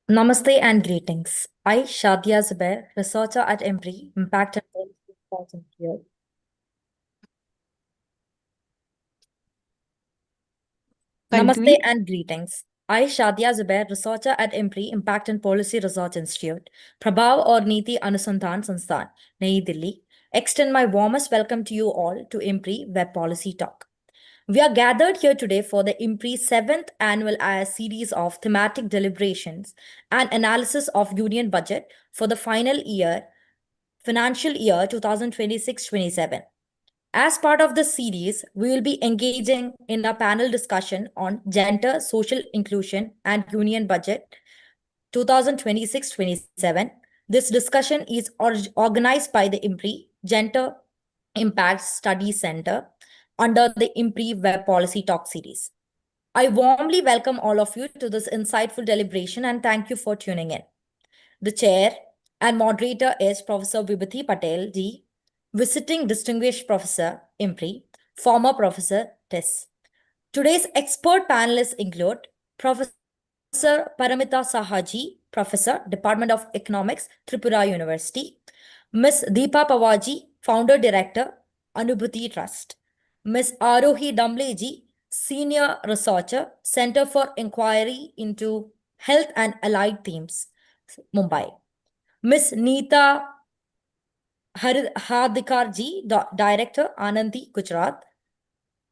Namaste and greetings. I, Shadia Zubair, researcher at IMPRI, Impact and Policy Research Institute. Namaste Continue. and greetings. I, Shadia Zubair, researcher at IMPRI, Impact and Policy Research Institute, Prabhav or Niti Anusandhan Sansthan, Negi, Delhi, extend my warmest welcome to you all to IMPRI Web Policy Talk. We are gathered here today for the IMPRI 7th annual series of thematic deliberations and analysis of union budget for the financial year 2026-27. As part of this series, we will be engaging in a panel discussion on gender, social inclusion, and union budget 2026-27. This discussion is organized by the IMPRI Gender Impact Studies Center under the IMPRI Web Policy Talk series. I warmly welcome all of you to this insightful deliberation and thank you for tuning in. The chair and moderator is Professor Vibhuti Patel Ji, visiting distinguished professor IMPRI, former professor TES. Today's expert panelists include Professor Paramita Saha Ji, Professor, Department of Economics, Tripura University; Ms. Deepa Pawar Ji, Founder Director, Anubhuti Trust; Ms. Aarohi Damle Ji, Senior Researcher, Center for Inquiry into Health and Allied Themes, Mumbai; Ms. Neeta Hardikar Ji, Director, Anandi, Gujarat;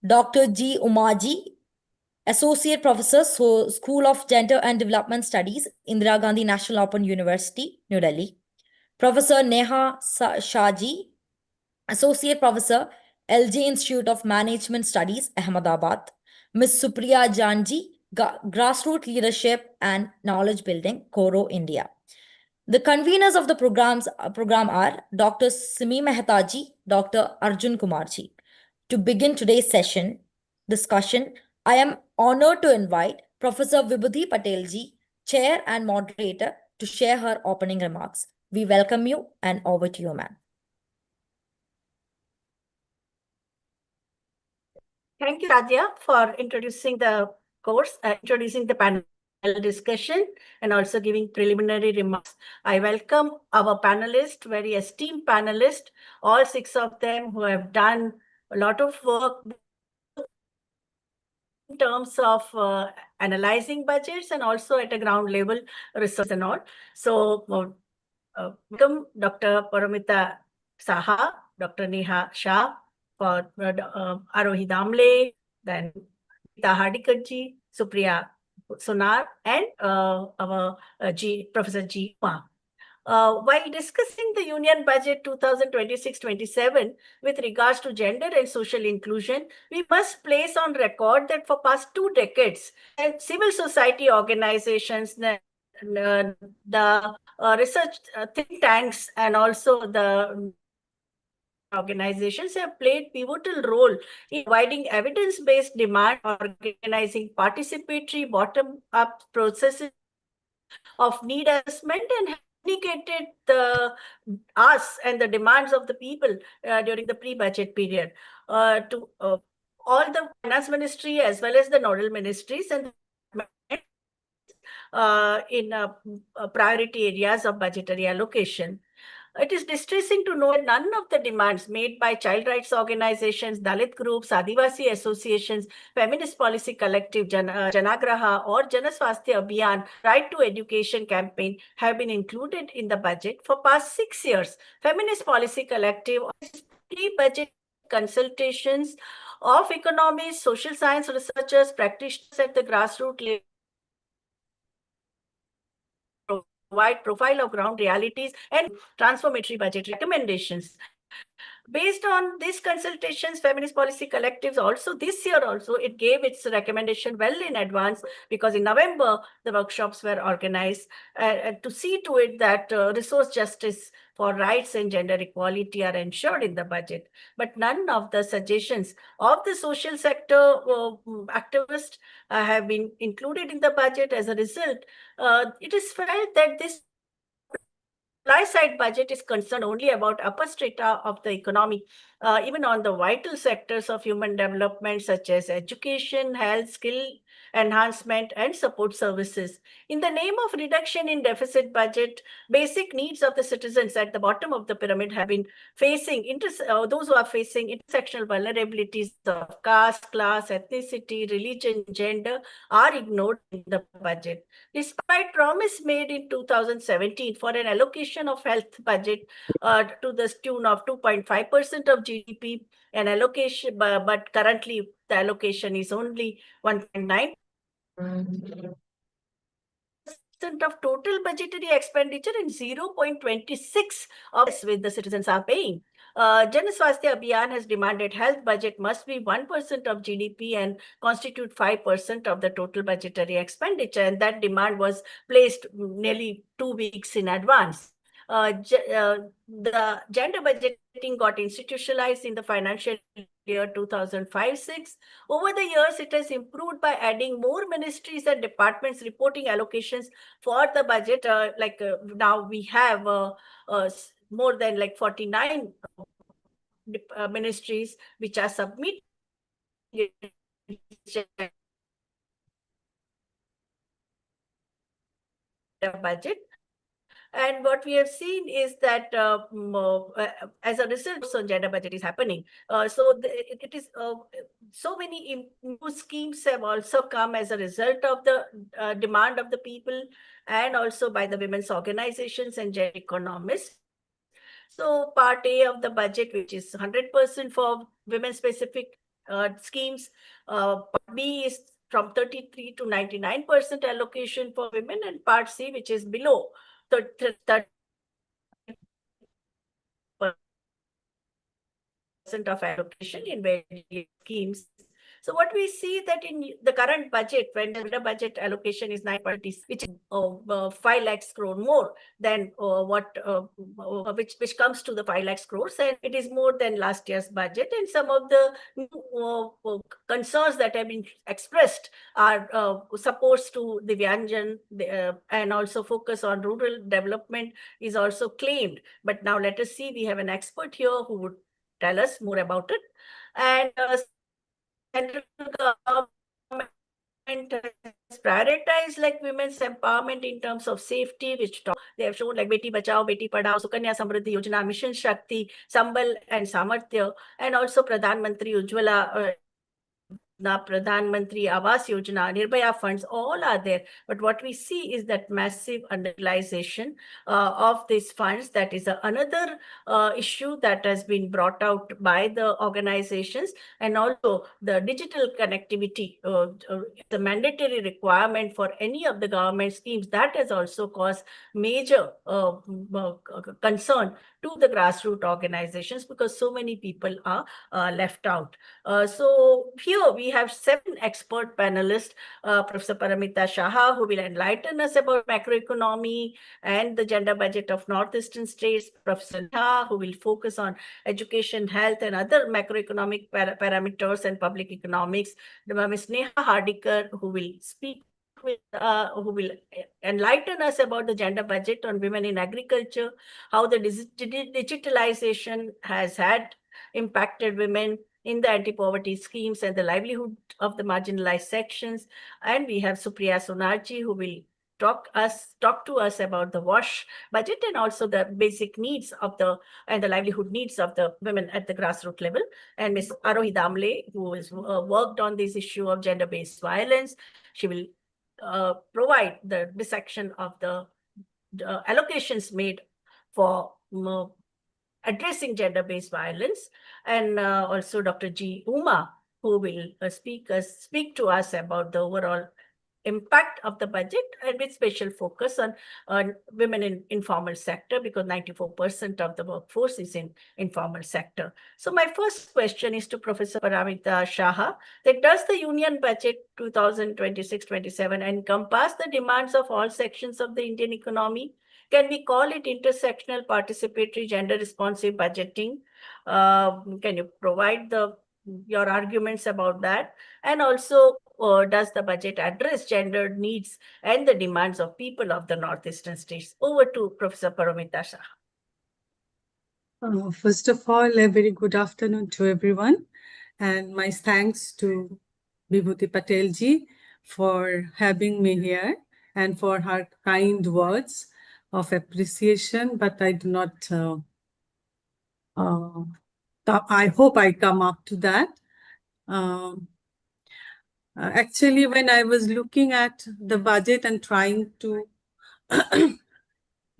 Dr. G. Umaji, Associate Professor, School of Gender and Development Studies, Indira Gandhi National Open University, New Delhi; Professor Neha Shah Ji, Associate Professor, LJ Institute of Management Studies, Ahmedabad; Ms. Supriya Jaan Ji, Grassroots Leadership and Knowledge Building, Koro, India. The conveners of the program are Dr. Simi Mehta Ji, Dr. Arjun Kumar Ji. To begin today's discussion, I am honored to invite Professor Vibhuti Patel Ji, Chair and Moderator, to share her opening remarks. We welcome you and over to you, ma'am. Thank you, Radia, for introducing the course, introducing the panel discussion, and also giving preliminary remarks. I welcome our panelists, very esteemed panelists, all 6 of them who have done a lot of work in terms of analyzing budgets and also at a ground level research and all. So, welcome Dr. Paramita Saha, Dr. Neha Shah, for Aarohi Damle, then Neeta Hardikar ji, Supriya Sonar, and our Professor G. Kumar. While discussing the Union Budget 2026-27 with regards to gender and social inclusion, we must place on record that for past 2 decades, civil society organizations, the research think tanks, and also the organizations have played pivotal role in providing evidence-based demand, organizing participatory bottom-up processes of need assessment, and communicated us and the demands of the people during the pre-budget period to all the finance ministry as well as the nodal ministries and in priority areas of budgetary allocation. It is distressing to know that none of the demands made by child rights organizations, Dalit groups, Adivasi associations, Feminist Policy Collective, Janagraha, or Janaswasthya Abhiyan Right to Education campaign have been included in the budget for past 6 years. Feminist Policy Collective pre-budget consultations of economists, social science researchers, practitioners at the grassroots level, provide profile of ground realities and transformatory budget recommendations. Based on these consultations, Feminist Policy Collectives also this year also, it gave its recommendation well in advance, because in November, the workshops were organized to see to it that resource justice for rights and gender equality are ensured in the budget. But none of the suggestions of the social sector activists have been included in the budget. As a result, it is felt that this supply side budget is concerned only about upper strata of the economy, even on the vital sectors of human development, such as education, health, skill enhancement, and support services. In the name of reduction in deficit budget, basic needs of the citizens at the bottom of the pyramid have been facing, those who are facing intersectional vulnerabilities of caste, class, ethnicity, religion, gender are ignored in the budget. Despite promise made in 2017 for an allocation of health budget to the tune of 2.5% of GDP, an allocation, but currently the allocation is only 1.9% of total budgetary expenditure and 0.26 of with the citizens are paying. Jan Swasthya Abhiyan has demanded health budget must be 1% of GDP and constitute 5% of the total budgetary expenditure. And that demand was placed nearly 2 weeks in advance. The gender budgeting got institutionalized in the financial year 2005-06. Over the years, it has improved by adding more ministries and departments reporting allocations for the budget. Now we have more than 49 ministries which are submitting the budget. And what we have seen is that as a result, so gender budget is happening. It is so many new schemes have also come as a result of the demand of the people and also by the women's organizations and gender economists. So part A of the budget, which is 100% for women-specific schemes. Part B is from 33 to 99% allocation for women, and part C, which is below 30% of allocation in various schemes. So what we see that in the current budget, when the budget allocation is 9.6, which is 5 lakhs crore more than which comes to the 5 lakhs crores, and it is more than last year's budget. And some of the concerns that have been expressed are supports to the Vyanjan and also focus on rural development is also claimed. But now let us see, we have an expert here who would tell us more about it. And central government has prioritized women's empowerment in terms of safety, which they have shown Beti Bachao, Beti Padhao, Sukanya Samriddhi Yojana, Mission Shakti, Sambal and Samarthya, and also Pradhan Mantri Ujjwala Pradhan Mantri Awas Yojana, Nirbhaya funds, all are there. But what we see is that massive underutilization of these funds. That is another issue that has been brought out by the organizations. And also the digital connectivity, the mandatory requirement for any of the government schemes, that has also caused major concern to the grassroots organizations because so many people are left out. So here we have 7 expert panelists, Professor Paramita Shah, who will enlighten us about macroeconomy and the gender budget of northeastern states, Professor Neha, who will focus on education, health, and other macroeconomic parameters and public economics, Ms. Neha Hardikar, who will speak who will enlighten us about the gender budget on women in agriculture, how the digitalization has had impacted women in the anti-poverty schemes and the livelihood of the marginalized sections. And we have Supriya Sonarji, who will talk to us about the WASH budget and also the basic needs of the livelihood needs of the women at the grassroots level. And Ms. Aarohi Damle, who has worked on this issue of gender-based violence. She will provide the dissection of the allocations made for addressing gender-based violence, and also Dr. G. Uma, who will speak to us about the overall impact of the budget and with special focus on women in informal sector, because 94% of the workforce is in informal sector. So my first question is to Professor Paramita Shah, that does the union budget 2026-27 encompass the demands of all sections of the Indian economy? Can we call it intersectional, participatory, gender responsive budgeting? Can you provide your arguments about that? And also, does the budget address gender needs and the demands of people of the northeastern states? Over to Professor Paramita Shah. First of all, a very good afternoon to everyone, and my thanks to VIBHUTI Patel ji for having me here and for her kind words of appreciation. But I do not, I hope I come up to that. Actually, when I was looking at the budget and trying to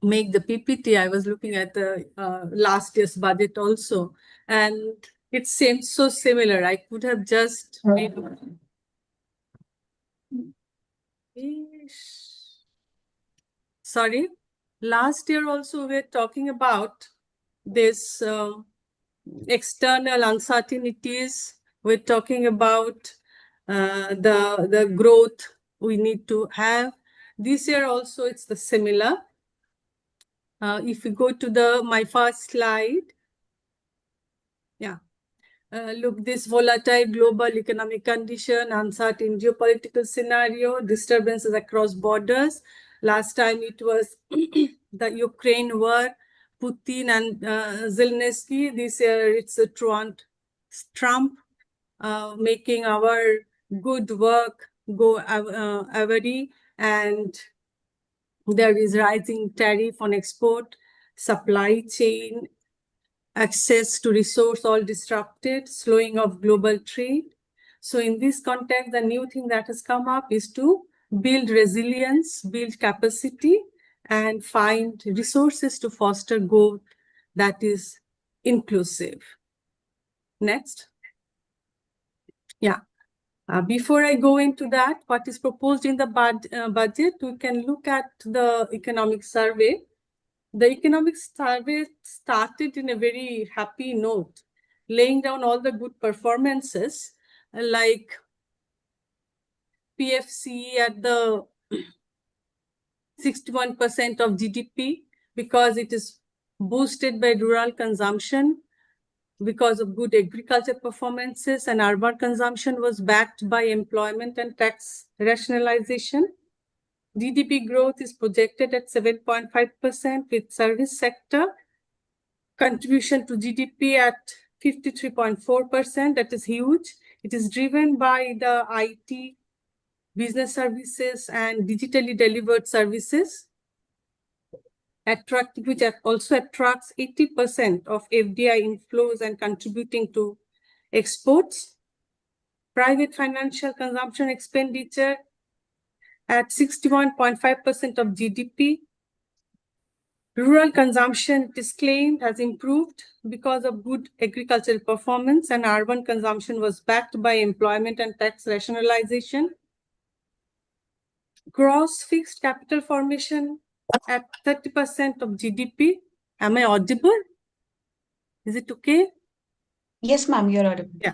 make the PPT, I was looking at the last year's budget also, and it seems so similar. I could have just made. Sorry, last year also we were talking about this external uncertainties. We're talking about the growth we need to have. This year also it's the similar. If we go to my first slide, yeah. Look, this volatile global economic condition, uncertain geopolitical scenario, disturbances across borders. Last time it was the Ukraine war, Putin and Zelensky. This year it's Trump making our good work go awry, and there is rising tariff on export, supply chain, access to resource all disrupted, slowing of global trade. So in this context, the new thing that has come up is to build resilience, build capacity, and find resources to foster growth that is inclusive. Next. Yeah. Before I go into that, what is proposed in the budget, we can look at the economic survey. The economic survey started in a very happy note, laying down all the good performances like PFC at the 61% of GDP because it is boosted by rural consumption, because of good agriculture performances, and urban consumption was backed by employment and tax rationalization. GDP growth is projected at 7.5% with service sector contribution to GDP at 53.4%. That is huge. It is driven by the IT, business services, and digitally delivered services, which also attracts 80% of FDI inflows and contributing to exports. Private financial consumption expenditure at 61.5% of GDP. Rural consumption, it is claimed, has improved because of good agricultural performance, and urban consumption was backed by employment and tax rationalization. Gross fixed capital formation at 30% of GDP. Am I audible? Is it okay? Yes, ma'am, you're audible. Yeah.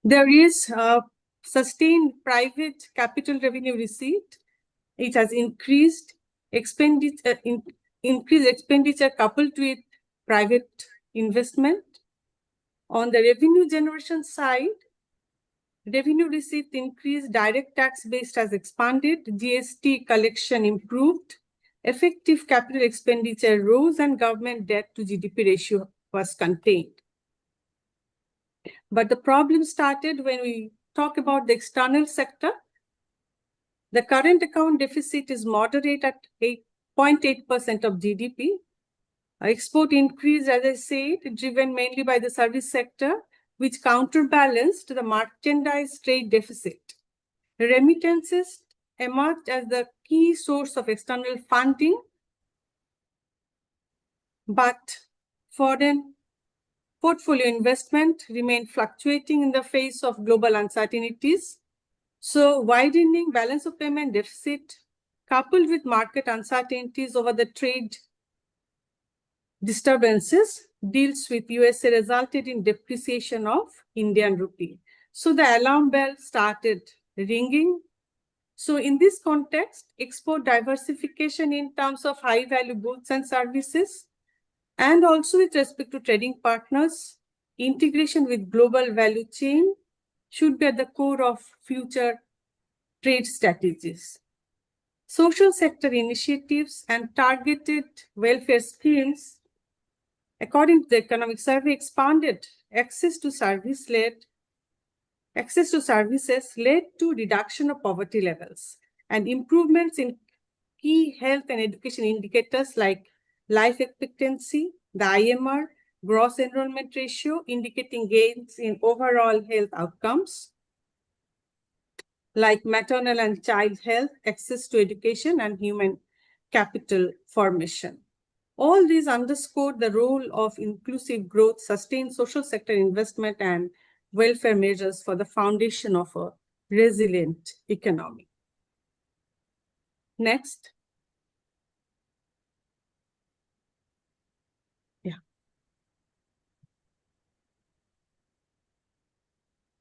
There is sustained private capital revenue receipt. It has increased expenditure, increased expenditure coupled with private investment. On the revenue generation side, revenue receipt increased, direct tax base has expanded, GST collection improved, effective capital expenditure rose, and government debt to GDP ratio was contained. But the problem started when we talk about the external sector. The current account deficit is moderate at 8.8% of GDP. Export increase, as I said, driven mainly by the service sector, which counterbalanced the merchandise trade deficit. Remittances emerged as the key source of external funding, but foreign portfolio investment remained fluctuating in the face of global uncertainties. So widening balance of payment deficit coupled with market uncertainties over the trade disturbances, deals with USA resulted in depreciation of Indian rupee. So the alarm bell started ringing. So in this context, export diversification in terms of high value goods and services, and also with respect to trading partners, integration with global value chain should be at the core of future trade strategies. Social sector initiatives and targeted welfare schemes, according to the economic survey, expanded access to services led to reduction of poverty levels and improvements in key health and education indicators like life expectancy, the IMR, gross enrollment ratio, indicating gains in overall health outcomes like maternal and child health, access to education, and human capital formation. All these underscore the role of inclusive growth, sustained social sector investment, and welfare measures for the foundation of a resilient economy. Next. Yeah.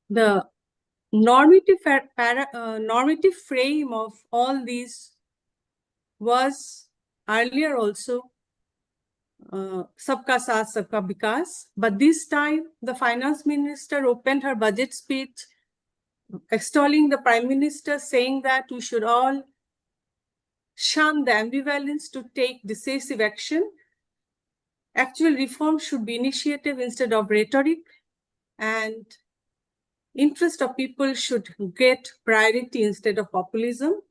The normative frame of all these was earlier also Sabka Saath, Sabka Vikas, but this time the finance minister opened her budget speech extolling the prime minister, saying that we should all shun the ambivalence to take decisive action. Actual reform should be initiative instead of rhetoric, and interest of people should get priority instead of populism.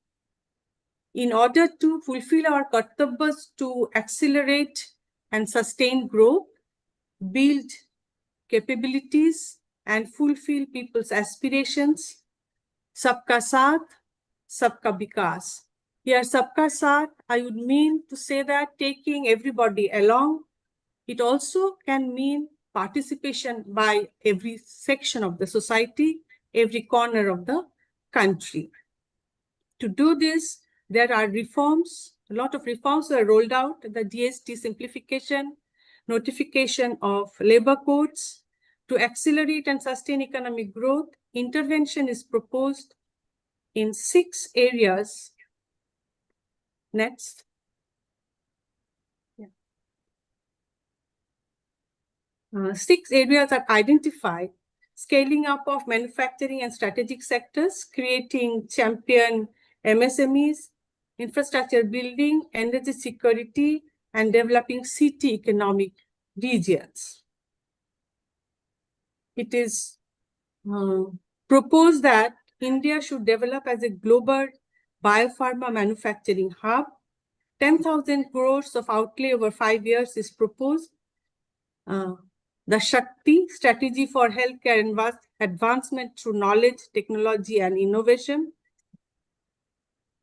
In order to fulfill our kartavyas to accelerate and sustain growth, build capabilities, and fulfill people's aspirations, Sabka Saath, Sabka Vikas. Here, Sabka Saath, I would mean to say that taking everybody along. It also can mean participation by every section of the society, every corner of the country. To do this, there are reforms. A lot of reforms were rolled out: the GST simplification, notification of labor codes. To accelerate and sustain economic growth, intervention is proposed in 6 areas. Next. Yeah. 6 areas are identified: scaling up of manufacturing and strategic sectors, creating champion MSMEs, infrastructure building, energy security, and developing city economic regions. It is proposed that India should develop as a global biopharma manufacturing hub. 10,000 crores of outlay over 5 years is proposed. The Shakti strategy for healthcare advancement through knowledge, technology, and innovation.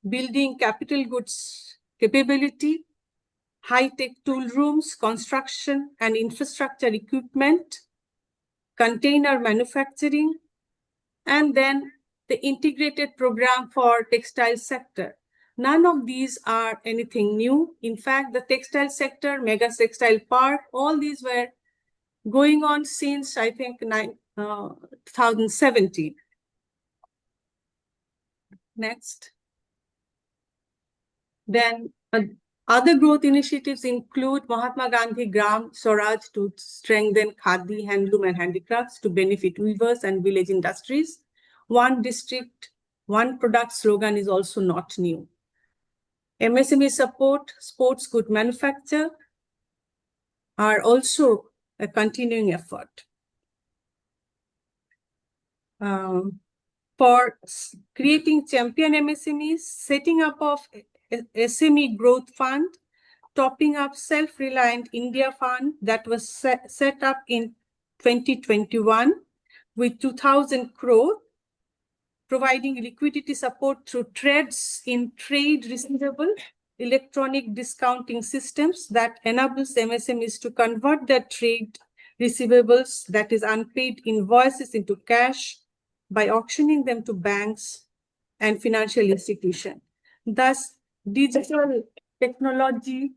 Building capital goods capability, high-tech tool rooms, construction and infrastructure equipment, container manufacturing, and then the integrated program for textile sector. None of these are anything new. In fact, the textile sector, mega textile park, all these were going on since, I think, 2017. Next. Then other growth initiatives include Mahatma Gandhi Gram Swaraj to strengthen khadi, handloom, and handicrafts to benefit weavers and village industries. One district, one product slogan is also not new. MSME support, sports good manufacture are also a continuing effort. For creating champion MSMEs, setting up of SME growth fund, topping up self-reliant India fund that was set up in 2021 with 2,000 crore, providing liquidity support through trades in trade receivable, electronic discounting systems that enables MSMEs to convert their trade receivables, that is unpaid invoices, into cash by auctioning them to banks and financial institutions. Thus, digital technology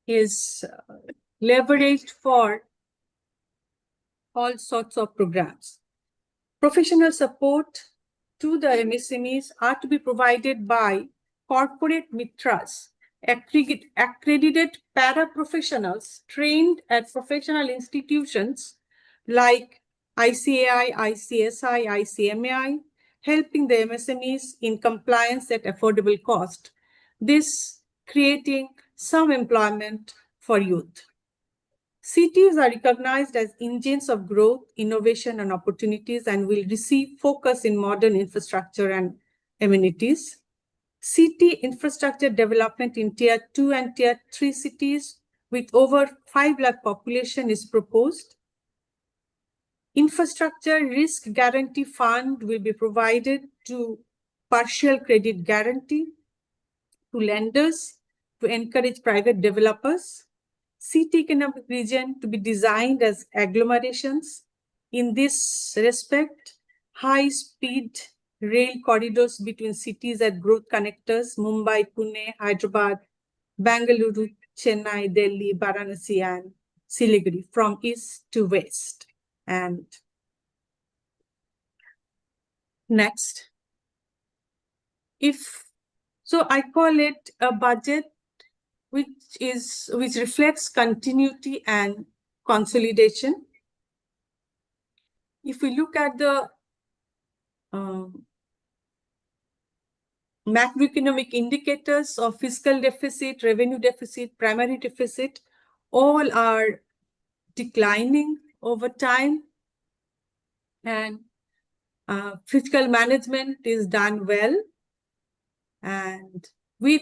is leveraged for all sorts of programs. Professional support to the MSMEs are to be provided by corporate mitras, accredited para-professionals trained at professional institutions like ICAI, ICSI, ICMAI, helping the MSMEs in compliance at affordable cost. This creating some employment for youth. Cities are recognized as engines of growth, innovation, and opportunities and will receive focus in modern infrastructure and amenities. City infrastructure development in Tier 2 and Tier 3 cities with over 5 lakh population is proposed. Infrastructure Risk Guarantee Fund will be provided to partial credit guarantee to lenders to encourage private developers. City economic region to be designed as agglomerations. In this respect, high-speed rail corridors between cities at growth connectors, Mumbai, Pune, Hyderabad, Bangalore, Chennai, Delhi, Varanasi, and Siliguri from east to west. And next, so I call it a budget which reflects continuity and consolidation. If we look at the macroeconomic indicators of fiscal deficit, revenue deficit, primary deficit, all are declining over time, and fiscal management is done well, and with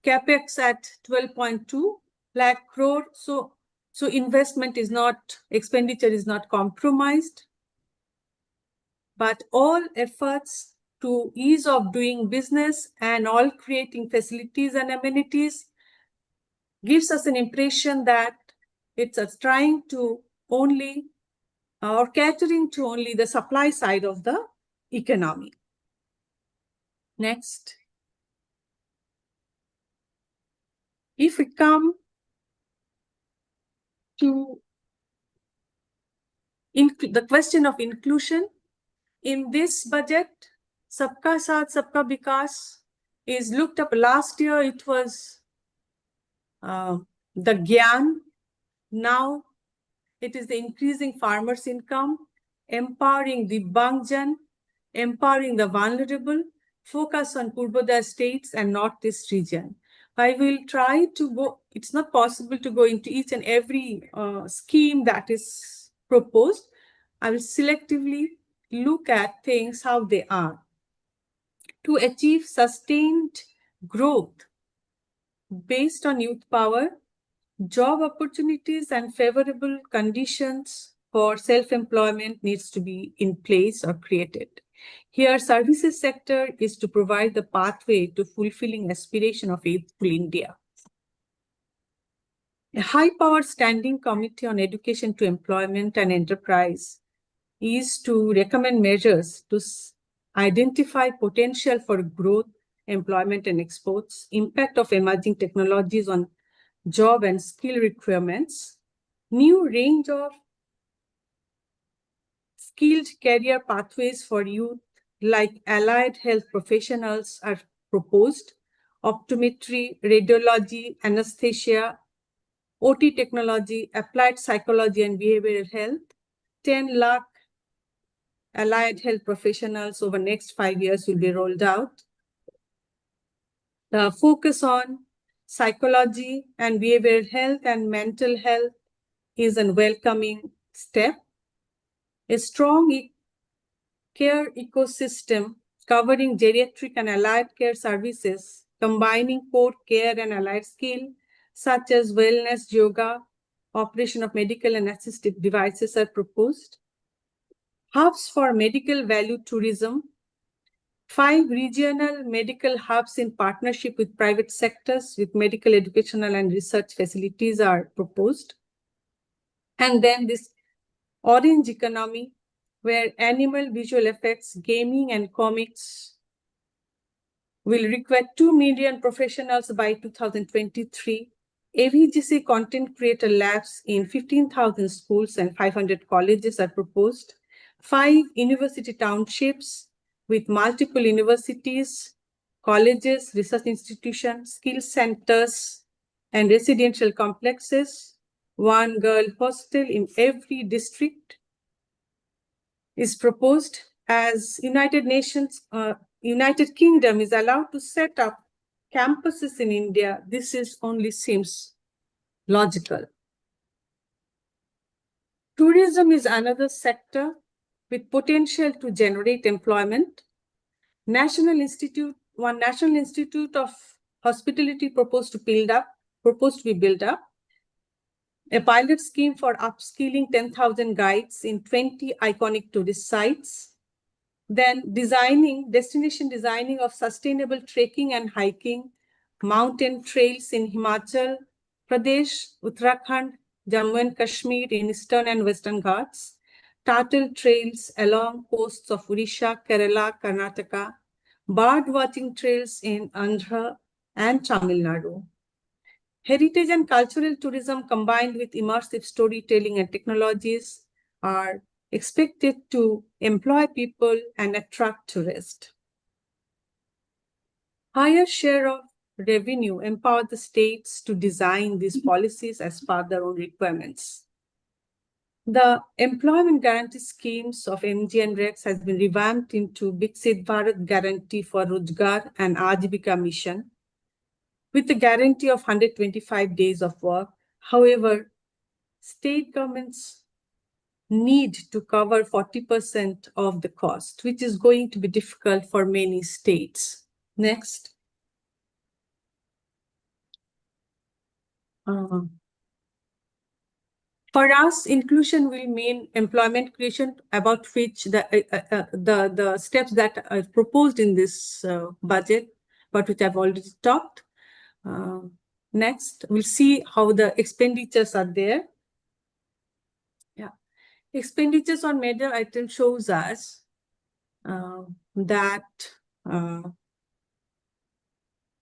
capex at 12.2 lakh crore, so expenditure is not compromised, but all efforts to ease of doing business and all creating facilities and amenities gives us an impression that it's trying to only or catering to only the supply side of the economy. Next. If we come to the question of inclusion, in this budget, Sabka Saath, Sabka Vikas is looked up. Last year, it was the Gyan. Now, it is the increasing farmers' income, empowering the Bangjan, empowering the vulnerable, focus on Purvodaya states and Northeast region. I will try to go, it's not possible to go into each and every scheme that is proposed. I will selectively look at things how they are. To achieve sustained growth based on youth power, job opportunities and favorable conditions for self-employment needs to be in place or created. Here, services sector is to provide the pathway to fulfilling aspiration of youthful India. A high-powered standing committee on education to employment and enterprise is to recommend measures to identify potential for growth, employment and exports, impact of emerging technologies on job and skill requirements, new range of skilled career pathways for youth like allied health professionals are proposed, optometry, radiology, anesthesia, OT technology, applied psychology and behavioral health, 10 lakh allied health professionals over next 5 years will be rolled out. The focus on psychology and behavioral health and mental health is a welcoming step. A strong care ecosystem covering geriatric and allied care services, combining core care and allied skill, such as wellness, yoga, operation of medical and assistive devices are proposed. Hubs for medical value tourism, 5 regional medical hubs in partnership with private sectors with medical, educational, and research facilities are proposed. And then this orange economy, where animal visual effects, gaming, and comics will require 2 million professionals by 2023. AVGC content creator labs in 15,000 schools and 500 colleges are proposed. 5 university townships with multiple universities, colleges, research institutions, skill centers, and residential complexes. 1 girl hostel in every district is proposed as United Kingdom is allowed to set up campuses in India. This only seems logical. Tourism is another sector with potential to generate employment. One National Institute of Hospitality proposed to be built up. A pilot scheme for upskilling 10,000 guides in 20 iconic tourist sites. Then destination designing of sustainable trekking and hiking, mountain trails in Himachal Pradesh, Uttarakhand, Jammu and Kashmir in Eastern and Western Ghats, turtle trails along coasts of Odisha, Kerala, Karnataka, bird watching trails in Andhra and Tamil Nadu. Heritage and cultural tourism combined with immersive storytelling and technologies are expected to employ people and attract tourists. Higher share of revenue empower the states to design these policies as per their own requirements. The employment guarantee schemes of MG and REX has been revamped into Viksit Bharat Guarantee for Rojgar and Ajivika Mission, with the guarantee of 125 days of work. However, state governments need to cover 40% of the cost, which is going to be difficult for many states. Next. For us, inclusion will mean employment creation, about which the steps that are proposed in this budget, but which I've already talked. Next, we'll see how the expenditures are there. Yeah, expenditures on major items shows us that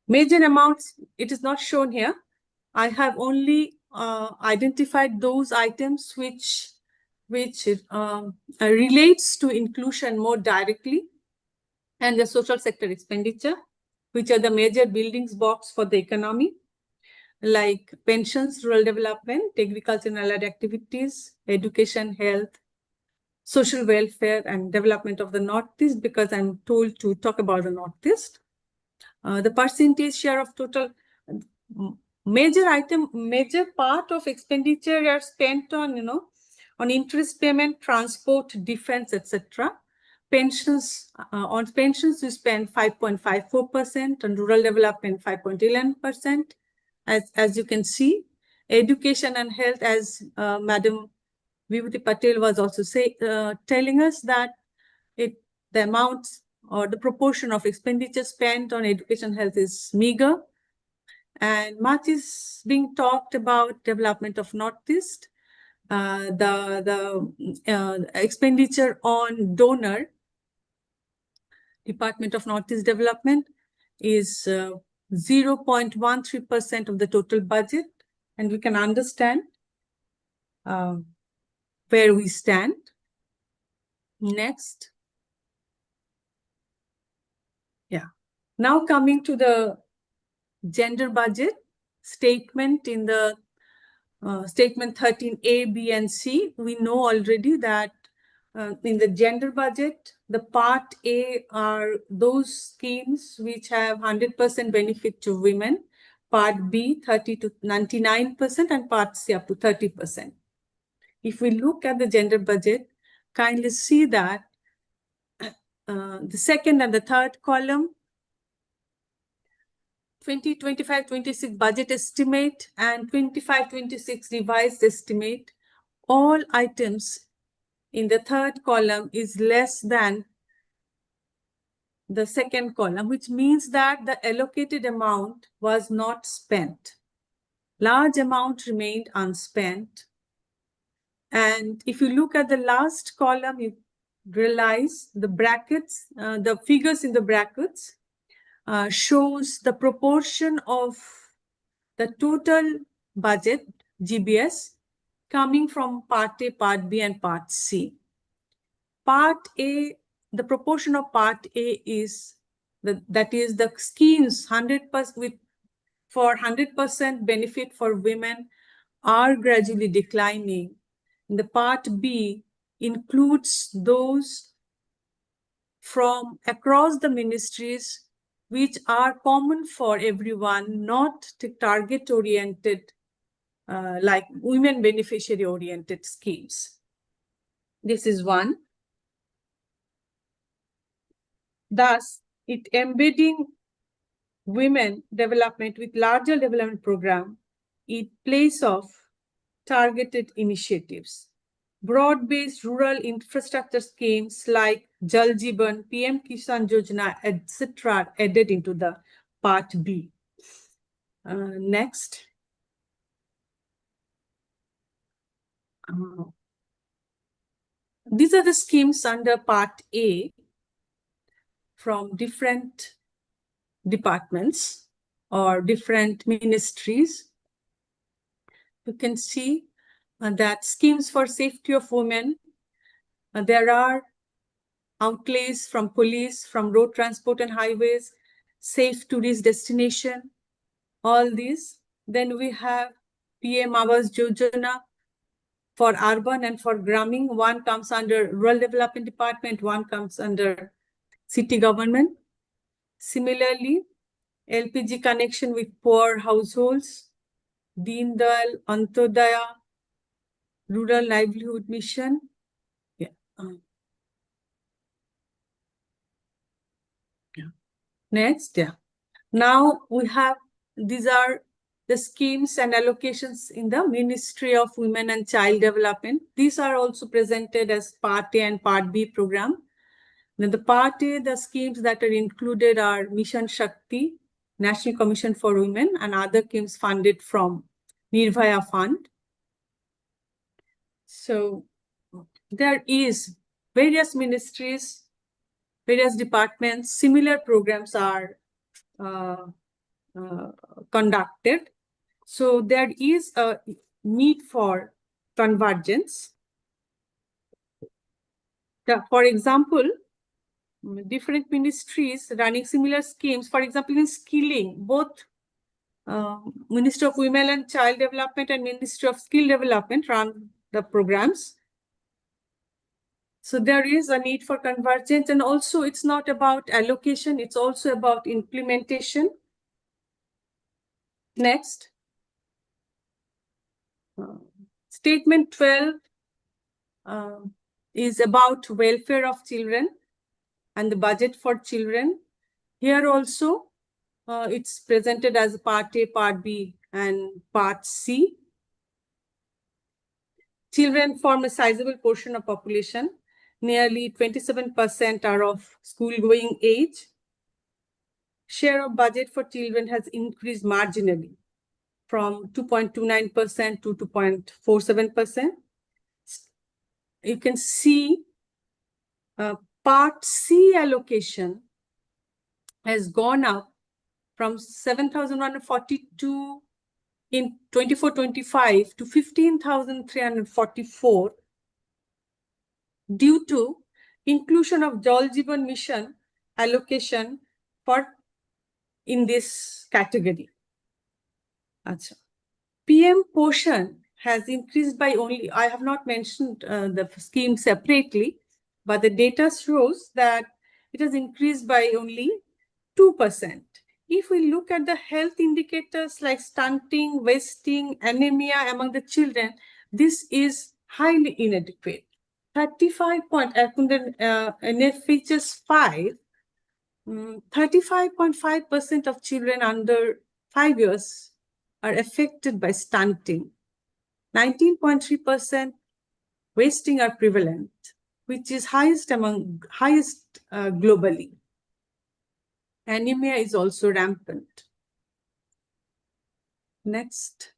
major amounts, it is not shown here. I have only identified those items which relates to inclusion more directly, and the social sector expenditure, which are the major buildings blocks for the economy, like pensions, rural development, agriculture and allied activities, education, health, social welfare, and development of the Northeast, because I'm told to talk about the Northeast. The percentage share of total major part of expenditure are spent on, on interest payment, transport, defense, etc. Pensions, on pensions, we spend 5.54%, and rural development 5.11%. As you can see, education and health, as Madam VIBHUTI Patel was also telling us that the amounts or the proportion of expenditure spent on education and health is meager. And much is being talked about development of Northeast. The expenditure on donor, Department of Northeast Development, is 0.13% of the total budget. And we can understand where we stand. Next. Yeah. Now coming to the gender budget statement in the statement 13A, B, and C. We know already that in the gender budget, the part A are those schemes which have 100% benefit to women, part B 30 to 99%, and part C up to 30%. If we look at the gender budget, kindly see that the second and the third column, 2025-26 budget estimate and 25-26 revised estimate, all items in the third column is less than the second column, which means that the allocated amount was not spent. Large amount remained unspent. And if you look at the last column, you realize the brackets, the figures in the brackets, shows the proportion of the total budget, GBS, coming from Part A, Part B, and Part C. Part A, the proportion of Part A is, that is the schemes 100% for 100% benefit for women are gradually declining. In the Part B, includes those from across the ministries which are common for everyone, not target-oriented, like women beneficiary-oriented schemes. This is one. Thus, it embedding women development with larger development program in place of targeted initiatives. Broad-based rural infrastructure schemes like Jal Jeevan, PM Kisan Yojana, etc. are added into the Part B. Next. These are the schemes under Part A from different departments or different ministries. You can see that schemes for safety of women, there are outlays from police, from road transport and highways, safe tourist destination, all these. Then we have PM Awas Yojana for urban and for Gramin. One comes under Rural Development Department, one comes under city government. Similarly, LPG connection with poor households, Deen Dayal Antodaya, Rural Livelihood Mission. Yeah. Next, yeah. Now we have, these are the schemes and allocations in the Ministry of Women and Child Development. These are also presented as Part A and Part B program. Then the Part A, the schemes that are included are Mission Shakti, National Commission for Women, and other schemes funded from Nirbhaya Fund. So there is various ministries, various departments, similar programs are conducted. So there is a need for convergence. For example, different ministries running similar schemes, for example, in skilling, both Ministry of Women and Child Development and Ministry of Skill Development run the programs. So there is a need for convergence, and also it's not about allocation, it's also about implementation. Next. Statement 12 is about welfare of children and the budget for children. Here also, it's presented as Part A, Part B, and Part C. Children form a sizable portion of population. Nearly 27% are of school-going age. Share of budget for children has increased marginally from 2.29% to 2.47%. You can see Part C allocation has gone up from 7,142 in 24-25 to 15,344 due to inclusion of Jal Jeevan Mission allocation for in this category. Achha. PM portion has increased by only, I have not mentioned the scheme separately, but the data shows that it has increased by only 2%. If we look at the health indicators like stunting, wasting, anemia among the children, this is highly inadequate. 35 point, NFHS 5, 35.5% of children under 5 years are affected by stunting. 19.3% wasting are prevalent, which is highest globally. Anemia is also rampant. Next.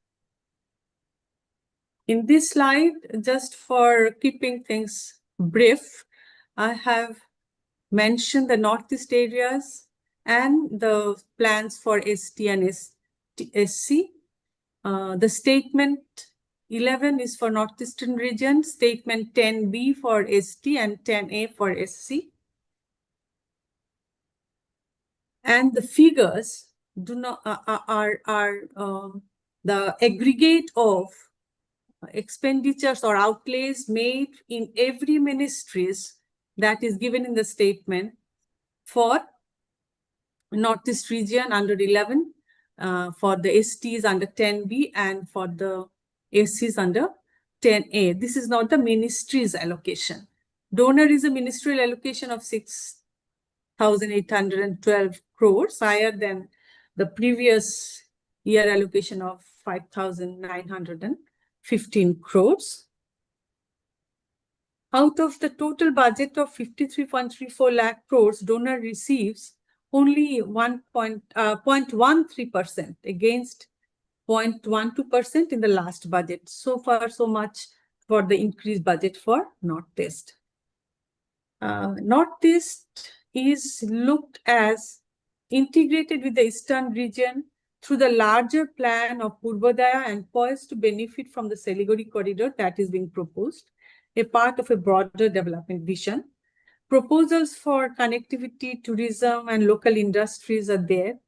In this slide, just for keeping things brief, I have mentioned the Northeast areas and the plans for ST and SC. The statement 11 is for Northeastern region, statement 10B for ST and 10A for SC. And the figures do not are the aggregate of expenditures or outlays made in every ministries that is given in the statement for Northeast region under 11, for the STs under 10B, and for the SCs under 10A. This is not the ministry's allocation. Donor is a ministerial allocation of 6,812 crores, higher than the previous year allocation of 5,915 crores. Out of the total budget of 53.34 lakh crores, donor receives only 0.13% against 0.12% in the last budget. So far, so much for the increased budget for Northeast. Northeast is looked as integrated with the Eastern region through the larger plan of Purvodaya and poised to benefit from the Siliguri corridor that is being proposed, a part of a broader development vision. Proposals for connectivity, tourism, and local industries are there.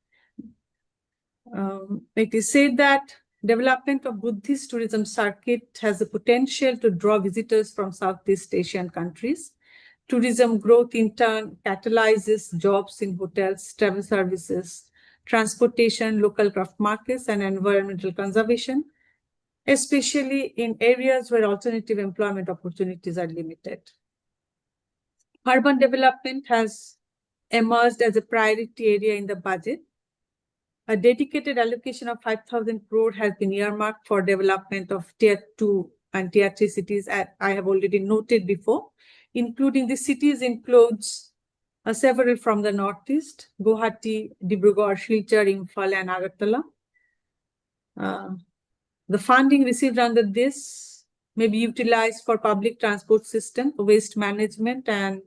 It is said that development of Buddhist tourism circuit has the potential to draw visitors from Southeast Asian countries. Tourism growth in turn catalyzes jobs in hotels, travel services, transportation, local craft markets, and environmental conservation, especially in areas where alternative employment opportunities are limited. Urban development has emerged as a priority area in the budget. A dedicated allocation of 5,000 crore has been earmarked for development of Tier 2 and Tier 3 cities, as I have already noted before. Including the cities includes several from the Northeast: Guwahati, Dibrugarh, Silchar, Imphal, and Agartala. The funding received under this may be utilized for public transport system, waste management and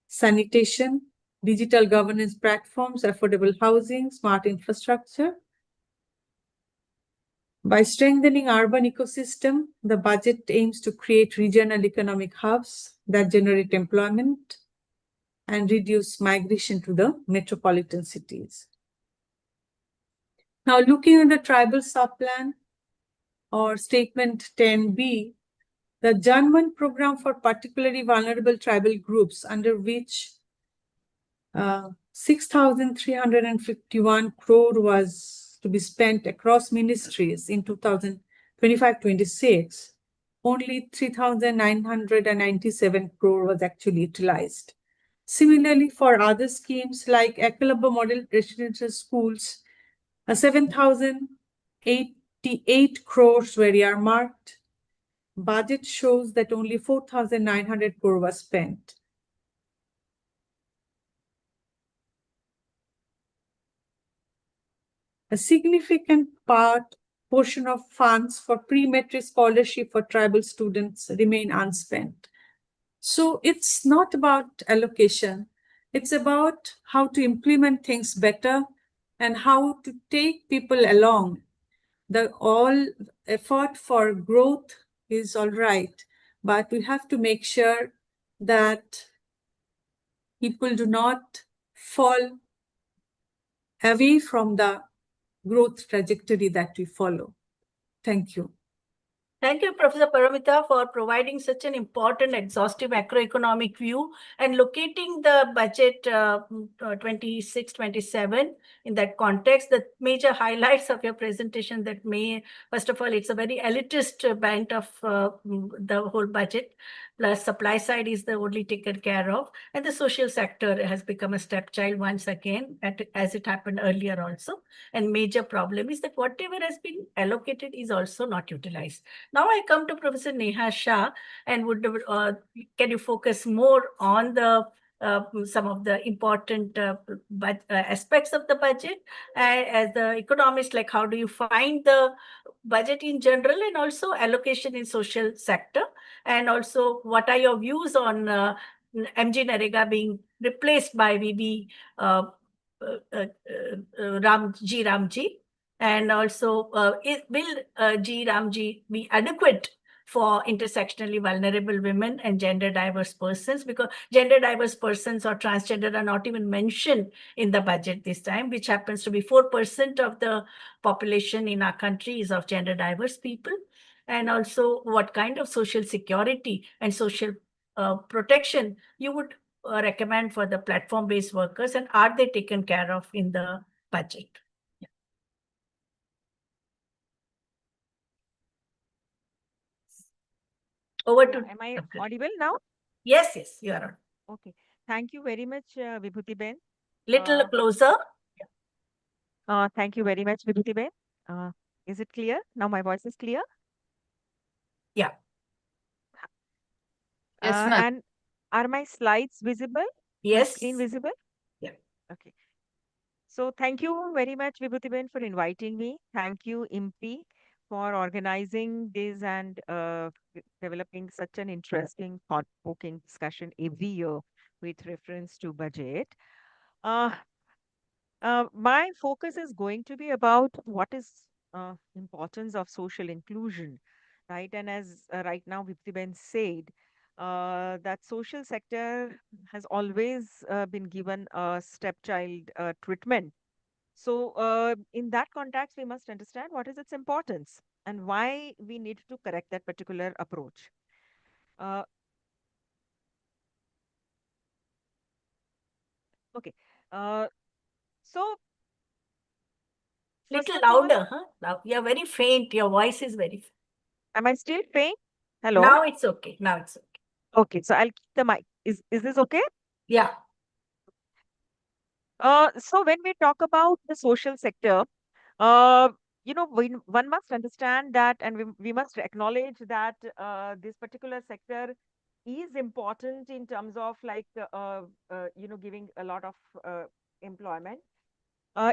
sanitation, digital governance platforms, affordable housing, smart infrastructure. By strengthening urban ecosystem, the budget aims to create regional economic hubs that generate employment and reduce migration to the metropolitan cities. Now, looking at the tribal subplan or statement 10B, the German program for particularly vulnerable tribal groups, under which 6,351 crore was to be spent across ministries in 2025-26, only 3,997 crore was actually utilized. Similarly, for other schemes like Ekalabha Model Residential Schools, 7,088 crores were earmarked. Budget shows that only 4,900 crore was spent. A significant portion of funds for pre-metric scholarship for tribal students remain unspent. So it's not about allocation. It's about how to implement things better and how to take people along. The all effort for growth is all right, but we have to make sure that people do not fall away from the growth trajectory that we follow. Thank you. Thank you, Professor Paramita, for providing such an important, exhaustive macroeconomic view and locating the budget 26-27 in that context. The major highlights of your presentation that first of all, it's a very elitist bent of the whole budget. Plus, supply side is the only taken care of, and the social sector has become a stepchild once again, as it happened earlier also. And major problem is that whatever has been allocated is also not utilized. Now I come to Professor Neha Shah, and can you focus more on the some of the important aspects of the budget as the economist, like how do you find the budget in general and also allocation in social sector, and also what are your views on MG Narega being replaced by VB Ramji, and also will G Ramji be adequate for intersectionally vulnerable women and gender diverse persons, because gender diverse persons or transgender are not even mentioned in the budget this time, which happens to be 4% of the population in our country is of gender diverse people. and also what kind of social security and social protection you would recommend for the platform-based workers, and are they taken care of in the budget? Yeah. Over to Am I Dr. audible now? Yes, yes, you are on. Okay. Thank you very much, Vibhuti Ben. Little Uh, closer. Thank you very much, Vibhuti Ben. Is it clear? Now my voice is clear? Yeah. Yes, ma'am. And are my slides visible? My Yes. screen visible? Yeah. Okay. So thank you very much, Vibhuti Ben, for inviting me. Thank you, IMPRI, for organizing this and developing such an interesting, thought-provoking discussion every year with reference to budget. Uh, my focus is going to be about what is importance of social inclusion, right? And as right now Viptiben said, that social sector has always been given a stepchild treatment. So in that context, we must understand what is its importance and why we need to correct that particular approach. Uh, okay. Uh, so first Little of all, louder, huh? You're very faint. Your voice is very faint. am I still faint? Hello? Now it's okay. Now it's okay. Okay, so I'll keep the mic. Is this okay? Yeah. So when we talk about the social sector, uh, one must understand that, and we must acknowledge that this particular sector is important in terms of like, giving a lot of employment.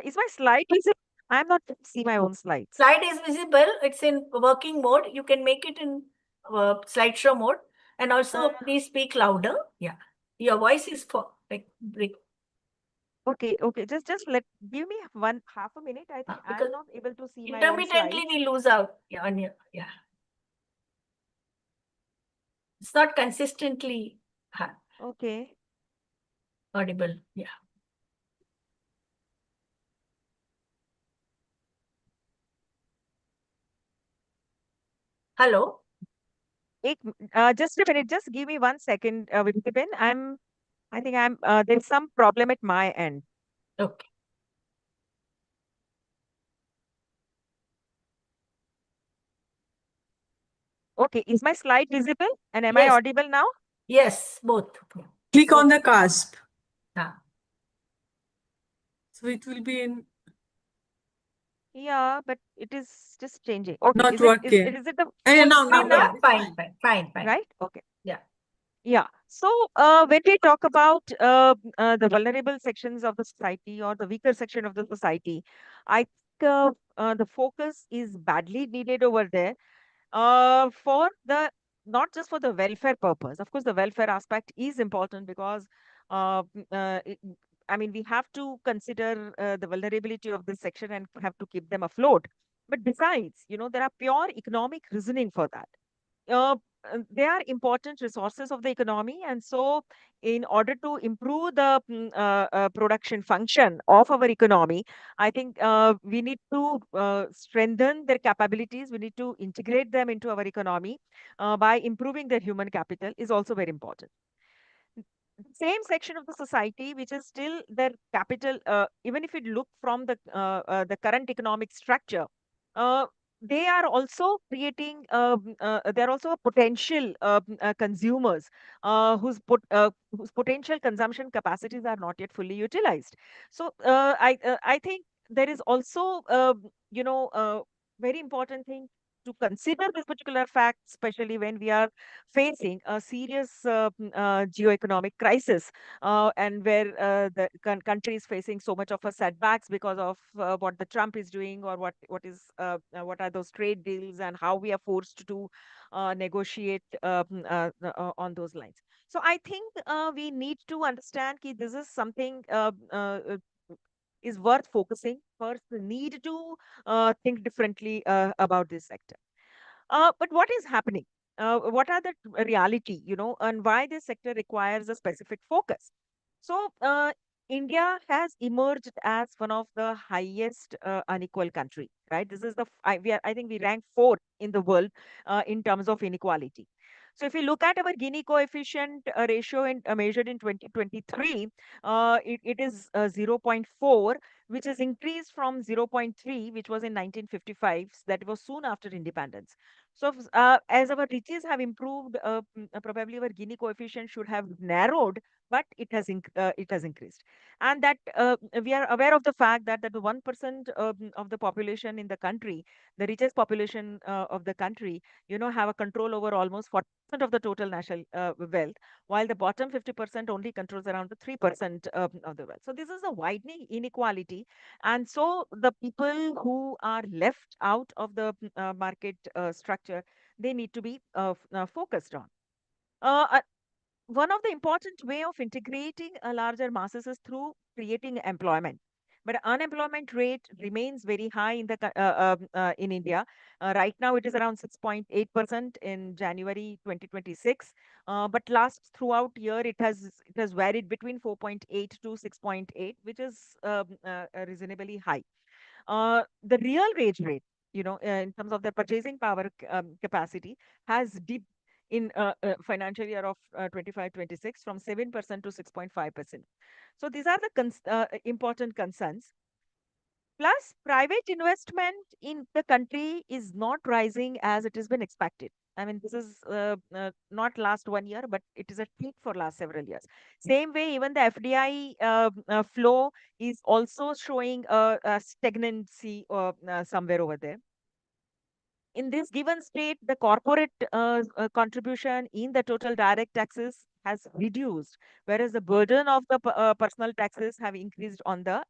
Is my slide visible? I'm not able to see my own slides. Slide is visible. It's in working mode. You can make it in slideshow mode. And also, please speak louder. Yeah. Your voice is for like break. Okay, just give me half a minute. I think Because I'm not able to see my own intermittently slides. we lose out. Yeah, on your, yeah. It's not consistently Okay. audible. Yeah. Hello. Just a minute. Just give me 1 second, Vibhuti. I think there's some problem at my end. Okay. Okay, is my slide visible? And am I Yes. audible now? Yes, both. Click on the cusp. Ah. So it will be in Yeah, but it is just changing. Okay, not is working. it the Eh, full no, screen no, now? Yeah, it's fine, fine. Right? Okay. Yeah. Yeah. So when we talk about the vulnerable sections of the society or the weaker section of the society, I think the focus is badly needed over there. For the not just for the welfare purpose. Of course, the welfare aspect is important because I mean we have to consider the vulnerability of this section and have to keep them afloat. But besides, there are pure economic reasoning for that. uh, they are important resources of the economy, and so in order to improve the production function of our economy, I think we need to strengthen their capabilities. We need to integrate them into our economy by improving their human capital is also very important. Same section of the society which is still their capital, even if we look from the current economic structure, uh, they are also creating they're also potential consumers whose potential consumption capacities are not yet fully utilized. So I think there is also very important thing to consider this particular fact, especially when we are facing a serious geoeconomic crisis, and where the country is facing so much of a setbacks because of what the Trump is doing, or what are those trade deals, and how we are forced to negotiate on those lines. So I think we need to understand that this is something is worth focusing. First, the need to think differently about this sector. But what is happening? What are the reality, and why this sector requires a specific focus? So, India has emerged as one of the highest unequal country, right? This is I think we rank fourth in the world in terms of inequality. So if you look at our Gini coefficient ratio measured in 2023, it is 0.4, which has increased from 0.3, which was in 1955, that was soon after independence. So as our riches have improved, probably our Gini coefficient should have narrowed, but it has increased. And that we are aware of the fact that the 1% of the population in the country, the richest population of the country, have a control over almost 40% of the total national wealth, while the bottom 50% only controls around the 3% of the wealth. So this is a widening inequality. And so the people who are left out of the market structure, they need to be focused on. Uh, One of the important way of integrating a larger masses is through creating employment, but unemployment rate remains very high in India. Right now it is around 6.8% in January 2026, but last throughout year it has varied between 4.8 to 6.8, which is reasonably high. The real wage rate, in terms of their purchasing power capacity, has dipped in financial year of 25-26 from 7% to 6.5%. So these are the important concerns. Plus, private investment in the country is not rising as it has been expected. I mean, this is not last 1 year, but it is a peak for last several years. Same way, even the FDI flow is also showing a stagnancy somewhere over there. In this given state, the corporate contribution in the total direct taxes has reduced, whereas the burden of the personal taxes have increased on the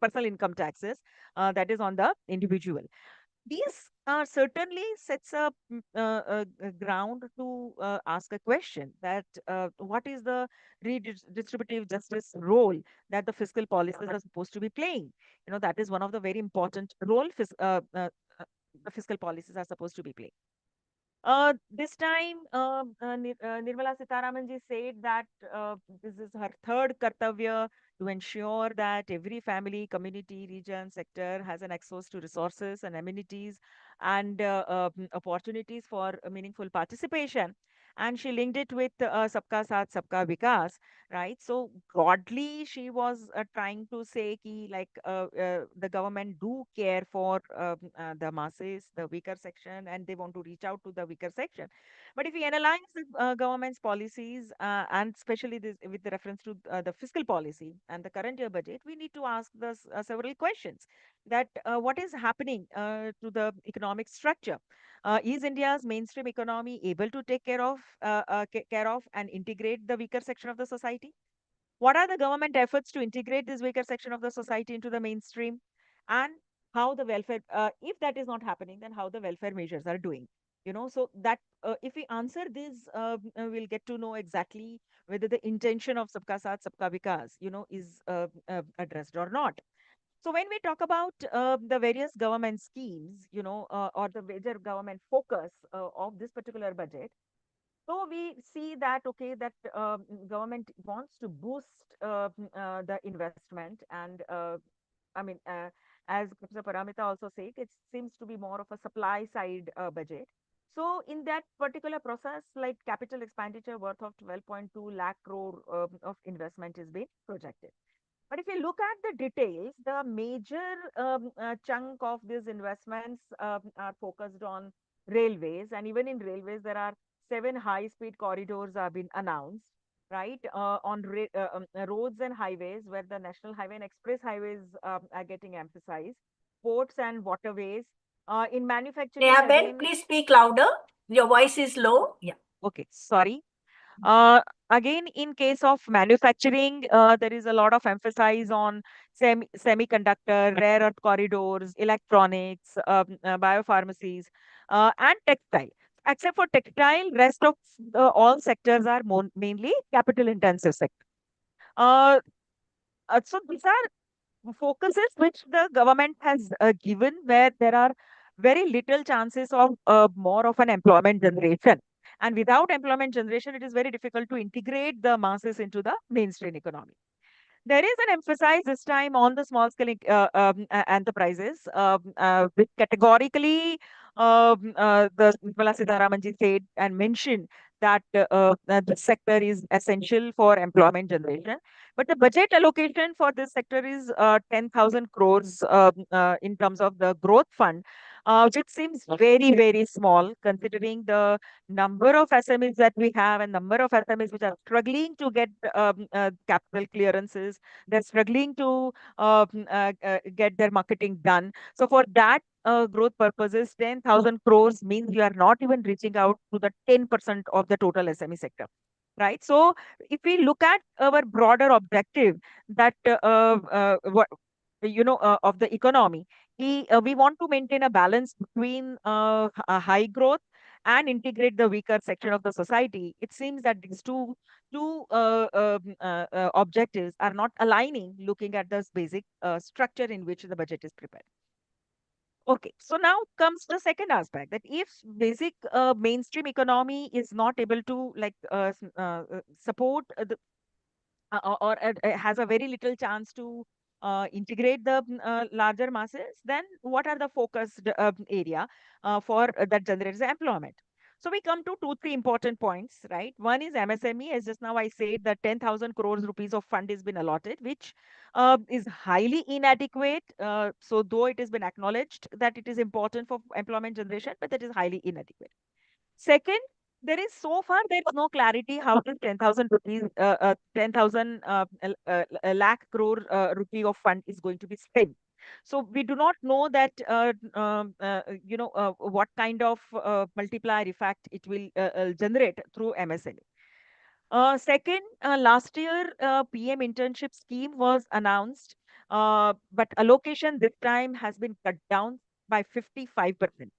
personal income taxes, that is on the individual. These certainly sets up a ground to ask a question that what is the redistributive justice role that the fiscal policies are supposed to be playing? That is one of the very important role the fiscal policies are supposed to be playing. This time, Nirmala Sitharaman ji said that this is her third kartavya to ensure that every family, community, region, sector has an access to resources and amenities and opportunities for meaningful participation. And she linked it with Sabka Saath, Sabka Vikas, right? So broadly, she was trying to say ki, like the government do care for the masses, the weaker section, and they want to reach out to the weaker section. But if we analyze the government's policies, and especially this with the reference to the fiscal policy and the current year budget, we need to ask several questions. That what is happening to the economic structure? Is India's mainstream economy able to take care of and integrate the weaker section of the society? What are the government efforts to integrate this weaker section of the society into the mainstream? And how the welfare, if that is not happening, then how the welfare measures are doing? So that if we answer this, we'll get to know exactly whether the intention of Sabka Saath, Sabka Vikas, is addressed or not. So when we talk about the various government schemes, or the major government focus of this particular budget, so we see that, okay, that government wants to boost the investment. And I mean, as Professor Paramita also said, it seems to be more of a supply side budget. So in that particular process, like capital expenditure worth of 12.2 lakh crore of investment is being projected. But if you look at the details, the major chunk of these investments are focused on railways. And even in railways, there are 7 high-speed corridors have been announced, right? On roads and highways, where the national highway and express highways are getting emphasized, ports and waterways. In manufacturing, Neha Ben, again, please speak louder. Your voice is low. Yeah. okay, sorry. Again, in case of manufacturing, there is a lot of emphasis on semiconductor, rare earth corridors, electronics, biopharmacies, and textile. Except for textile, rest of all sectors are mainly capital intensive sector. Uh, so these are focuses which the government has given, where there are very little chances of more of an employment generation. And without employment generation, it is very difficult to integrate the masses into the mainstream economy. There is an emphasis this time on the small scale enterprises, which categorically the Nirmala Sitharamanji said and mentioned that the sector is essential for employment generation. But the budget allocation for this sector is 10,000 crores in terms of the growth fund, which seems very, very small considering the number of SMEs that we have and number of SMEs which are struggling to get capital clearances. They're struggling to get their marketing done. So for that growth purposes, 10,000 crores means you are not even reaching out to the 10% of the total SME sector. Right. So if we look at our broader objective that what of the economy, we want to maintain a balance between a high growth and integrate the weaker section of the society. It seems that these two objectives are not aligning looking at this basic structure in which the budget is prepared. Okay, so now comes the second aspect, that if basic mainstream economy is not able to support or has a very little chance to integrate the larger masses, then what are the focused area for that generates the employment? So we come to two, three important points, right? One is MSME. As just now I said that 10,000 crores rupees of fund has been allotted, which is highly inadequate. So though it has been acknowledged that it is important for employment generation, but that is highly inadequate. Second, there is no clarity how this 10,000 rupees, 10,000 lakh crore rupee of fund is going to be spent. So we do not know that, what kind of multiplier effect it will generate through MSME. Second, last year, PM internship scheme was announced, but allocation this time has been cut down by 55%.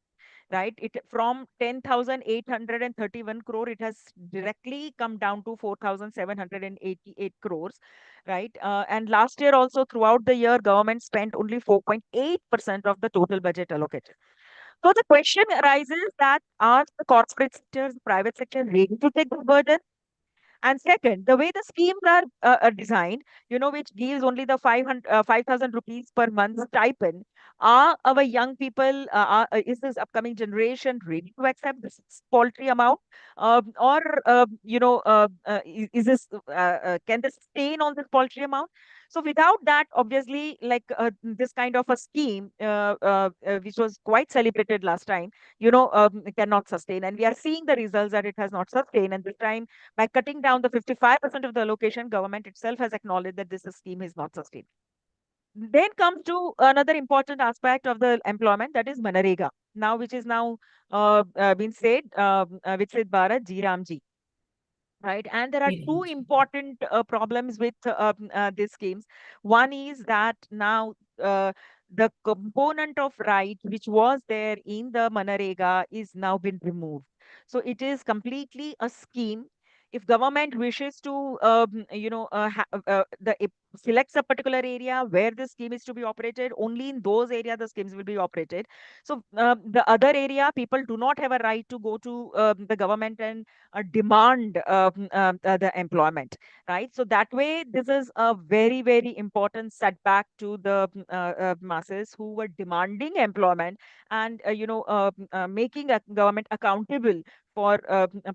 Right, it from 10,831 crore, it has directly come down to 4,788 crores, right? And last year also, throughout the year, government spent only 4.8% of the total budget allocated. So the question arises that are the corporate sectors, private sector ready to take the burden? And second, the way the schemes are designed, which gives only the 5,000 rupees per month stipend, are our young people, is this upcoming generation ready to accept this paltry amount? Or, is this, can they sustain on this paltry amount? So without that, obviously, like this kind of a scheme, which was quite celebrated last time, cannot sustain. And we are seeing the results that it has not sustained. And this time, by cutting down the 55% of the allocation, government itself has acknowledged that this scheme is not sustained. Then comes to another important aspect of the employment, that is Manarega, now which is now been said, Viksit Bharat Ji Ram Ji. Right, and there are two important problems with these schemes. One is that now the component of right which was there in the Manarega is now been removed. So it is completely a scheme. If government wishes to selects a particular area where the scheme is to be operated, only in those areas the schemes will be operated. So the other area, people do not have a right to go to the government and demand the employment, right? So that way, this is a very, very important setback to the masses who were demanding employment and, making a government accountable for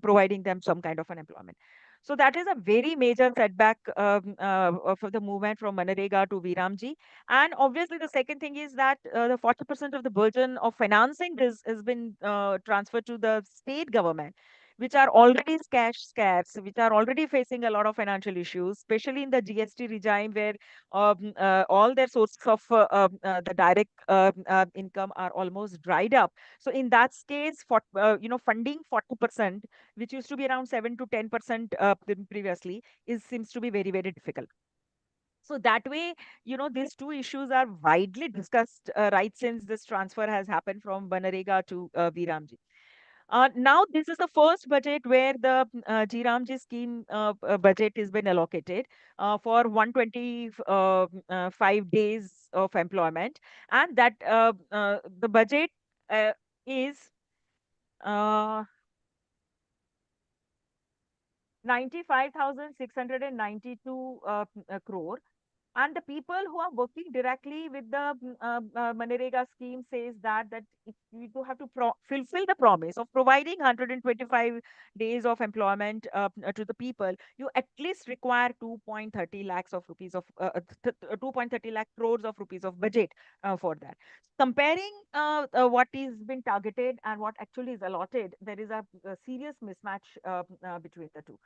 providing them some kind of an employment. So that is a very major setback for the movement from Manarega to Viramji. And obviously, the second thing is that the 40% of the burden of financing this has been transferred to the state government, which are already scarce, which are already facing a lot of financial issues, especially in the GST regime, where all their sources of the direct income are almost dried up. So in that case, funding 40%, which used to be around 7 to 10% previously, seems to be very, very difficult. So that way, these two issues are widely discussed right since this transfer has happened from Banarega to Viramji. Now, this is the first budget where the G-Ramji scheme budget has been allocated for 125 days of employment. And that the budget is uh, 95,692 crore. And the people who are working directly with the Manrega scheme says that if you do have to fulfill the promise of providing 125 days of employment to the people, you at least require 2.30 lakhs of rupees of 2.30 lakh crores of rupees of budget for that. Comparing what is been targeted and what actually is allotted, there is a serious mismatch between the two.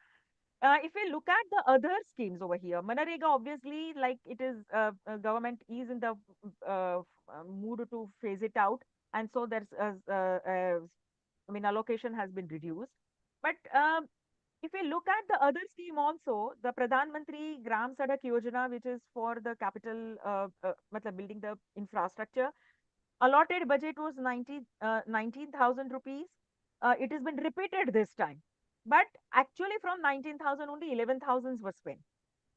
If we look at the other schemes over here, Manarega, obviously, like it is, government is in the mood to phase it out, and so I mean, allocation has been reduced. But if we look at the other scheme also, the Pradhan Mantri Gram Sadak Yojana, which is for the capital, matlab building the infrastructure, allotted budget was 19,000 rupees. It has been repeated this time. But actually from 19,000, only 11,000 were spent.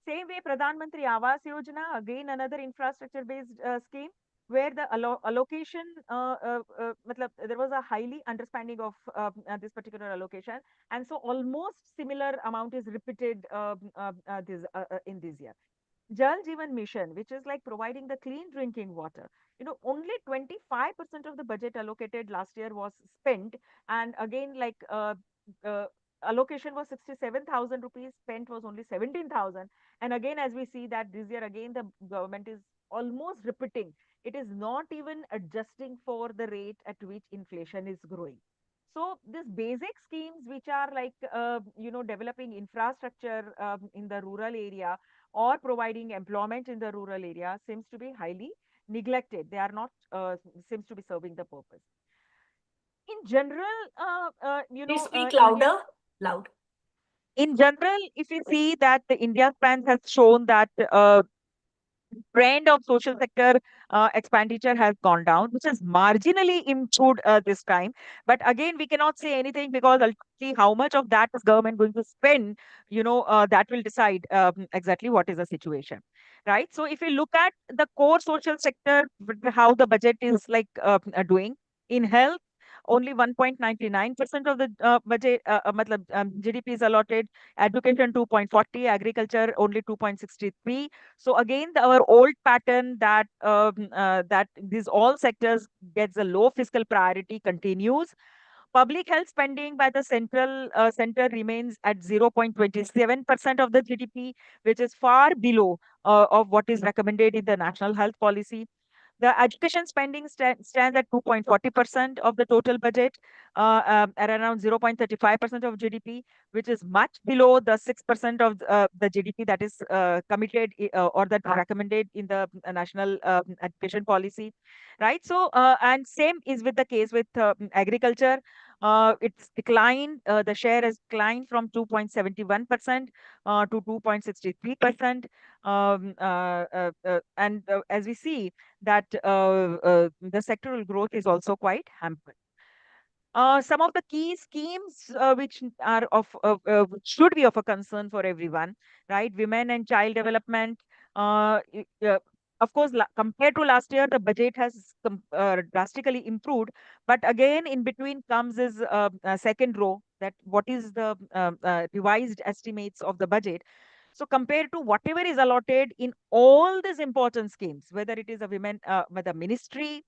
Same way, Pradhan Mantri Awas Yojana, again another infrastructure-based scheme, where the allocation, matlab, there was a highly understanding of this particular allocation, and so almost similar amount is repeated in this year. Jal Jeevan Mission, which is like providing the clean drinking water. Only 25% of the budget allocated last year was spent, and again, like allocation was 67,000 rupees, spent was only 17,000. And again, as we see that this year, again, the government is almost repeating. It is not even adjusting for the rate at which inflation is growing. So these basic schemes, which are like, developing infrastructure in the rural area or providing employment in the rural area, seems to be highly neglected. They are not, seems to be serving the purpose. In general, Please speak India, louder. Loud. in general, if you see that the India span has shown that trend of social sector expenditure has gone down, which has marginally improved this time. But again, we cannot say anything because ultimately, how much of that is government going to spend, that will decide exactly what is the situation, right? So if you look at the core social sector, how the budget is like doing in health. Only 1.99% of the budget, matlab, GDP is allotted. Education 2.40, agriculture only 2.63. So again, our old pattern that these all sectors gets a low fiscal priority continues. Public health spending by the center remains at 0.27% of the GDP, which is far below of what is recommended in the national health policy. The education spending stands at 2.40% of the total budget, at around 0.35% of GDP, which is much below the 6% of the GDP that is committed or that recommended in the national education policy, right? So, and same is with the case with agriculture. It's declined, the share has declined from 2.71% to 2.63%. And as we see, that the sectoral growth is also quite hampered. Some of the key schemes which are which should be of a concern for everyone, right? Women and child development. Of course, compared to last year, the budget has drastically improved. But again, in between comes is a second row, that what is the revised estimates of the budget. So compared to whatever is allotted in all these important schemes, whether it is a women, the ministry,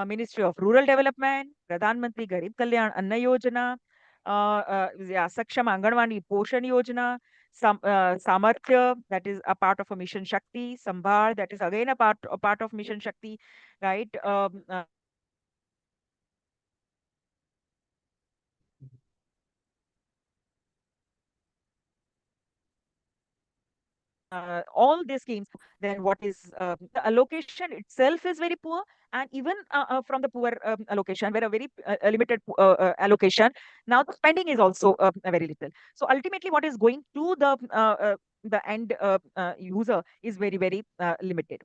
Ministry of Rural Development, Pradhan Mantri Garib Kalyan Anna Yojana, yeah, Saksham Anganwadi Poshan Yojana, Samarthya, that is a part of a Mission Shakti, Sambhar, that is again a part of Mission Shakti, right? All these schemes, then what is the allocation itself is very poor, and even from the poor allocation, where a very limited allocation, now the spending is also very little. So ultimately, what is going to the end user is very, very limited.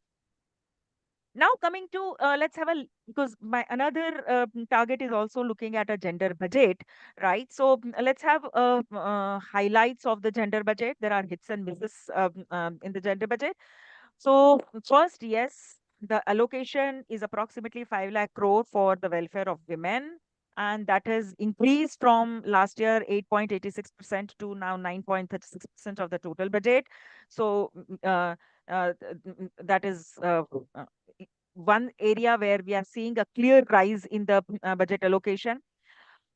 Now coming to, let's have because my another target is also looking at a gender budget, right? So let's have highlights of the gender budget. There are hits and misses in the gender budget. So first, yes, the allocation is approximately 5 lakh crore for the welfare of women, and that has increased from last year 8.86% to now 9.36% of the total budget. So that is one area where we are seeing a clear rise in the budget allocation.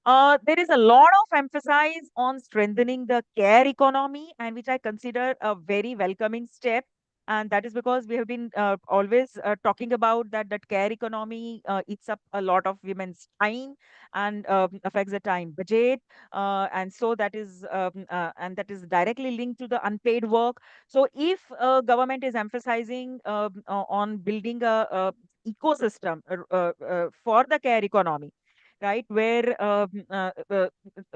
There is a lot of emphasis on strengthening the care economy, and which I consider a very welcoming step. And that is because we have been always talking about that care economy eats up a lot of women's time and affects the time budget, and so that is directly linked to the unpaid work. So if government is emphasizing on building a ecosystem for the care economy, right, where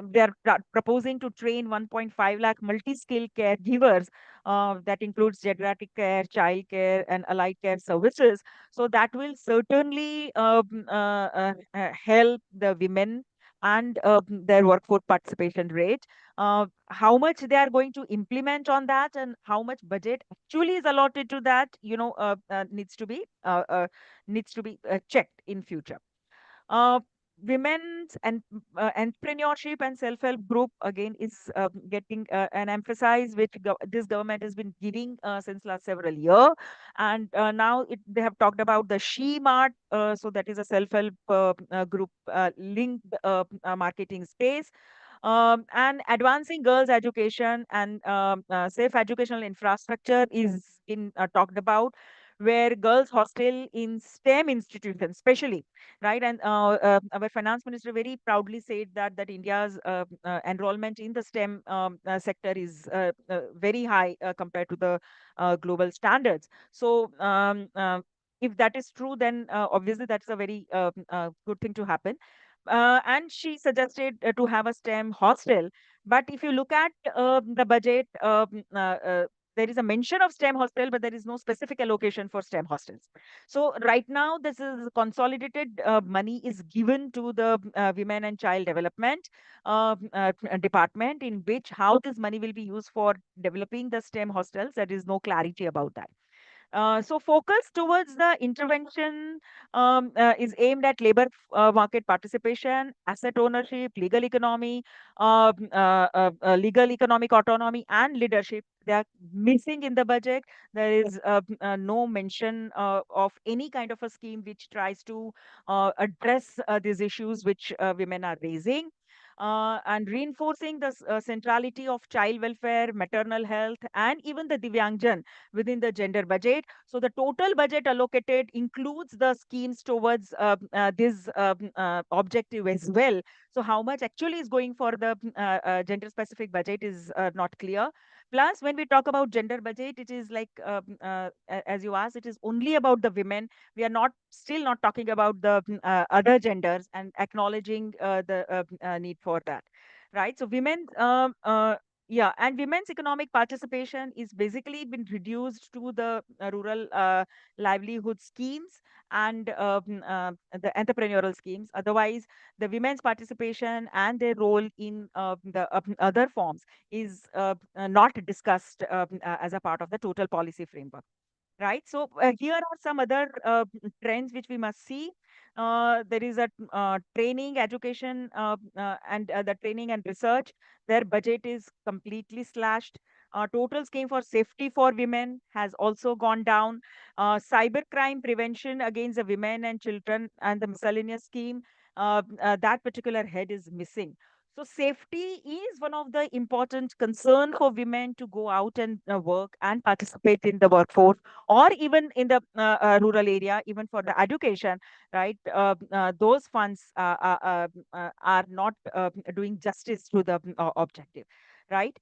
they are proposing to train 1.5 lakh multi-skilled caregivers that includes geriatric care, child care, and allied care services. So that will certainly help the women and their workforce participation rate. How much they are going to implement on that and how much budget actually is allotted to that, needs to be checked in future. uh, Women's and entrepreneurship and self-help group again is getting an emphasis which this government has been giving since last several years. And now they have talked about the She Mart, so that is a self-help group linked marketing space. And advancing girls' education and safe educational infrastructure is in talked about, where girls hostel in STEM institutions, especially, right? And our finance minister very proudly said that India's enrollment in the STEM sector is very high compared to the global standards. So if that is true, then obviously that's a very good thing to happen. And she suggested to have a STEM hostel. But if you look at the budget, there is a mention of STEM hostel, but there is no specific allocation for STEM hostels. So right now, this is consolidated money is given to the women and child development department, in which how this money will be used for developing the STEM hostels. There is no clarity about that. So focus towards the intervention is aimed at labor market participation, asset ownership, legal economic autonomy, and leadership. They are missing in the budget. There is no mention of any kind of a scheme which tries to address these issues which women are raising. And reinforcing the centrality of child welfare, maternal health, and even the Divyangjan within the gender budget. So the total budget allocated includes the schemes towards this objective as well. So how much actually is going for the gender specific budget is not clear. Plus, when we talk about gender budget, it is like, as you asked, it is only about the women. We are not still not talking about the other genders and acknowledging the need for that, right? So women yeah, and women's economic participation is basically been reduced to the rural livelihood schemes and the entrepreneurial schemes. Otherwise, the women's participation and their role in the other forms is not discussed as a part of the total policy framework. Right. So here are some other trends which we must see. There is a training, education, and the training and research. Their budget is completely slashed. Total scheme for safety for women has also gone down. Cybercrime prevention against the women and children and the miscellaneous scheme, that particular head is missing. So safety is one of the important concern for women to go out and work and participate in the workforce, or even in the rural area, even for the education, right? Those funds are not doing justice to the objective, right?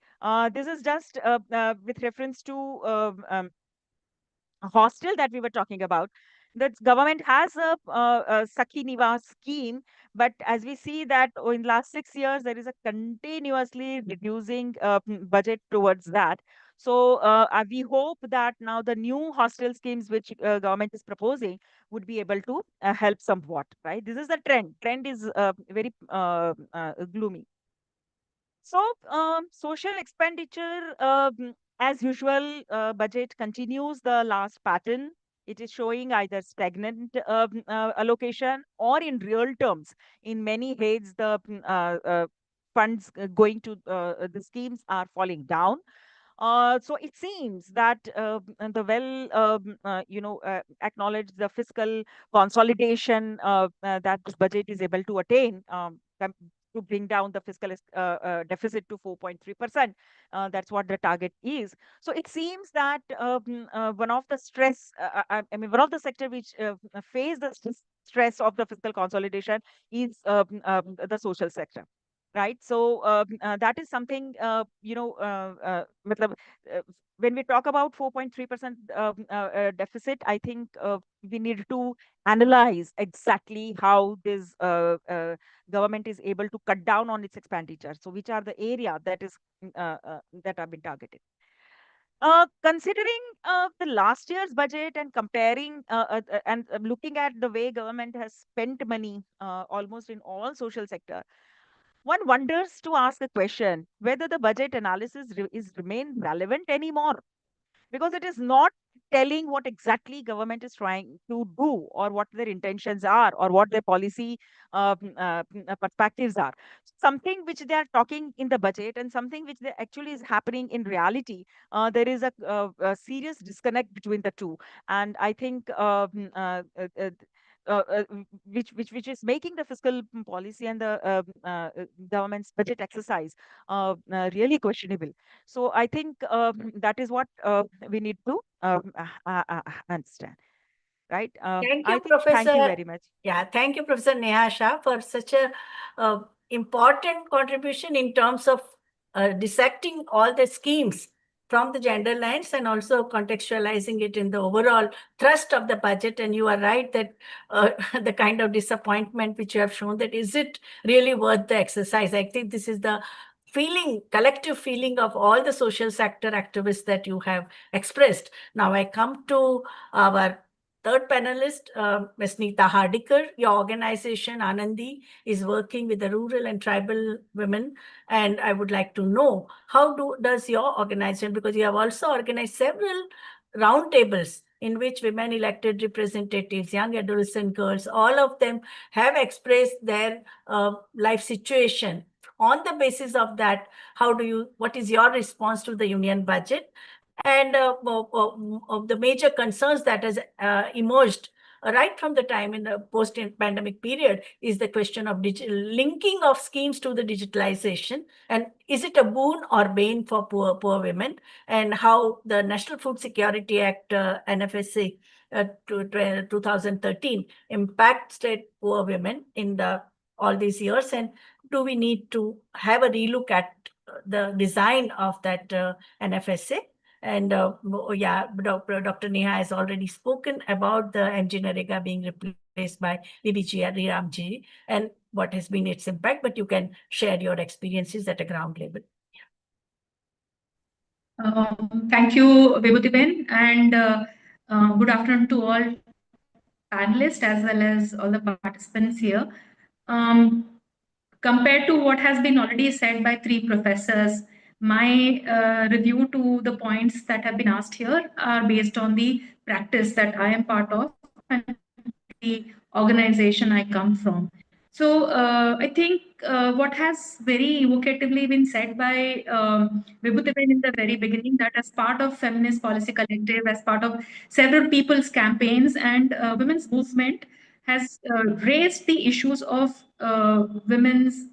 This is just with reference to hostel that we were talking about. The government has a Sakhi Niwas scheme, but as we see that in last 6 years, there is a continuously reducing budget towards that. So we hope that now the new hostel schemes which government is proposing would be able to help somewhat, right? This is the trend. Trend is very gloomy. So, social expenditure, as usual, budget continues the last pattern. It is showing either stagnant allocation or in real terms. In many heads, the funds going to the schemes are falling down. So it seems that the acknowledged the fiscal consolidation that this budget is able to attain to bring down the fiscal deficit to 4.3%. That's what the target is. So it seems that one of the one of the sector which face the stress of the fiscal consolidation is the social sector. Right. So that is something, matlab, uh, when we talk about 4.3% deficit, I think we need to analyze exactly how this government is able to cut down on its expenditure. So which are the area that have been targeted. Considering the last year's budget and comparing and looking at the way government has spent money almost in all social sector, one wonders to ask a question whether the budget analysis is remain relevant anymore, because it is not telling what exactly government is trying to do, or what their intentions are, or what their policy perspectives are. Something which they are talking in the budget and something which they actually is happening in reality, there is a serious disconnect between the two. And I think which is making the fiscal policy and the government's budget exercise really questionable. So I think that is what we need to understand, right? Thank I you, think thank you Professor. very much. Yeah, thank you, Professor Neha Shah, for such a important contribution in terms of dissecting all the schemes from the gender lens and also contextualizing it in the overall thrust of the budget. And you are right that the kind of disappointment which you have shown, that is it really worth the exercise? I think this is the collective feeling of all the social sector activists that you have expressed. Now I come to our third panelist, Ms. Neeta Hardikar. Your organization, Anandi, is working with the rural and tribal women. And I would like to know, how does your organization, because you have also organized several roundtables in which women elected representatives, young adolescent girls, all of them have expressed their life situation. On the basis of that, what is your response to the union budget? And the major concerns that has emerged right from the time in the post-pandemic period is the question of linking of schemes to the digitalization. And is it a boon or bane for poor women? And how the National Food Security Act, NFSA, 2013 impacted poor women in all these years? And do we need to have a relook at the design of that NFSA? And Dr. Neha has already spoken about the MG Narega being replaced by VIBHUTI and what has been its impact, but you can share your experiences at a ground level. Thank you, VIBHUTI, and good afternoon to all panelists as well as all the participants here. Compared to what has been already said by three professors, my review to the points that have been asked here are based on the practice that I am part of and the organization I come from. So I think what has very evocatively been said by VIBHUTI in the very beginning, that as part of Feminist Policy Collective, as part of several people's campaigns and women's movement, has raised the issues of women's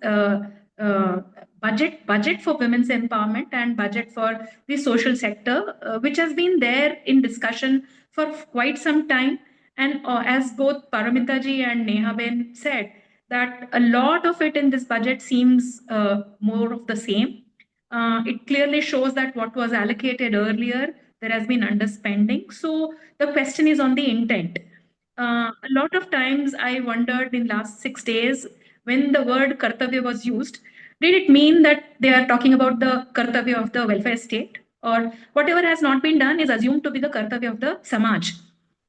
budget for women's empowerment and budget for the social sector, which has been there in discussion for quite some time. And as both Paramita ji and Neha Ben said, that a lot of it in this budget seems more of the same. It clearly shows that what was allocated earlier, there has been underspending. So the question is on the intent. A lot of times I wondered in last 6 days, when the word kartavya was used, did it mean that they are talking about the kartavya of the welfare state, or whatever has not been done is assumed to be the kartavya of the samaj?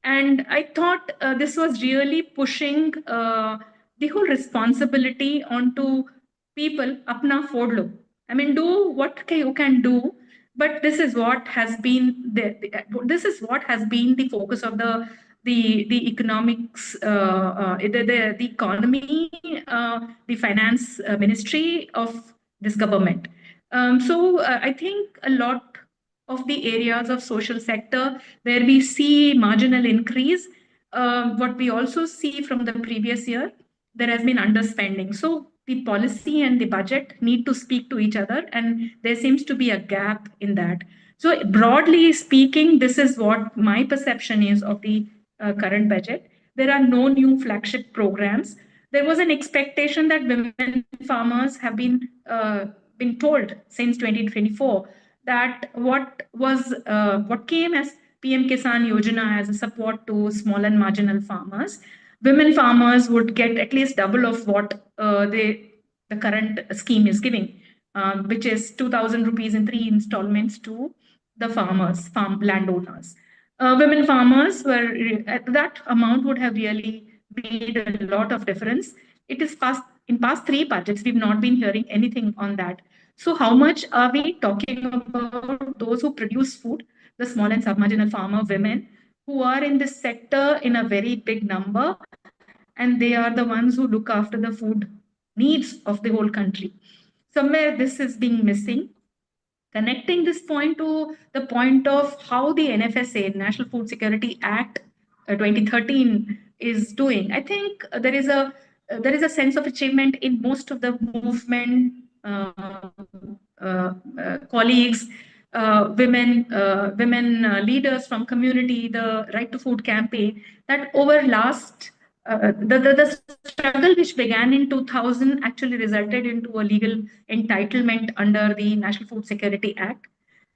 And I thought this was really pushing the whole responsibility onto people. Apna fodlo. I mean, do what you can do, but this is what has been this is what has been the focus of the economics, the economy, the finance ministry of this government. So I think a lot of the areas of social sector where we see marginal increase. What we also see from the previous year, there has been underspending. So the policy and the budget need to speak to each other, and there seems to be a gap in that. So broadly speaking, this is what my perception is of the current budget. There are no new flagship programs. There was an expectation that women farmers have been told since 2024 that what came as PM Kisan Yojana as a support to small and marginal farmers, women farmers would get at least double of what the current scheme is giving, which is 2,000 rupees in 3 installments to the farm landowners. Women farmers that amount would have really made a lot of difference. It is in past 3 budgets, we've not been hearing anything on that. So how much are we talking about those who produce food, the small and submarginal farmer women, who are in this sector in a very big number, and they are the ones who look after the food needs of the whole country. Somewhere this is being missing. Connecting this point to the point of how the NFSA, National Food Security Act 2013, is doing, I think there is a sense of achievement in most of the movement colleagues, women leaders from community, the Right to Food campaign, that over last the struggle which began in 2000 actually resulted into a legal entitlement under the National Food Security Act.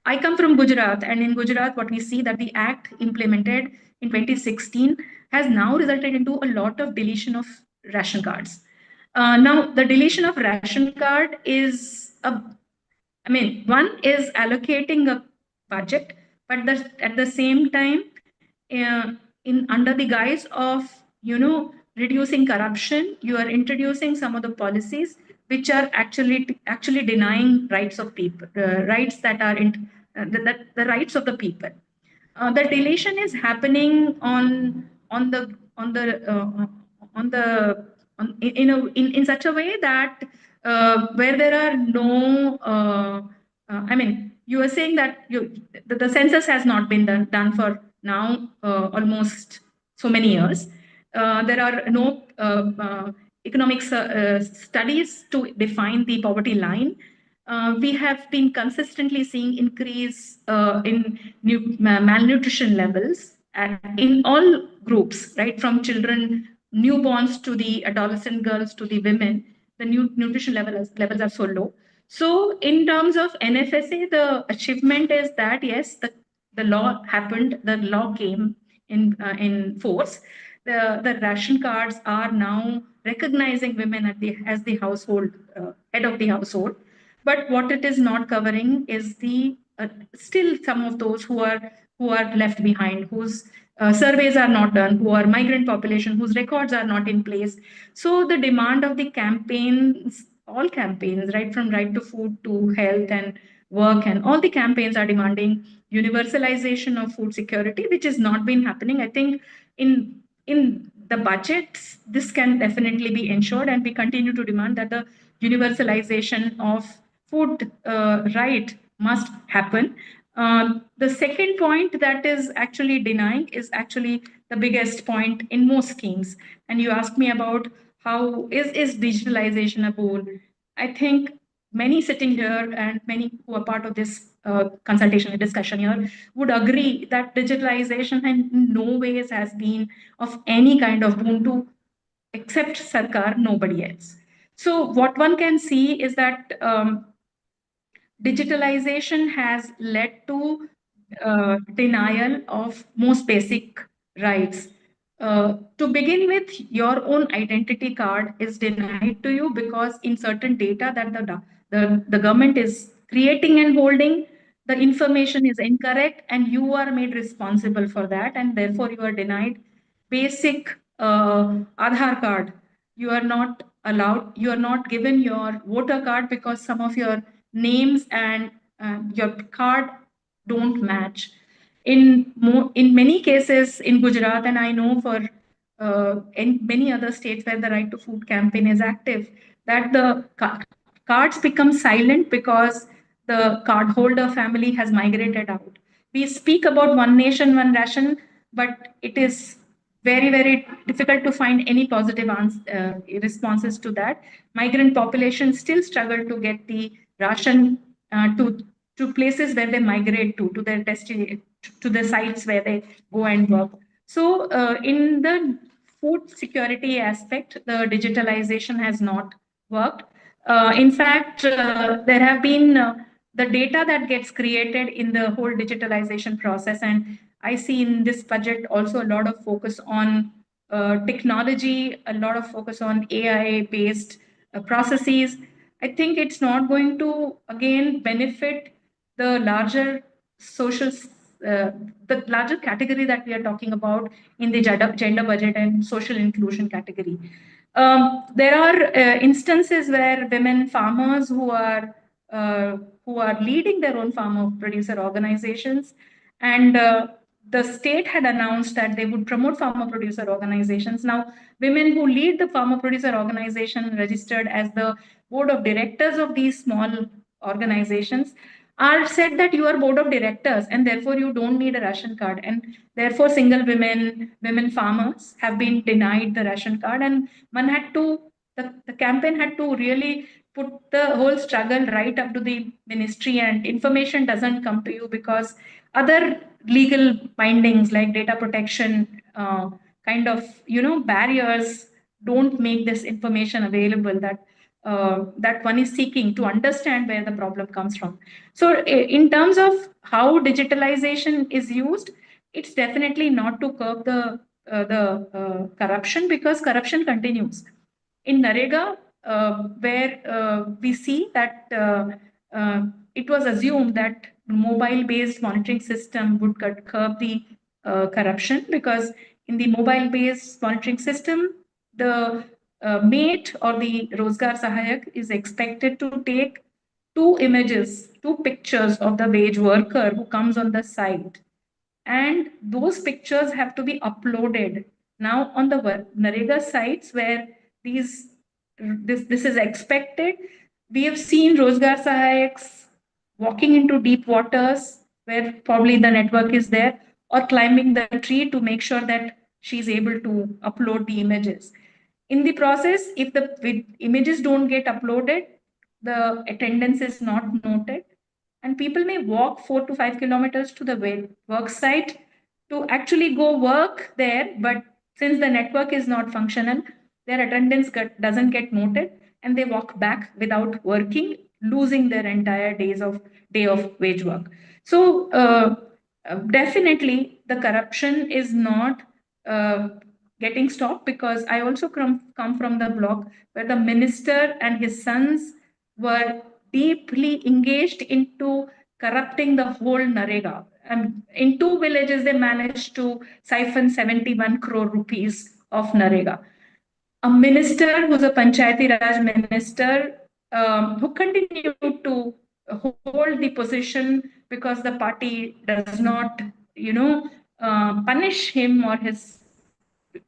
I come from Gujarat, and in Gujarat, what we see that the act implemented in 2016 has now resulted into a lot of deletion of ration cards. Now, the deletion of ration card is one is allocating a budget, but at the same time, under the guise of reducing corruption, you are introducing some of the policies which are actually denying rights of people, rights that are the rights of the people. The deletion is happening in such a way that where there are no you are saying that the census has not been done for now almost so many years. There are no economic studies to define the poverty line. We have been consistently seeing increase in malnutrition levels in all groups, right? From children, newborns to the adolescent girls to the women, the nutrition levels are so low. So in terms of NFSA, the achievement is that, yes, the law happened, the law came in force. The ration cards are now recognizing women as the household, head of the household. But what it is not covering is the still some of those who are left behind, whose surveys are not done, who are migrant population, whose records are not in place. So the demand of the campaigns, all campaigns, right from right to food to health and work, and all the campaigns are demanding universalization of food security, which has not been happening. I think in the budgets, this can definitely be ensured, and we continue to demand that the universalization of food right must happen. The second point that is actually denying is actually the biggest point in most schemes. And you asked me about how is digitalization a goal? I think many sitting here and many who are part of this consultation and discussion here would agree that digitalization in no ways has been of any kind of boon to except Sarkar, nobody else. So what one can see is that digitalization has led to denial of most basic rights. To begin with, your own identity card is denied to you because in certain data that the government is creating and holding, the information is incorrect and you are made responsible for that, and therefore you are denied basic Aadhaar card. You are not allowed, you are not given your voter card because some of your names and your card don't match. In many cases in Gujarat, and I know for in many other states where the Right to Food campaign is active, that the cards become silent because the cardholder family has migrated out. We speak about one nation, one ration, but it is very, very difficult to find any positive responses to that. Migrant population still struggle to get the ration to places where they migrate to their destiny, to the sites where they go and work. So in the food security aspect, the digitalization has not worked. In fact, there have been the data that gets created in the whole digitalization process, and I see in this budget also a lot of focus on technology, a lot of focus on AI-based processes. I think it's not going to, again, benefit the larger social, the larger category that we are talking about in the gender budget and social inclusion category. There are instances where women farmers who are leading their own farmer producer organizations, and the state had announced that they would promote farmer producer organizations. Now, women who lead the farmer producer organization registered as the board of directors of these small organizations are said that you are board of directors and therefore you don't need a ration card, and therefore single women farmers have been denied the ration card, and one had to the campaign had to really put the whole struggle right up to the ministry, and information doesn't come to you because other legal bindings like data protection kind of barriers don't make this information available that one is seeking to understand where the problem comes from. So in terms of how digitalization is used, it's definitely not to curb the corruption, because corruption continues. In Narega, where we see that it was assumed that mobile-based monitoring system would curb the corruption, because in the mobile-based monitoring system, the mate or the Rozgar Sahayak is expected to take two pictures of the wage worker who comes on the site, and those pictures have to be uploaded. Now on the Narega sites where this is expected, we have seen Rozgar Sahayaks walking into deep waters where probably the network is there, or climbing the tree to make sure that she's able to upload the images. In the process, if the images don't get uploaded, the attendance is not noted, and people may walk 4 to 5 kilometers to the work site to actually go work there, but since the network is not functional, their attendance doesn't get noted, and they walk back without working, losing their entire day of wage work. So definitely the corruption is not getting stopped, because I also come from the block where the minister and his sons were deeply engaged into corrupting the whole Narega. And in 2 villages, they managed to siphon 71 crore rupees of Narega. A minister who's a Panchayati Raj minister who continued to hold the position because the party does not, punish him, or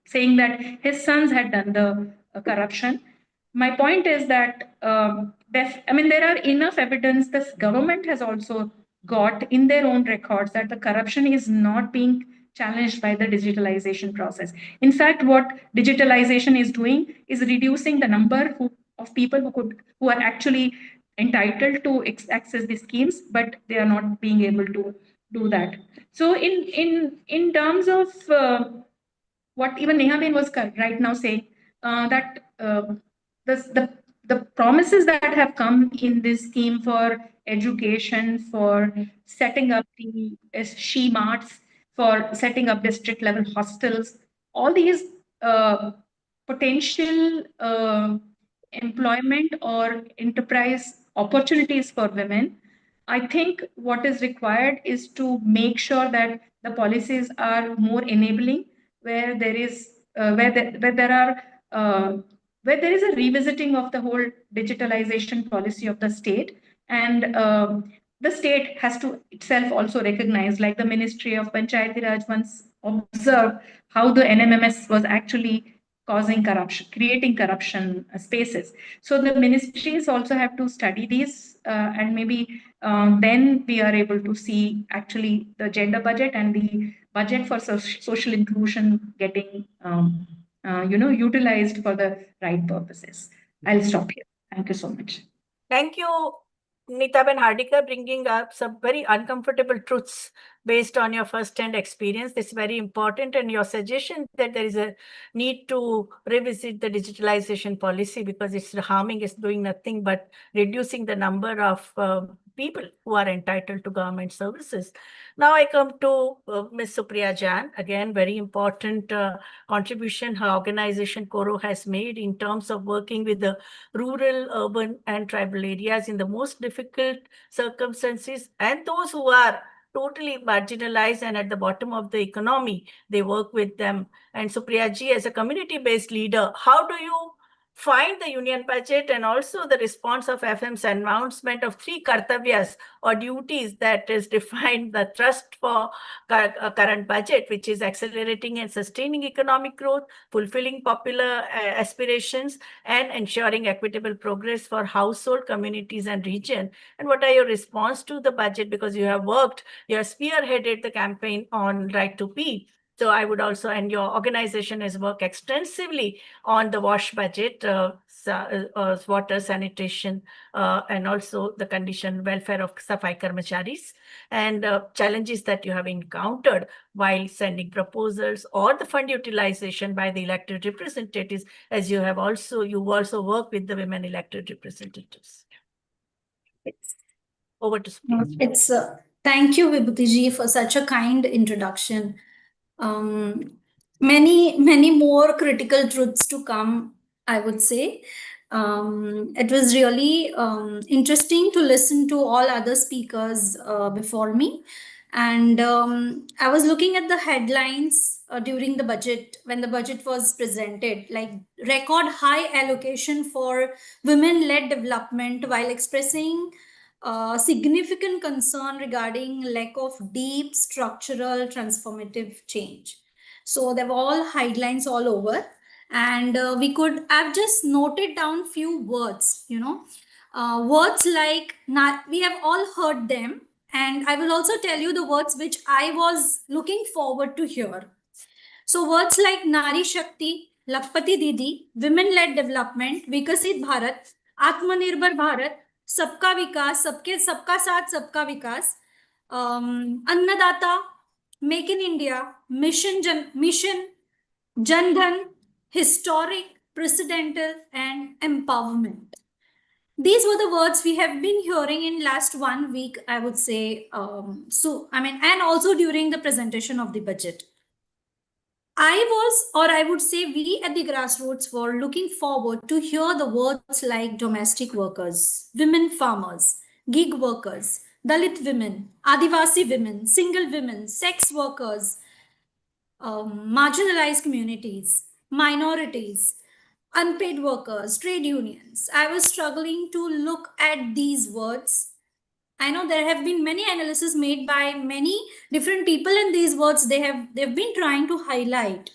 saying that his sons had done the corruption. My point is that, there are enough evidence this government has also got in their own records that the corruption is not being challenged by the digitalization process. In fact, what digitalization is doing is reducing the number of people who are actually entitled to access the schemes, but they are not being able to do that. So in terms of what even Neha was right now saying, that the promises that have come in this scheme for education, for setting up the she marts, for setting up district level hostels, all these potential employment or enterprise opportunities for women, I think what is required is to make sure that the policies are more enabling, where there is where there is a revisiting of the whole digitalization policy of the state, and the state has to itself also recognize, like the Ministry of Panchayati Raj once observed how the NMMS was actually causing corruption, creating corruption spaces. So the ministries also have to study these, and maybe then we are able to see actually the gender budget and the budget for social inclusion getting utilized for the right purposes. I'll stop here. Thank you so much. Thank you, Neeta Hardikar, bringing up some very uncomfortable truths based on your first-hand experience. This is very important, and your suggestion that there is a need to revisit the digitalization policy because it's harming, it's doing nothing but reducing the number of people who are entitled to government services. Now I come to Ms. Supriya Jaan. Again, very important contribution her organization Coro has made in terms of working with the rural, urban, and tribal areas in the most difficult circumstances, and those who are totally marginalized and at the bottom of the economy, they work with them. And Supriya ji, as a community-based leader, how do you find the union budget and also the response of FM's announcement of 3 kartavyas or duties that is defined the thrust for current budget, which is accelerating and sustaining economic growth, fulfilling popular aspirations, and ensuring equitable progress for household, communities, and region. And what are your response to the budget? Because you have spearheaded the campaign on Right to Pee. So I would also, and your organization has worked extensively on the WASH budget, water, sanitation, and also the condition welfare of Safai Karmacharis, and challenges that you have encountered while sending proposals or the fund utilization by the elected representatives, as you also work with the women elected representatives. Over to Supriya. Thank you, Vibhuti ji, for such a kind introduction. Many more critical truths to come, I would say. It was really interesting to listen to all other speakers before me. And I was looking at the headlines during the budget, when the budget was presented, like record high allocation for women-led development, while expressing significant concern regarding lack of deep structural transformative change. So there were all headlines all over, and I've just noted down few words, words like, we have all heard them, and I will also tell you the words which I was looking forward to hear. So words like Nari Shakti, Lakpati Didi, women-led development, Vikasit Bharat, Atmanirbhar Bharat, सबका विकास, सबका साथ सबका विकास, अन्नदाता, make in India, mission Jan Dhan, historic, precedental, and empowerment. These were the words we have been hearing in last 1 week, I would say. And also during the presentation of the budget. I would say we at the Grassroots were looking forward to hear the words like domestic workers, women farmers, gig workers, Dalit women, Adivasi women, single women, sex workers, marginalized communities, minorities, unpaid workers, trade unions. I was struggling to look at these words. I know there have been many analyses made by many different people, and these words they've been trying to highlight.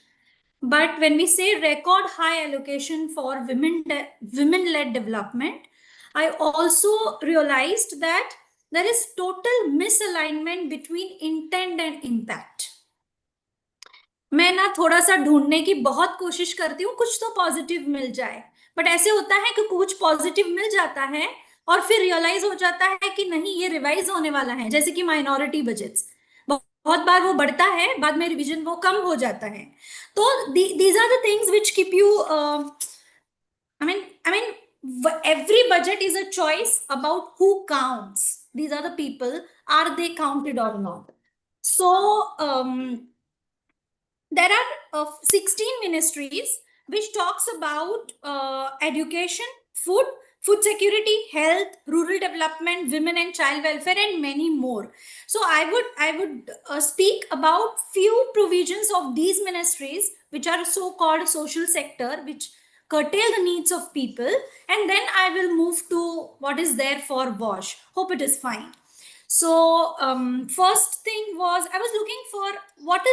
But when we say record high allocation for women-led development, I also realized that there is total misalignment between intent and impact. मैं ना थोड़ा सा ढूंढने की बहुत कोशिश करती हूँ, कुछ तो पॉजिटिव मिल जाए, बट ऐसे होता है कि कुछ पॉजिटिव मिल जाता है और फिर रियलाइज हो जाता है कि नहीं, ये रिवाइज होने वाला है, जैसे कि माइनॉरिटी बजट्स, बहुत बार वो बढ़ता है, बाद में रिवीजन वो कम हो जाता है. तो these are the things which keep you every budget is a choice about who counts. These are the people, are they counted or not? So there are 16 ministries which talks about education, food security, health, rural development, women and child welfare, and many more. So I would speak about few provisions of these ministries which are so-called social sector, which curtail the needs of people, and then I will move to what is there for WASH. Hope it is fine. So first thing was, I was looking for what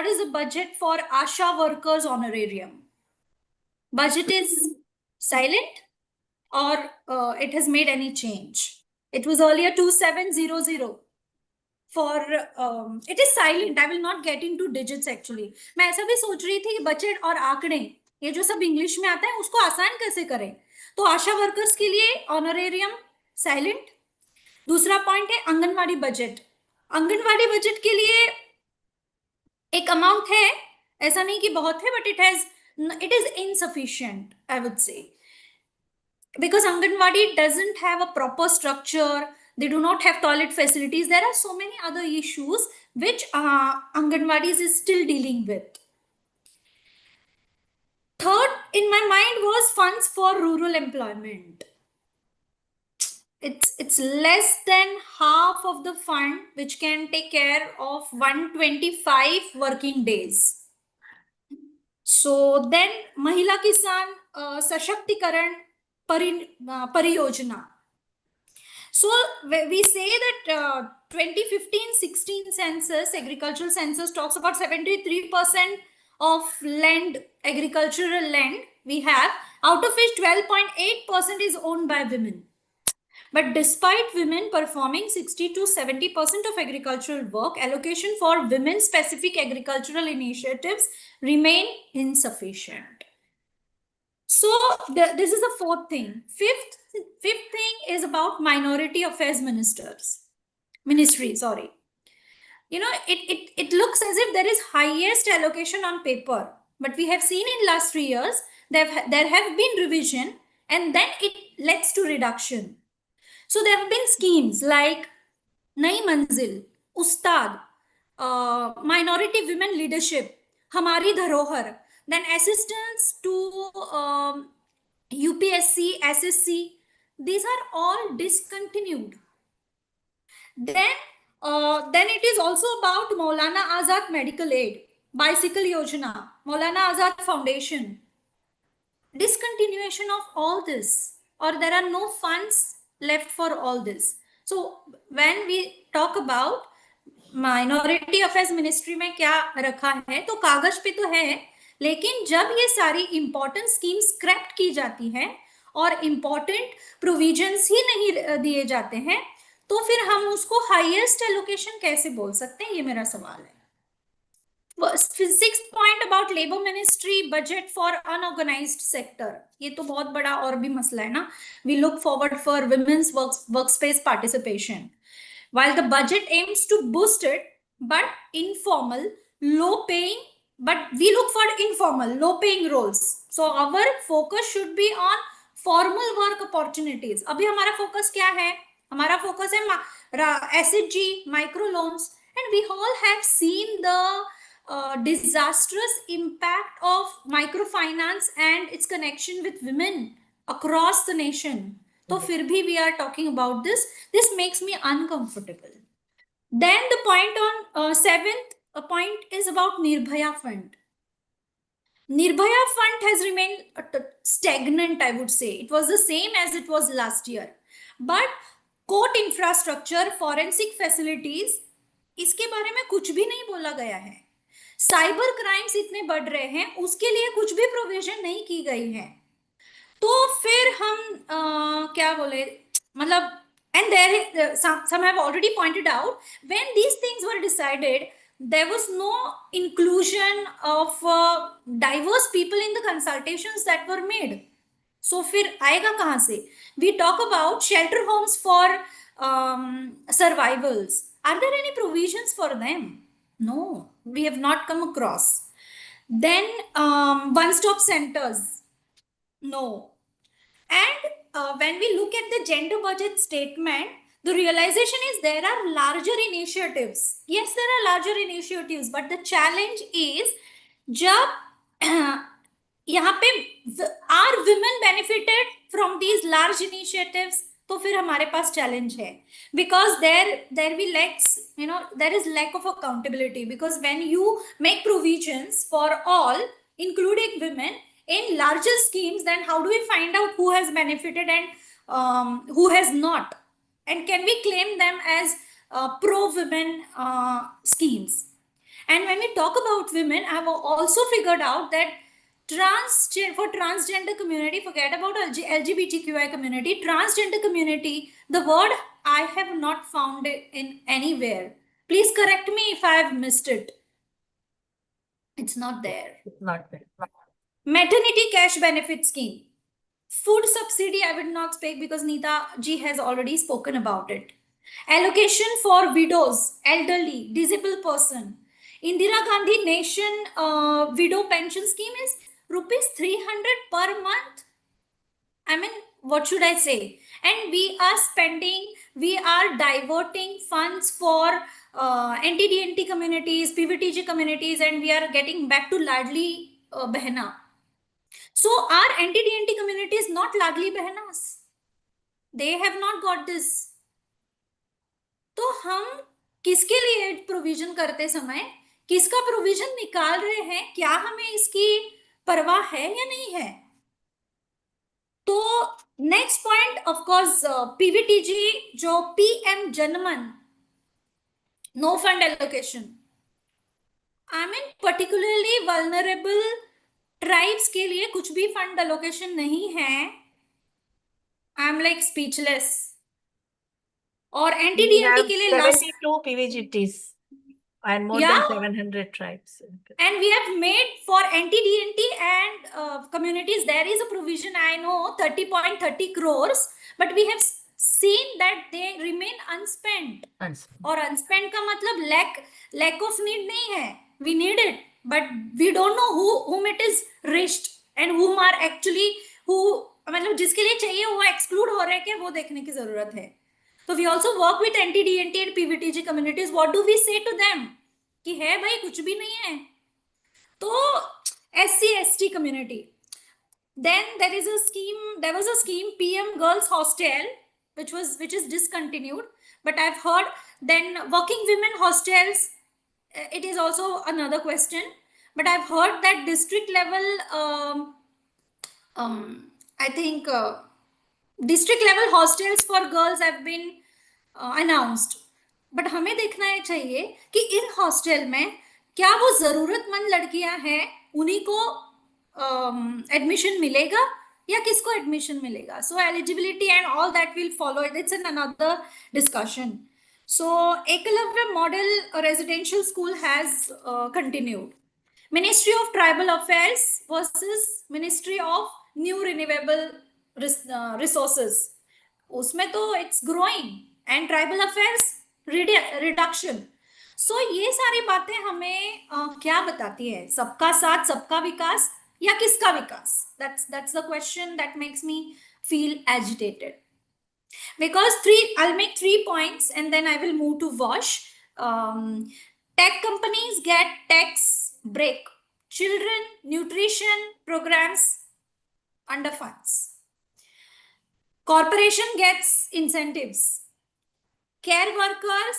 is the budget for ASHA workers honorarium. budget is silent or it has made any change? It was earlier 2700 for it is silent. I will not get into digits actually. मैं ऐसा भी सोच रही थी कि budget और आंकड़े ये जो सब इंग्लिश में आता है उसको आसान कैसे करें, तो आशा वर्कर्स के लिए ऑनरेरियम साइलेंट। दूसरा पॉइंट है आंगनवाड़ी बजट। आंगनवाड़ी बजट के लिए एक अमाउंट है, ऐसा नहीं कि बहुत है, but it is insufficient, I would say, because Anganwadi doesn't have a proper structure. They do not have toilet facilities. There are so many other issues which Anganwadis is still dealing with. Third in my mind was funds for rural employment. It's less than half of the fund which can take care of 125 working days. So then Mahila Kisan Sashakti Pariyojana. So we say that 2015-16 census, agricultural census, talks about 73% of land, agricultural land we have, out of which 12.8% is owned by women. But despite women performing 60 to 70% of agricultural work, allocation for women-specific agricultural initiatives remain insufficient. So this is the fourth thing. Fifth thing is about minority affairs ministry. Sorry, you know, it looks as if there is highest allocation on paper, but we have seen in last 3 years there have been revision and then it leads to reduction. So there have been schemes like Nai Manzil, Ustad, minority women leadership, Hamari Dharohar, then assistance to UPSC, SSC. These are all discontinued. Then it is also about Maulana Azad Medical Aid, Bicycle Yojana, Maulana Azad Foundation. Discontinuation of all this, or there are no funds left for all this. So when we talk about minority affairs ministry में क्या रखा है, तो कागज पे तो है, लेकिन जब ये सारी इंपॉर्टेंट स्कीम स्क्रैप की जाती हैं और इंपॉर्टेंट प्रोविजंस ही नहीं दिए जाते हैं, तो फिर हम उसको हाईएस्ट एलोकेशन कैसे बोल सकते हैं, ये मेरा सवाल है। Sixth point about labour ministry budget for unorganised sector, ये तो बहुत बड़ा और भी मसला है ना। We look forward for women's workspace participation, while the budget aims to boost it, but informal, low paying, but we look for informal, low paying roles. So our focus should be on formal work opportunities. अभी हमारा focus क्या है? हमारा focus है SHG, micro loans, and we all have seen the disastrous impact of microfinance and its connection with women across the nation. तो फिर भी we are talking about this. This makes me uncomfortable. Then the point on seventh point is about Nirbhaya Fund. Nirbhaya Fund has remained stagnant, I would say. It was the same as it was last year. But court infrastructure, forensic facilities, इसके बारे में कुछ भी नहीं बोला गया है। Cyber crimes इतने बढ़ रहे हैं, उसके लिए कुछ भी प्रोविजन नहीं की गई है। तो फिर हम क्या बोले, मतलब, and there some have already pointed out, when these things were decided, there was no inclusion of diverse people in the consultations that were made. So फिर आएगा कहाँ से? We talk about shelter homes for survivals. Are there any provisions for them? No, we have not come across. Then one-stop centers. No. And when we look at the gender budget statement, the realization is there are larger initiatives. Yes, there are larger initiatives, but the challenge is, जब यहाँ पे are women benefited from these large initiatives, तो फिर हमारे पास challenge है, because there we lacks, you know, there is lack of accountability, because when you make provisions for all, including women, in larger schemes, then how do we find out who has benefited and who has not? And can we claim them as pro-women schemes? And when we talk about women, I have also figured out that For transgender community, forget about LGBTQI community, transgender community, the word I have not found it in anywhere. Please correct me if I have missed it. It's not there. It's not there. Maternity cash benefit scheme. Food subsidy, I will not speak because Neeta ji has already spoken about it. Allocation for widows, elderly, disabled person. Indira Gandhi Nation Widow Pension Scheme is rupees 300 per month. I mean, what should I say? And we are diverting funds for NTD-NT communities, PVTG communities, and we are getting back to Ladli Behna. So our NTD-NT community is not Ladli Behnas. They have not got this. तो हम किसके लिए provision करते समय किसका provision निकाल रहे हैं, क्या हमें इसकी परवाह है या नहीं है? तो next point of course PVTG जो PM Janman no fund allocation, I mean particularly vulnerable tribes के लिए कुछ भी फंड एलोकेशन नहीं है. I am like speechless. और एनटीडीएनटी के लिए 72 PVGTs and more than 700 tribes. And we have made for NTDNT and communities, there is a provision, I know, 30.30 crores, but we have seen that they remain unspent. और unspent का मतलब lack of need नहीं है. We need it, but we don't know whom it is reached and whom are actually मतलब जिसके लिए चाहिए वो exclude हो रहे हैं, वो देखने की जरूरत है. So we also work with NTD-NT and PVTG communities. What do we say to them? कि है भाई कुछ भी नहीं है. तो SC/ST community. Then there was a scheme PM Girls Hostel which is discontinued. But I've heard then working women hostels. It is also another question. But I've heard that district level. I think. District level hostels for girls have been announced. But हमें देखना है चाहिए कि in hostel में क्या वो जरूरतमंद लड़कियां हैं, उन्हीं को एडमिशन मिलेगा या किसको एडमिशन मिलेगा. So eligibility and all that will follow. It's an another discussion. So Eklavya model residential school has continued. Ministry of tribal affairs versus ministry of new renewable resources, उसमें तो it's growing and tribal affairs reduction. So ये सारी बातें हमें क्या बताती है? सबका साथ सबका विकास या किसका विकास? That's the question that makes me feel agitated. Because I'll make 3 points and then I will move to Wash. Tech companies get tax break. Children nutrition programs under funds. Corporation gets incentives. Care workers,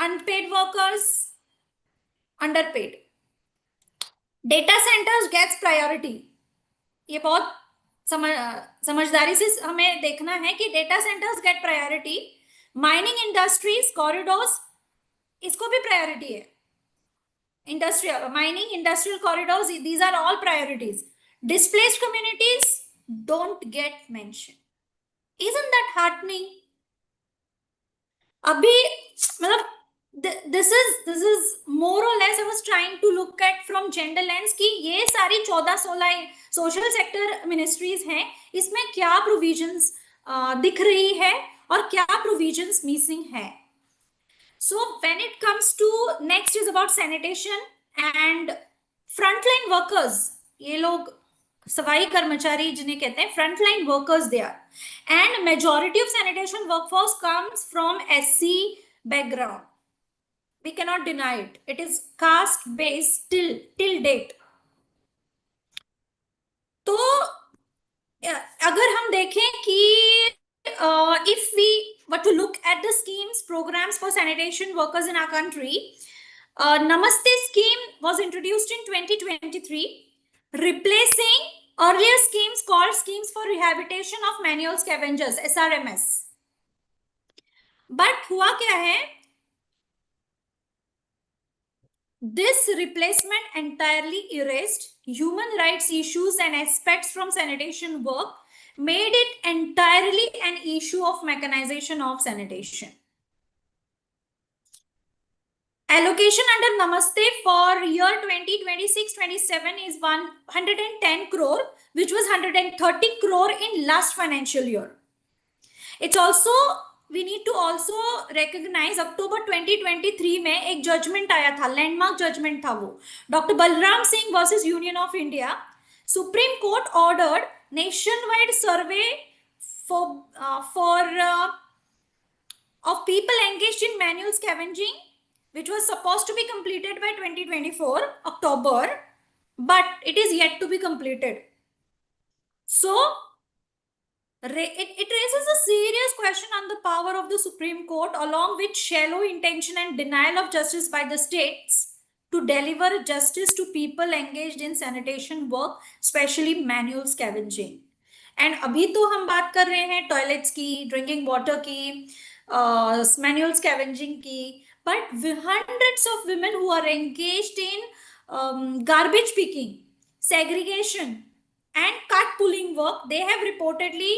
unpaid workers, underpaid. Data centers gets priority. ये बहुत समझदारी से हमें देखना है कि data centers get priority. Mining industries, corridors, इसको भी priority है. Mining, industrial corridors, these are all priorities. Displaced communities don't get mentioned. Isn't that heartening? Abhi, this is more or less I was trying to look at from gender lens कि ये सारी 14-16 social sector ministries हैं, इसमें क्या provisions दिख रही है और क्या provisions missing है. So when it comes to next is about sanitation and frontline workers. ये लोग सफाई कर्मचारी जिन्हें कहते हैं frontline workers they are, and majority of sanitation workforce comes from SC background. We cannot deny it. It is caste based till date. तो अगर हम देखें कि if we were to look at the schemes, programs for sanitation workers in our country, Namaste scheme was introduced in 2023. Replacing earlier schemes called schemes for rehabilitation of manual scavengers, SRMS. But हुआ क्या है? This replacement entirely erased human rights issues and aspects from sanitation work, made it entirely an issue of mechanization of sanitation. Allocation under Namaste for year 2026-27 is 110 crore, which was 130 crore in last financial year. It's also, we need to also recognize October 2023 में एक judgment आया था, landmark judgment था वो, Dr. Balram Singh versus Union of India. Supreme Court ordered nationwide survey of people engaged in manual scavenging, which was supposed to be completed by 2024 October, but it is yet to be completed. So it raises a serious question on the power of the Supreme Court, along with shallow intention and denial of justice by the states to deliver justice to people engaged in sanitation work, especially manual scavenging. And अभी तो हम बात कर रहे हैं toilets की, drinking water की, manual scavenging की, but hundreds of women who are engaged in garbage picking, segregation, and cart pulling work, they have reportedly,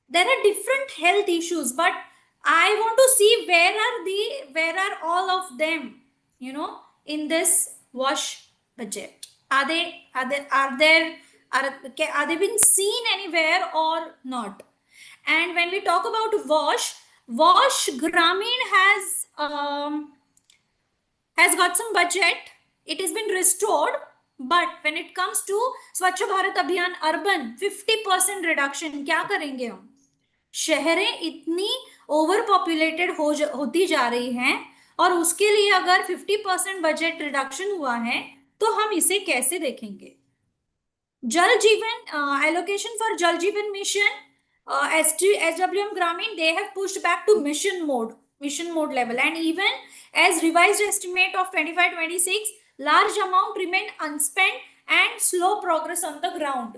there are different health issues, but I want to see where are all of them, you know, in this WASH budget. Are they being seen anywhere or not? And when we talk about WASH Gramin has got some budget. It has been restored, but when it comes to Swachh Bharat Abhiyan urban 50% reduction, क्या करेंगे हम? शहरें इतनी over populated होती जा रही हैं, और उसके लिए अगर 50% बजट रिडक्शन हुआ है तो हम इसे कैसे देखेंगे? जल जीवन allocation for Jal Jeevan mission, SWM Gramin, they have pushed back to mission mode level, and even as revised estimate of 25-26, large amount remain unspent and slow progress on the ground.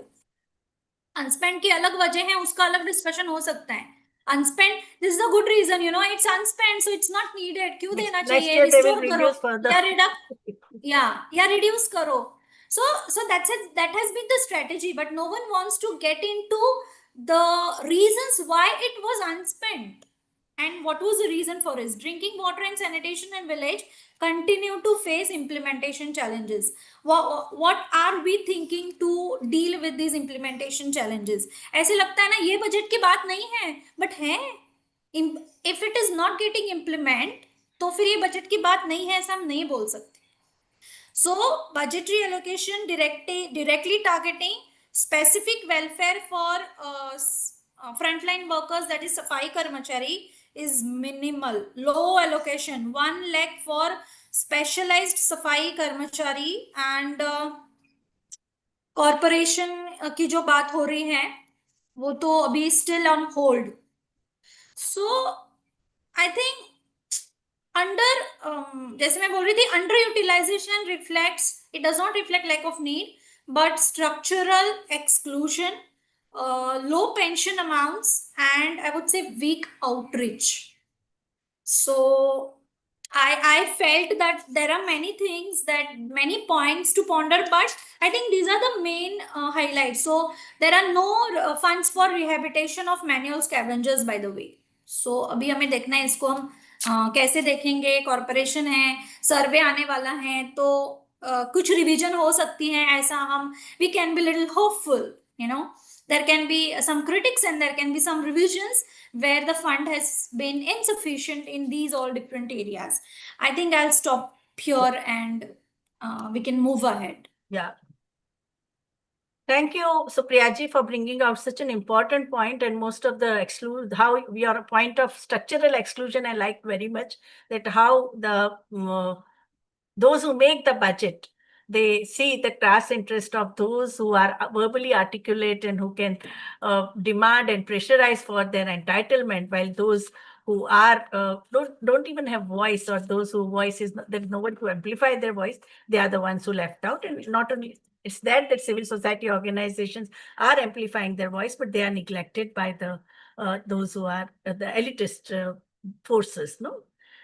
Unspent की अलग वजह है, उसका अलग discussion हो सकता है. Unspent, this is a good reason, you know, it's unspent, so it's not needed. क्यों देना चाहिए? Restore करो या reduce करो. So that has been the strategy, but no one wants to get into the reasons why it was unspent. And what was the reason for it? Drinking water and sanitation in village continue to face implementation challenges. What are we thinking to deal with these implementation challenges? ऐसे लगता है ना ये budget की बात नहीं है, but है. If it is not getting implement, तो फिर ये बजट की बात नहीं है, ऐसा हम नहीं बोल सकते. So budgetary allocation directly targeting specific welfare for frontline workers, that is Safai Karmachari, is minimal. Low allocation, 1 lakh for specialized Safai Karmachari, and corporation की जो बात हो रही है वो तो अभी still on hold. So I think जैसे मैं बोल रही थी, underutilization reflects, it does not reflect lack of need, but structural exclusion, low pension amounts, and I would say weak outreach. So I felt that there are many things, many points to ponder, but I think these are the main highlights. So there are no funds for rehabilitation of manual scavengers, by the way. So अभी हमें देखना है इसको हम कैसे देखेंगे. Corporation है, सर्वे आने वाला है, तो कुछ रिवीजन हो सकती है, ऐसा हम we can be little hopeful, you know. There can be some critics and there can be some revisions where the fund has been insufficient in these all different areas. I think I'll stop here and we can move ahead. Yeah. Thank you, Supriya ji, for bringing out such an important point, and most of the how we are a point of structural exclusion. I liked very much that how those who make the budget, they see the class interest of those who are verbally articulate and who can demand and pressurize for their entitlement, while those who are don't even have voice, or those who voice is there's no one to amplify their voice, they are the ones who left out. And not only it's that civil society organizations are amplifying their voice, but they are neglected by the those who are the elitist forces. No.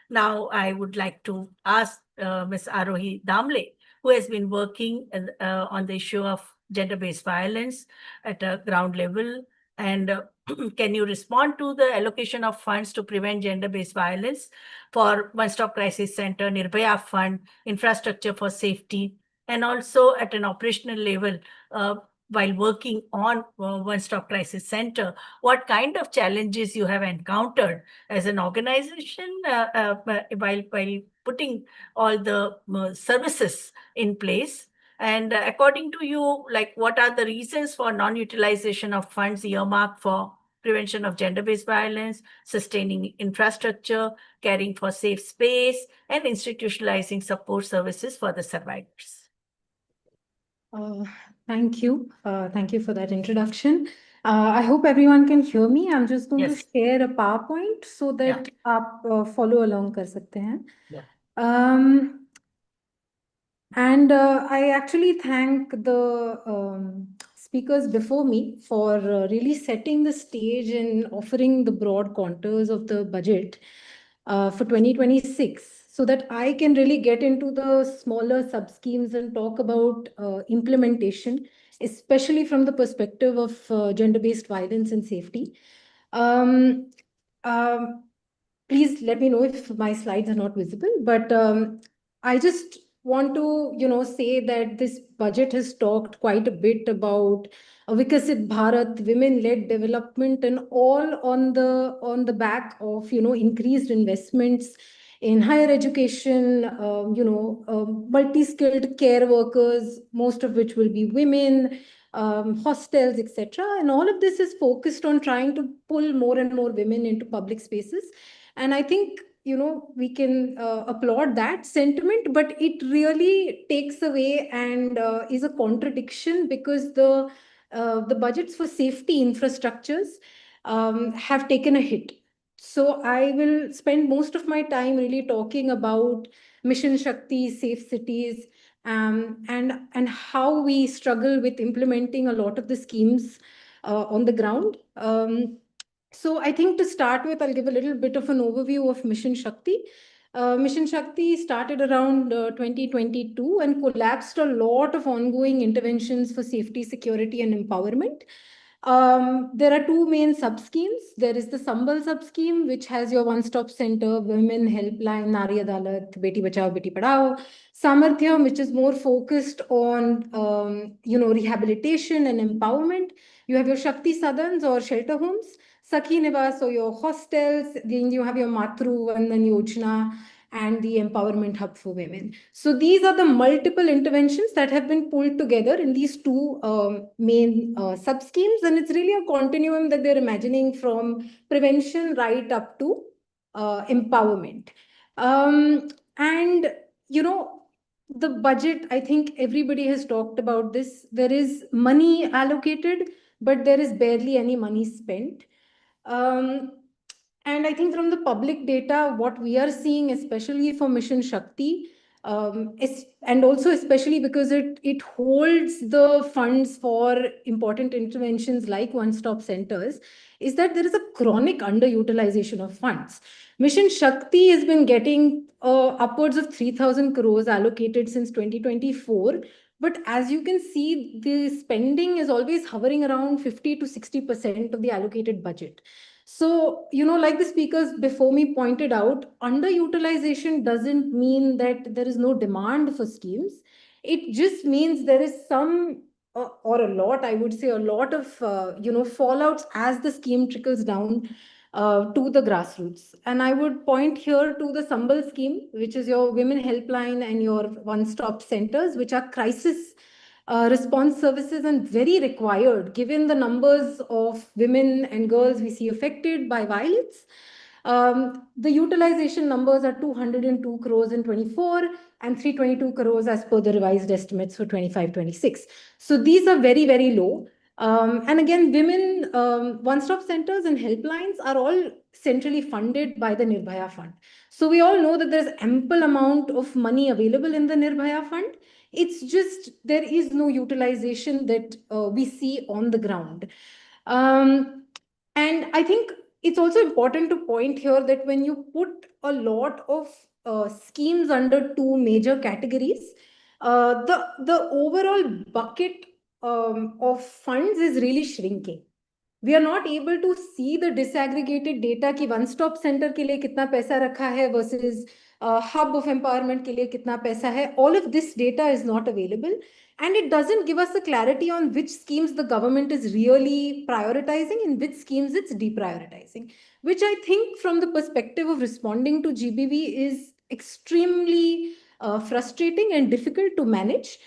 Now I would like to ask Ms. Aarohi Damle, who has been working on the issue of gender-based violence at a ground level. And can you respond to the allocation of funds to prevent gender-based violence for One Stop Crisis Center, Nirbhaya Fund, infrastructure for safety, and also at an operational level, while working on One Stop Crisis Center, what kind of challenges you have encountered as an organization while putting all the services in place? And according to you, like, what are the reasons for non-utilization of funds earmarked for prevention of gender-based violence, sustaining infrastructure, caring for safe space, and institutionalizing support services for the survivors? Thank you. Thank you for that introduction. I hope everyone can hear me. I'm just going to share a PowerPoint so that आप follow along कर सकते हैं. And I actually thank the speakers before me for really setting the stage and offering the broad contours of the budget for 2026, so that I can really get into the smaller sub-schemes and talk about implementation, especially from the perspective of gender-based violence and safety. Please let me know if my slides are not visible, but I just want to, say that this budget has talked quite a bit about Vikasit Bharat, women-led development, and all on the back of, increased investments in higher education, multi-skilled care workers, most of which will be women, hostels, etc. And all of this is focused on trying to pull more and more women into public spaces. And I think, we can applaud that sentiment, but it really takes away and is a contradiction, because the budgets for safety infrastructures have taken a hit. So I will spend most of my time really talking about Mission Shakti, Safe Cities, and how we struggle with implementing a lot of the schemes on the ground. So I think to start with, I'll give a little bit of an overview of Mission Shakti. Mission Shakti started around 2022 and collapsed a lot of ongoing interventions for safety, security, and empowerment. There are two main sub-schemes. There is the Sambal sub-scheme, which has your one-stop center, women helpline, Nari Adalat, Beti Bachao, Beti Padhao. Samarthya, which is more focused on, rehabilitation and empowerment. You have your Shakti Sadans or shelter homes. Sakhi Nivas, or your hostels. Then you have your Matru Vandan Yojana and the Empowerment Hub for Women. So these are the multiple interventions that have been pulled together in these two main sub-schemes. And it's really a continuum that they're imagining from prevention right up to empowerment. And, the budget, I think everybody has talked about this. There is money allocated, but there is barely any money spent. And I think from the public data, what we are seeing, especially for Mission Shakti, and also especially because it holds the funds for important interventions like one-stop centers, is that there is a chronic underutilization of funds. Mission Shakti has been getting upwards of 3,000 crores allocated since 2024. But as you can see, the spending is always hovering around 50 to 60% of the allocated budget. So, like the speakers before me pointed out, underutilization doesn't mean that there is no demand for schemes. It just means there is some, or a lot, I would say, a lot of, fallouts as the scheme trickles down to the grassroots. And I would point here to the Sambal scheme, which is your women helpline and your one-stop centers, which are crisis response services and very required given the numbers of women and girls we see affected by violence. The utilization numbers are 202 crores in 24 and 322 crores as per the revised estimates for 25-26. So these are very, very low. And again, women one-stop centers and helplines are all centrally funded by the Nirbhaya Fund. So we all know that there's ample amount of money available in the Nirbhaya Fund. It's just there is no utilization that we see on the ground. And I think it's also important to point here that when you put a lot of schemes under two major categories. The overall bucket of funds is really shrinking. We are not able to see the disaggregated data कि one stop center के लिए कितना पैसा रखा है versus hub of empowerment के लिए कितना पैसा है. All of this data is not available, and it doesn't give us a clarity on which schemes the government is really prioritizing and which schemes it's deprioritizing, which I think from the perspective of responding to GBV is extremely frustrating and difficult to manage.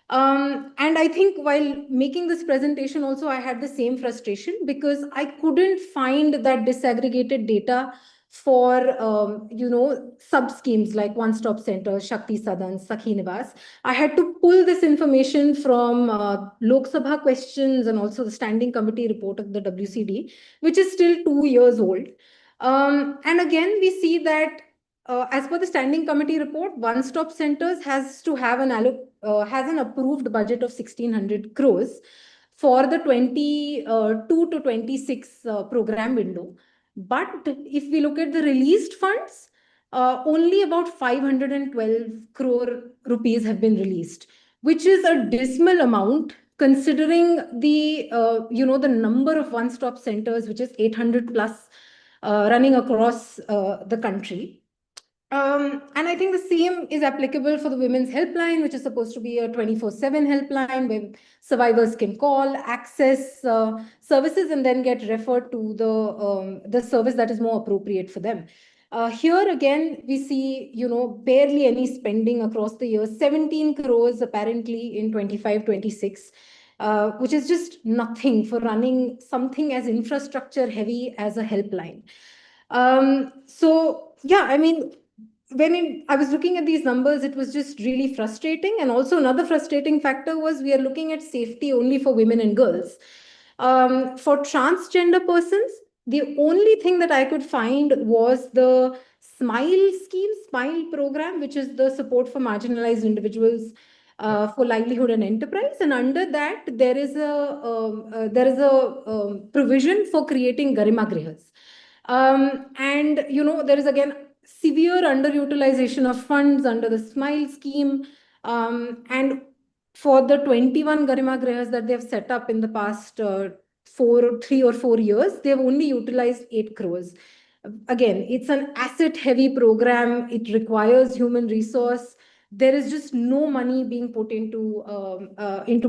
And I think while making this presentation also, I had the same frustration because I couldn't find that disaggregated data for, sub-schemes like one-stop center, Shakti Sadan, Sakhi Nivas. I had to pull this information from Lok Sabha questions and also the standing committee report of the WCD, which is still 2 years old. And again, we see that as per the standing committee report, one-stop centers has to have has an approved budget of 1,600 crores for the 22 to 26 program window. But if we look at the released funds, only about 512 crore rupees have been released, which is a dismal amount considering the the number of one-stop centers, which is 800 plus running across the country. And I think the same is applicable for the Women's Helpline, which is supposed to be a 24/7 helpline where survivors can call, access services, and then get referred to the service that is more appropriate for them. Here again, we see, barely any spending across the year, 17 crores apparently in 25-26, which is just nothing for running something as infrastructure heavy as a helpline. So yeah, I mean, I was looking at these numbers, it was just really frustrating. And also another frustrating factor was we are looking at safety only for women and girls. For transgender persons, the only thing that I could find was the SMILE program, which is the support for marginalized individuals for livelihood and enterprise. And under that, there is a provision for creating Garima Grihas. And there is again severe underutilization of funds under the SMILE scheme. And for the 21 Garima Grihas that they've set up in the past 3 or 4 years, they've only utilized 8 crores. Again, it's an asset-heavy program. It requires human resource. There is just no money being put into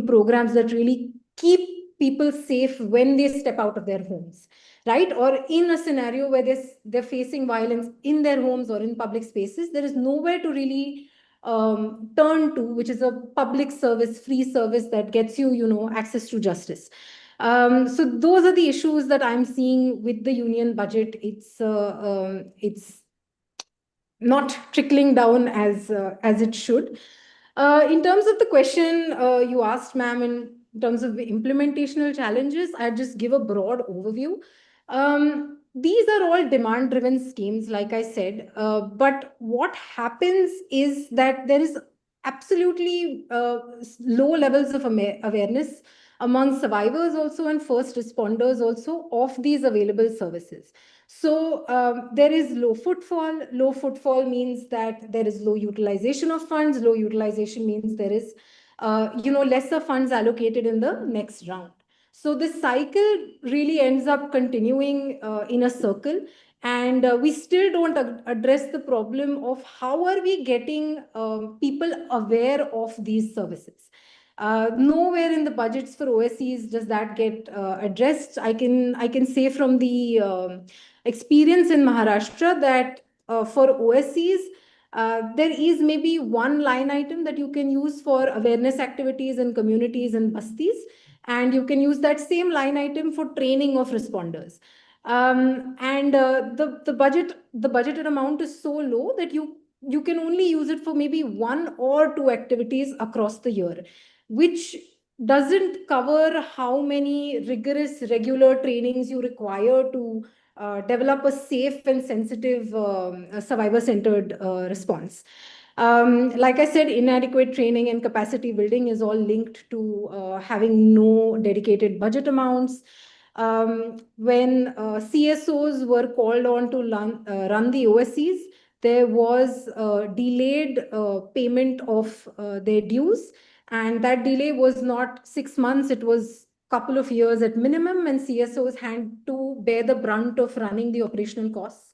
programs that really keep people safe when they step out of their homes, right? Or in a scenario where they're facing violence in their homes or in public spaces, there is nowhere to really turn to, which is a public service, free service that gets you, access to justice. So those are the issues that I'm seeing with the union budget. It's not trickling down as it should. In terms of the question you asked, ma'am, in terms of the implementational challenges, I'll just give a broad overview. These are all demand-driven schemes, like I said. But what happens is that there is absolutely low levels of awareness among survivors also and first responders also of these available services. So there is low footfall. Low footfall means that there is low utilization of funds. Low utilization means there is lesser funds allocated in the next round. So this cycle really ends up continuing in a circle. And we still don't address the problem of how are we getting people aware of these services. Nowhere in the budgets for OSCs does that get addressed. I can say from the experience in Maharashtra that for OSCs, there is maybe one line item that you can use for awareness activities in communities and bastis, and you can use that same line item for training of responders. And the budgeted amount is so low that you can only use it for maybe 1 or 2 activities across the year, which doesn't cover how many rigorous regular trainings you require to develop a safe and sensitive survivor-centered response. Like I said, inadequate training and capacity building is all linked to having no dedicated budget amounts. When CSOs were called on to run the OSCs, there was delayed payment of their dues, and that delay was not 6 months, it was couple of years at minimum, and CSOs had to bear the brunt of running the operational costs,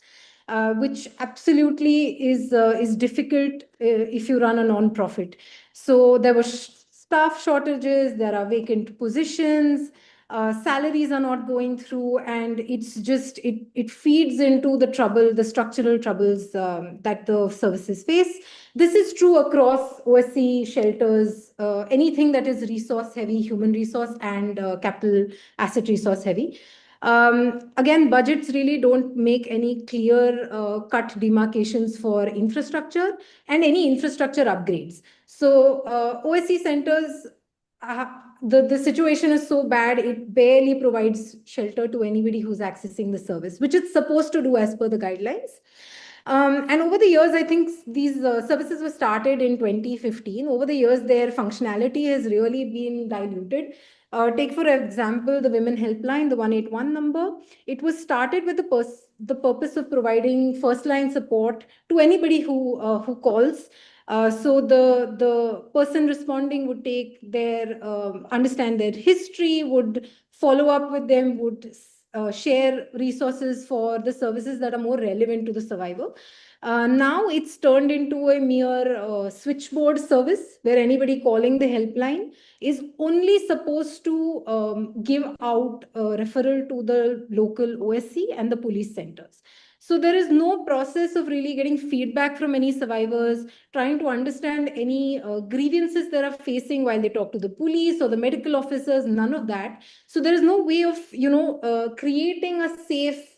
which absolutely is difficult if you run a non-profit. So there were staff shortages, there are vacant positions, salaries are not going through, and it's just, it feeds into the trouble, the structural troubles that the services face. This is true across OSC shelters, anything that is resource heavy, human resource, and capital asset resource heavy. Again, budgets really don't make any clear cut demarcations for infrastructure and any infrastructure upgrades. So OSC centers, the situation is so bad, it barely provides shelter to anybody who's accessing the service, which it's supposed to do as per the guidelines. And over the years, I think these services were started in 2015. Over the years, their functionality has really been diluted. Take, for example, the Women Helpline, the 181 number. It was started with the purpose of providing first-line support to anybody who calls. So the person responding would take their, understand their history, would follow up with them, would share resources for the services that are more relevant to the survivor. Now it's turned into a mere switchboard service where anybody calling the helpline is only supposed to give out a referral to the local OSC and the police centers. So there is no process of really getting feedback from any survivors, trying to understand any grievances they are facing while they talk to the police or the medical officers, none of that. So there is no way of, creating a safe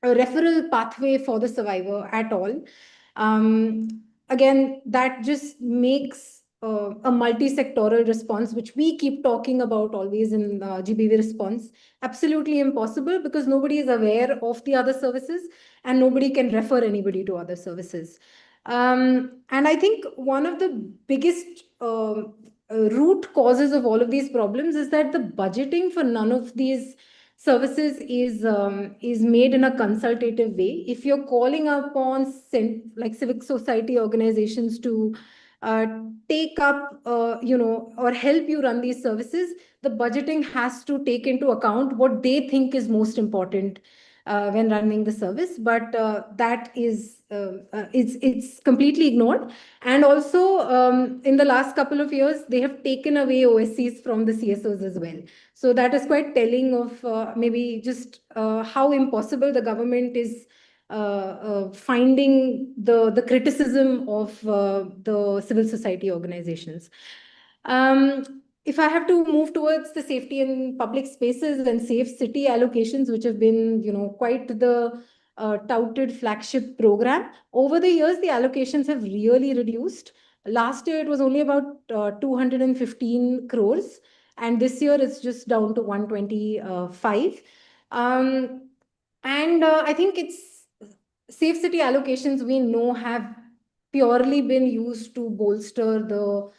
a referral pathway for the survivor at all. Again, that just makes a multi-sectoral response, which we keep talking about always in GBV response, absolutely impossible, because nobody is aware of the other services and nobody can refer anybody to other services. And I think one of the biggest root causes of all of these problems is that the budgeting for none of these services is made in a consultative way. If you're calling upon like civic society organizations to take up, or help you run these services, the budgeting has to take into account what they think is most important when running the service. But that is, it's completely ignored. And also, in the last couple of years, they have taken away OSCs from the CSOs as well. So that is quite telling of maybe just how impossible the government is finding the criticism of the civil society organizations. If I have to move towards the safety in public spaces and safe city allocations, which have been, quite the touted flagship program, over the years, the allocations have really reduced. Last year, it was only about 215 crores. And this year, it's just down to 125. And I think it's safe city allocations, we know, have purely been used to bolster the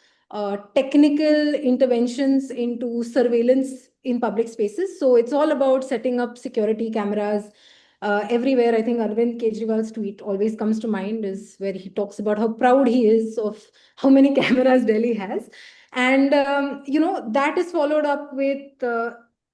technical interventions into surveillance in public spaces. So it's all about setting up security cameras everywhere. I think Arvind Kejriwal's tweet always comes to mind, is where he talks about how proud he is of how many cameras Delhi has. And, that is followed up with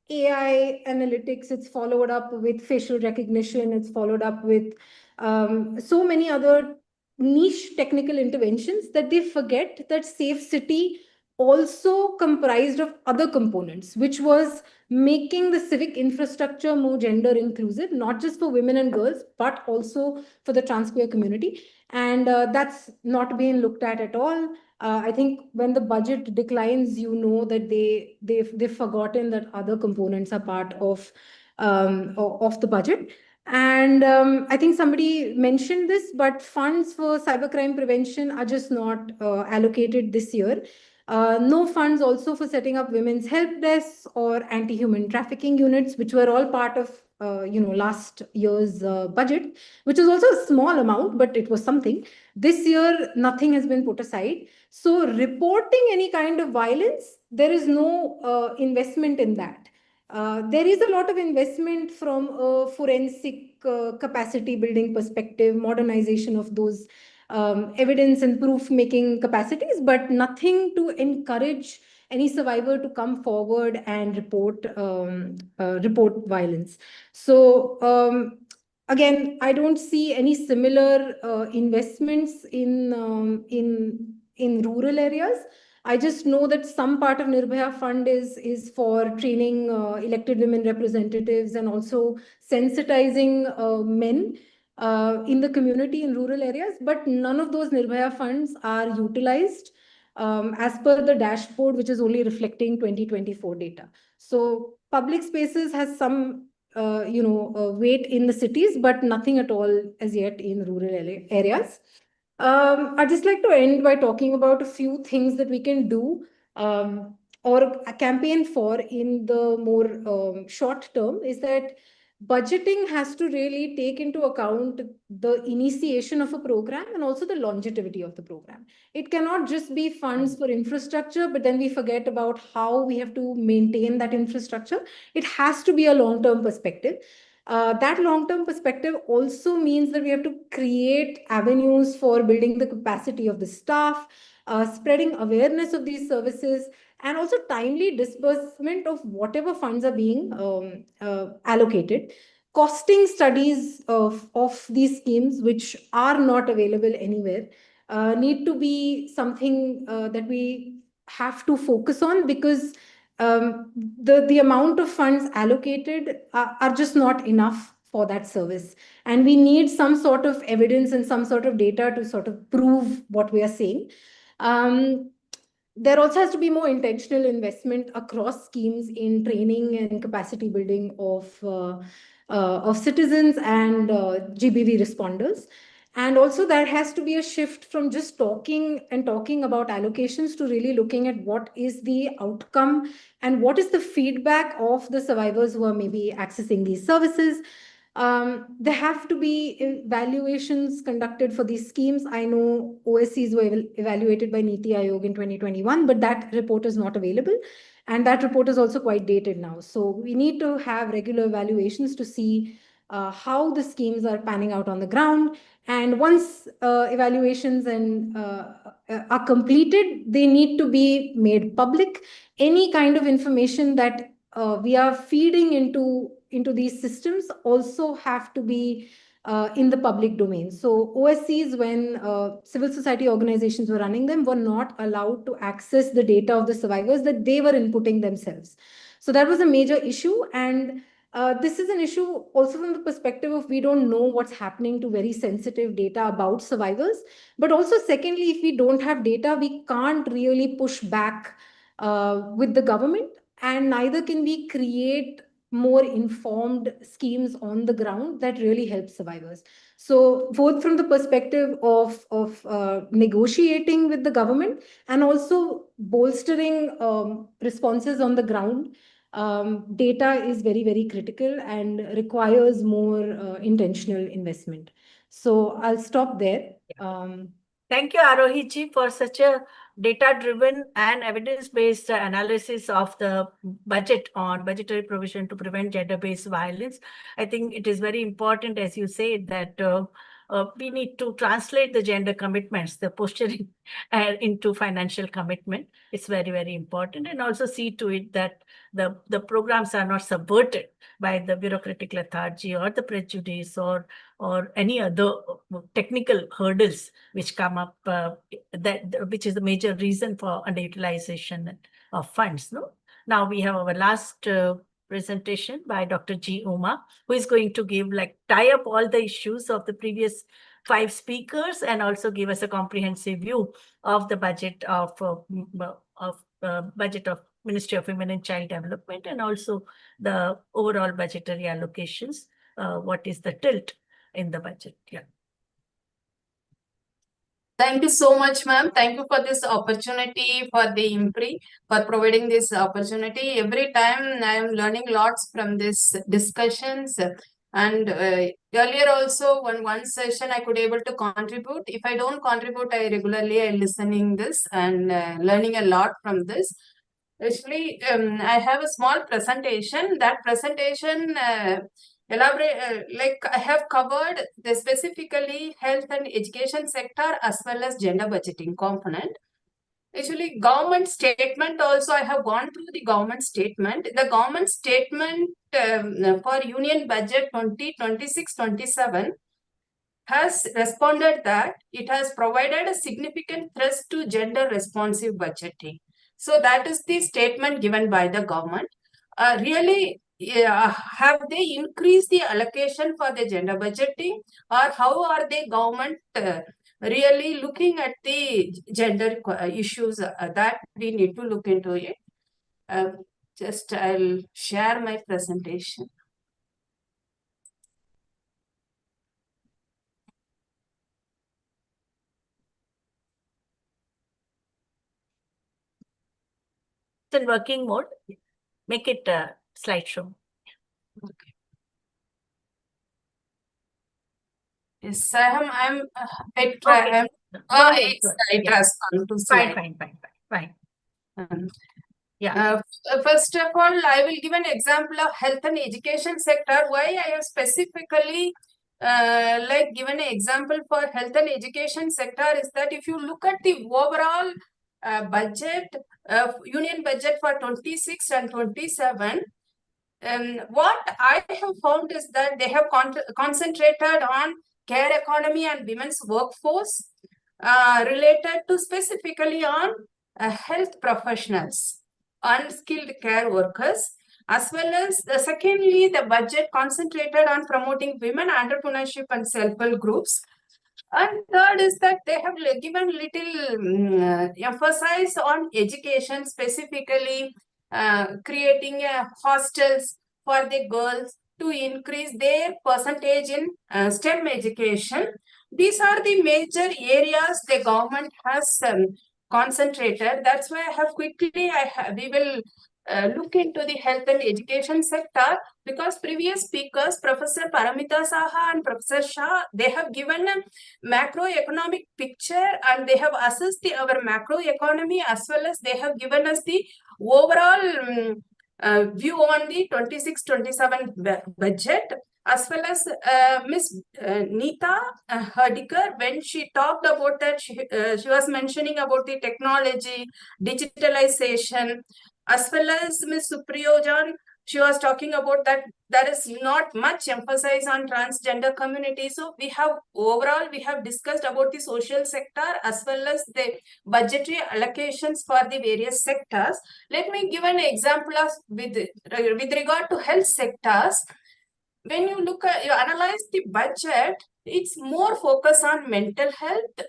AI analytics, it's followed up with facial recognition, it's followed up with so many other niche technical interventions that they forget that safe city also comprised of other components, which was making the civic infrastructure more gender inclusive, not just for women and girls, but also for the trans queer community. And that's not being looked at all. I think when the budget declines, that they've forgotten that other components are part of the budget. And I think somebody mentioned this, but funds for cybercrime prevention are just not allocated this year. No funds also for setting up women's help desks or anti-human trafficking units, which were all part of last year's budget, which was also a small amount, but it was something. This year, nothing has been put aside. So reporting any kind of violence, there is no investment in that. There is a lot of investment from a forensic capacity building perspective, modernization of those evidence and proof making capacities, but nothing to encourage any survivor to come forward and report violence. So again, I don't see any similar investments in rural areas. I just know that some part of Nirbhaya Fund is for training elected women representatives and also sensitizing men in the community in rural areas. But none of those Nirbhaya funds are utilized as per the dashboard, which is only reflecting 2024 data. So public spaces has some weight in the cities, but nothing at all as yet in rural areas. I'd just like to end by talking about a few things that we can do or a campaign for in the more short term. Is that budgeting has to really take into account the initiation of a program and also the longevity of the program. It cannot just be funds for infrastructure, but then we forget about how we have to maintain that infrastructure. It has to be a long-term perspective. That long-term perspective also means that we have to create avenues for building the capacity of the staff, spreading awareness of these services, and also timely disbursement of whatever funds are being allocated. Costing studies of these schemes, which are not available anywhere, need to be something that we have to focus on, because the amount of funds allocated are just not enough for that service. And we need some sort of evidence and some sort of data to sort of prove what we are saying. There also has to be more intentional investment across schemes in training and capacity building of citizens and GBV responders. And also there has to be a shift from just talking about allocations to really looking at what is the outcome and what is the feedback of the survivors who are maybe accessing these services. There have to be evaluations conducted for these schemes. I know OSCs were evaluated by Niti Aayog in 2021, but that report is not available. And that report is also quite dated now. So we need to have regular evaluations to see how the schemes are panning out on the ground. And once evaluations are completed, they need to be made public. Any kind of information that we are feeding into these systems also have to be in the public domain. So OSCs, when civil society organizations were running them, were not allowed to access the data of the survivors that they were inputting themselves. So that was a major issue. And this is an issue also from the perspective of we don't know what's happening to very sensitive data about survivors. But also, secondly, if we don't have data, we can't really push back with the government, and neither can we create more informed schemes on the ground that really help survivors. So both from the perspective of negotiating with the government and also bolstering responses on the ground, data is very, very critical and requires more intentional investment. So I'll stop there. Thank you, Aarohi ji, for such a data-driven and evidence-based analysis of the budget on budgetary provision to prevent gender-based violence. I think it is very important, as you said, that we need to translate the gender commitments, the posturing, into financial commitment. It's very, very important, and also see to it that the programs are not subverted by the bureaucratic lethargy or the prejudice or any other technical hurdles which come up, which is the major reason for underutilization of funds. No? Now we have our last presentation by Dr. G. Uma, who is going to tie up all the issues of the previous 5 speakers and also give us a comprehensive view of the budget of Ministry of Women and Child Development, and also the overall budgetary allocations. What is the tilt in the budget? Yeah. Thank you so much, ma'am. Thank you for this opportunity for the IMPRI for providing this opportunity. Every time I am learning lots from these discussions. And earlier also, one session I could able to contribute. If I don't contribute, I regularly listening this and learning a lot from this. Actually, I have a small presentation. That presentation like I have covered the specifically health and education sector as well as gender budgeting component. Actually, government statement also, I have gone through the government statement. The government statement for Union Budget 2026-27 has responded that it has provided a significant thrust to gender responsive budgeting. So that is the statement given by the government. Really, have they increased the allocation for the gender budgeting, or how are they government really looking at the gender issues that we need to look into it? Just I'll share my presentation. It's in working mode. Make it a slideshow. Okay. Yes, I'm Okay. Go ahead, it has come to slide. Fine. First of all, I will give an example of health and education sector. Why I have specifically like given an example for health and education sector is that if you look at the overall budget, union budget for 26 and 27, what I have found is that they have concentrated on care economy and women's workforce related to specifically on health professionals, unskilled care workers, as well as secondly, the budget concentrated on promoting women entrepreneurship and self-help groups. And third is that they have given little emphasis on education, specifically creating hostels for the girls to increase their percentage in STEM education. These are the major areas the government has concentrated. That's why I have quickly, we will look into the health and education sector, because previous speakers, Professor Paramita Saha and Professor Shah, they have given a macroeconomic picture and they have assessed our macroeconomy as well as they have given us the overall view on the 26-27 budget, as well as Miss Neeta Hardikar, when she talked about that, she was mentioning about the technology, digitalization, as well as Miss Supriya Jaan, she was talking about that there is not much emphasis on transgender community. So we have overall, we have discussed about the social sector as well as the budgetary allocations for the various sectors. Let me give an example of with regard to health sectors. When you look at, you analyze the budget, it's more focused on mental health,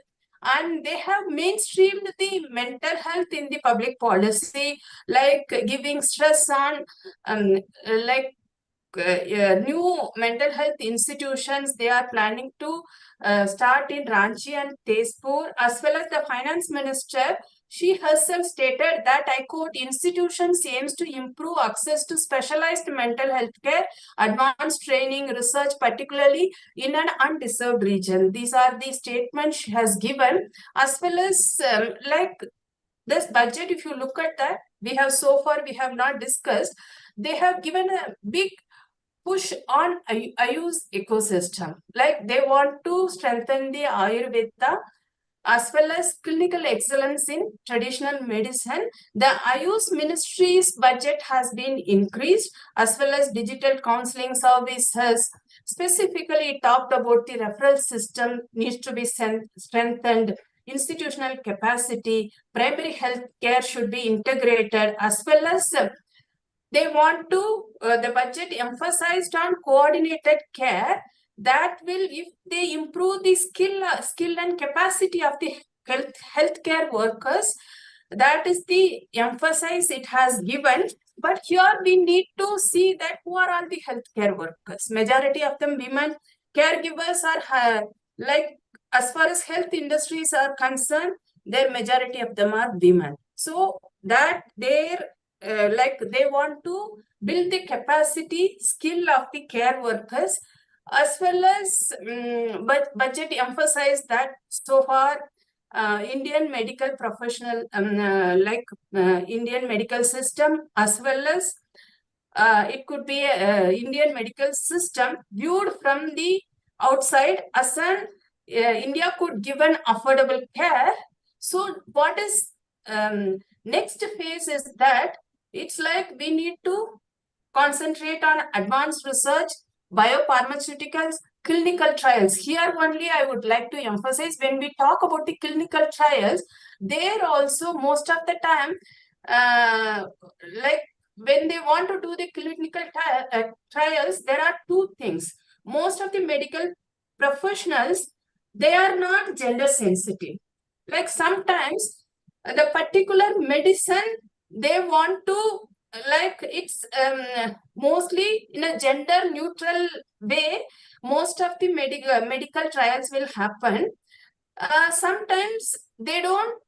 and they have mainstreamed the mental health in the public policy, like giving stress on new mental health institutions they are planning to start in Ranchi and Tezpur, as well as the finance minister. She herself stated that, I quote, institutions aims to improve access to specialized mental health care, advanced training, research, particularly in an undeserved region. These are the statements she has given, as well as like this budget, if you look at that, we have so far, we have not discussed, they have given a big push on Ayush ecosystem. Like they want to strengthen the Ayurveda as well as clinical excellence in traditional medicine. The Ayush Ministry's budget has been increased, as well as digital counseling services. Specifically, talked about the referral system needs to be strengthened, institutional capacity, primary health care should be integrated, as well as they want to, the budget emphasized on coordinated care that will, if they improve the skill and capacity of the healthcare workers, that is the emphasis it has given. But here we need to see that who are all the healthcare workers. Majority of them women. Caregivers are like, as far as health industries are concerned, their majority of them are women. So that their like they want to build the capacity, skill of the care workers, as well as but budget emphasize that so far Indian medical professional, Indian medical system, as well as it could be a Indian medical system viewed from the outside as an India could give an affordable care. So what is next phase is that it's like we need to concentrate on advanced research, biopharmaceuticals, clinical trials. Here only I would like to emphasize, when we talk about the clinical trials, there also most of the time, like when they want to do the clinical trials, there are two things. Most of the medical professionals, they are not gender sensitive. Like sometimes the particular medicine they want to, like it's mostly in a gender neutral way, most of the medical trials will happen. Sometimes they don't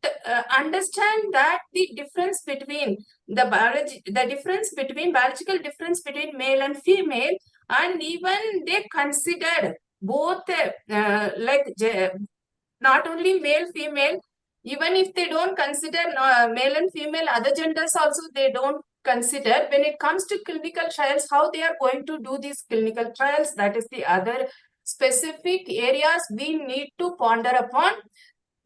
understand that the difference between biological difference between male and female, and even they consider both not only male female, even if they don't consider male and female, other genders also they don't consider. When it comes to clinical trials, how they are going to do these clinical trials, that is the other specific areas we need to ponder upon.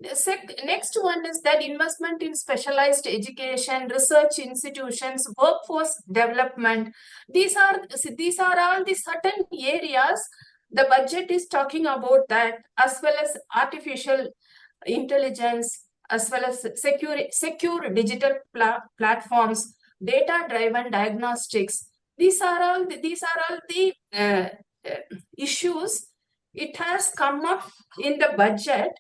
Next one is that investment in specialized education, research institutions, workforce development. These are all the certain areas the budget is talking about, that, as well as artificial intelligence, as well as secure digital platforms, data-driven diagnostics. These are all the issues. It has come up in the budget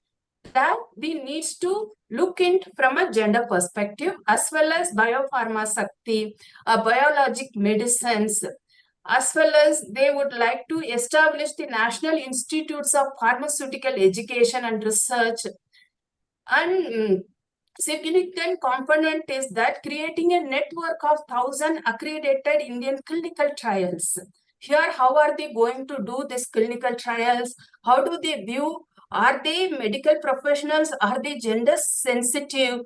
that we need to look into from a gender perspective, as well as biopharma sakti, biologic medicines, as well as they would like to establish the National Institutes of Pharmaceutical Education and Research. And significant component is that creating a network of 1,000 accredited Indian clinical trials. Here, how are they going to do these clinical trials? How do they view? Are they medical professionals? Are they gender sensitive?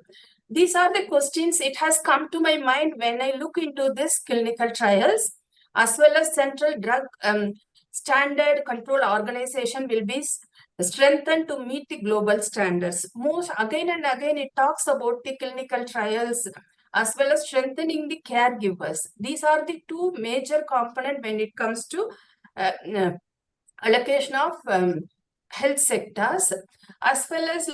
These are the questions it has come to my mind when I look into this clinical trials, as well as Central Drug Standard Control Organization will be strengthened to meet the global standards. Most again and again, it talks about the clinical trials, as well as strengthening the caregivers. These are the two major components when it comes to allocation of health sectors, as well as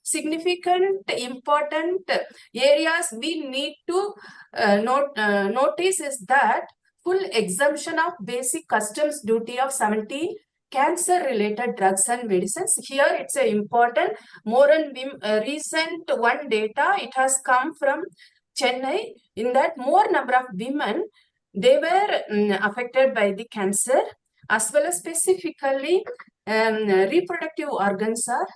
significant important areas we need to notice is that full exemption of basic customs duty of 17 cancer-related drugs and medicines. Here it's a important, more and recent one data, it has come from Chennai, in that more number of women, they were affected by the cancer, as well as specifically reproductive organs are